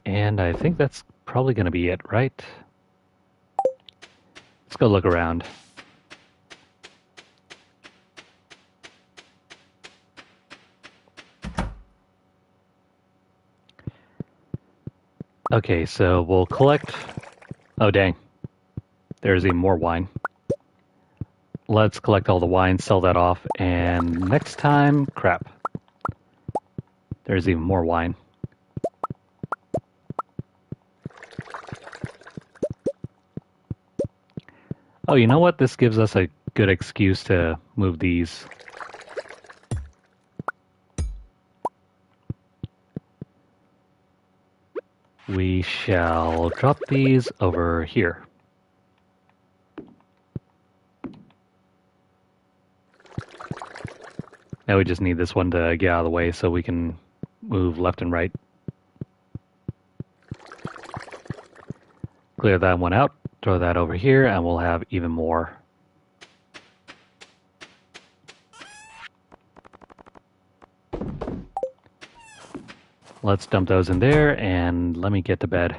And I think that's probably going to be it, right? Let's go look around. Okay, so we'll collect... Oh, dang. There's even more wine. Let's collect all the wine, sell that off, and next time... Crap. There's even more wine. Oh, you know what? This gives us a good excuse to move these. We shall drop these over here. Now we just need this one to get out of the way so we can move left and right. Clear that one out, throw that over here, and we'll have even more. Let's dump those in there, and let me get to bed.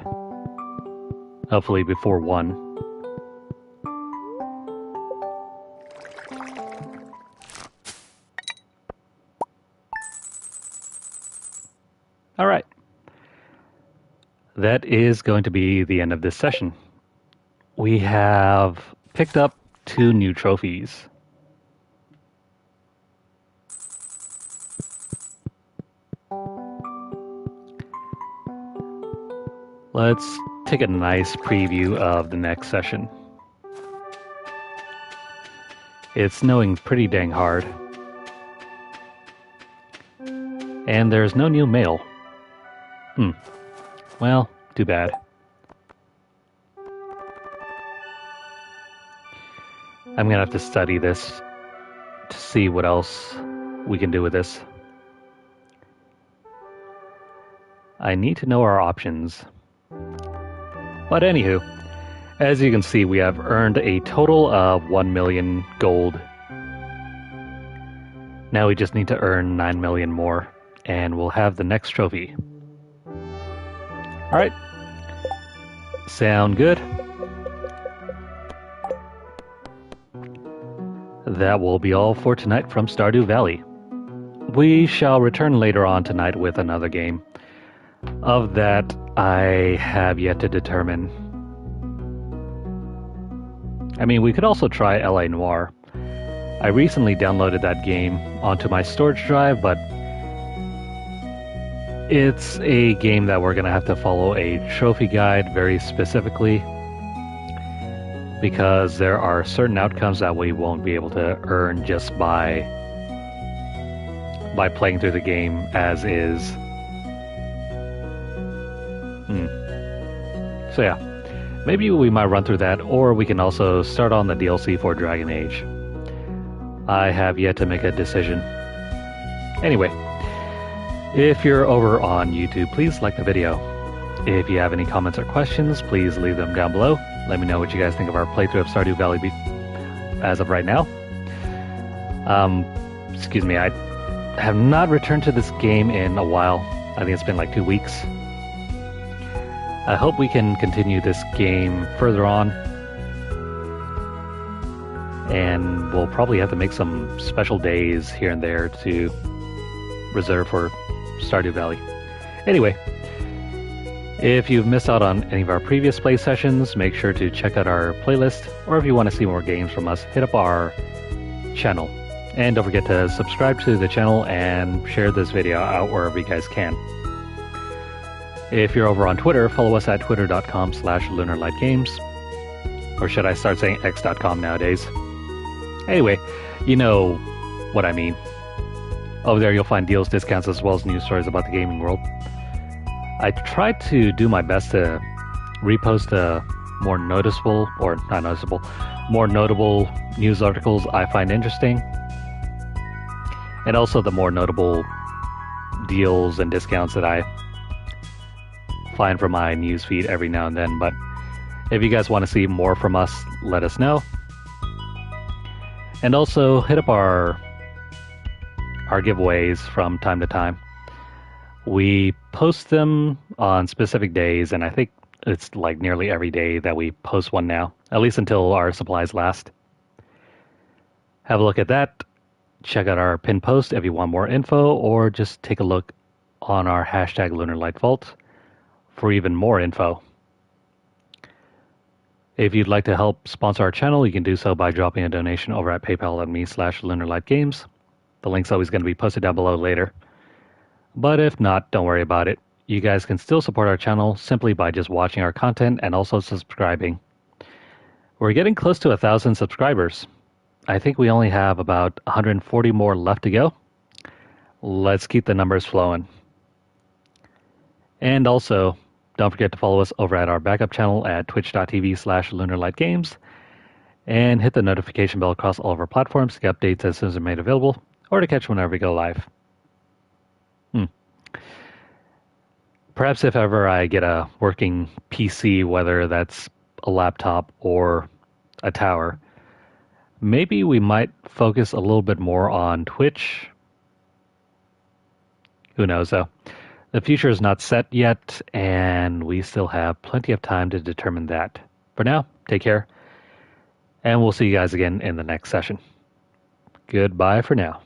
Hopefully before 1. All right. That is going to be the end of this session. We have picked up 2 new trophies. Let's take a nice preview of the next session. It's snowing pretty dang hard. And there's no new mail. Well, too bad. I'm gonna have to study this to see what else we can do with this. I need to know our options. But anywho, as you can see, we have earned a total of 1 million gold. Now we just need to earn 9 million more, and we'll have the next trophy. Alright. Sound good? That will be all for tonight from Stardew Valley. We shall return later on tonight with another game. Of that, I have yet to determine. I mean, we could also try L.A. Noire. I recently downloaded that game onto my storage drive, but it's a game that we're going to have to follow a trophy guide very specifically, because there are certain outcomes that we won't be able to earn just by playing through the game as is. So yeah, maybe we might run through that, or we can also start on the DLC for Dragon Age. I have yet to make a decision. Anyway, if you're over on YouTube, please like the video. If you have any comments or questions, please leave them down below. Let me know what you guys think of our playthrough of Stardew Valley as of right now. Excuse me, I have not returned to this game in a while. I think it's been like 2 weeks. I hope we can continue this game further on. And we'll probably have to make some special days here and there to reserve for Stardew Valley. Anyway, if you've missed out on any of our previous play sessions, make sure to check out our playlist, or if you want to see more games from us, hit up our channel. And don't forget to subscribe to the channel and share this video out wherever you guys can. If you're over on Twitter, follow us at twitter.com/lunarlightgames. Or should I start saying x.com nowadays? Anyway, you know what I mean. Over there you'll find deals, discounts, as well as news stories about the gaming world. I try to do my best to repost the more noticeable, or not noticeable, more notable news articles I find interesting. And also the more notable deals and discounts that I find from my news feed every now and then. But if you guys want to see more from us, let us know. And also hit up our giveaways from time to time. We post them on specific days, and I think it's like nearly every day that we post one now, at least until our supplies last. Have a look at that. Check out our pinned post if you want more info, or just take a look on our hashtag Lunarlight Vault for even more info. If you'd like to help sponsor our channel, you can do so by dropping a donation over at paypal.me/LunarlightGames. The link's always going to be posted down below later. But if not, don't worry about it. You guys can still support our channel simply by just watching our content and also subscribing. We're getting close to 1,000 subscribers. I think we only have about 140 more left to go. Let's keep the numbers flowing. And also, don't forget to follow us over at our backup channel at twitch.tv/LunarlightGames and hit the notification bell across all of our platforms to get updates as soon as they're made available or to catch whenever we go live. Perhaps if ever I get a working PC, whether that's a laptop or a tower, maybe we might focus a little bit more on Twitch. Who knows, though? The future is not set yet, and we still have plenty of time to determine that. For now, take care, and we'll see you guys again in the next session. Goodbye for now.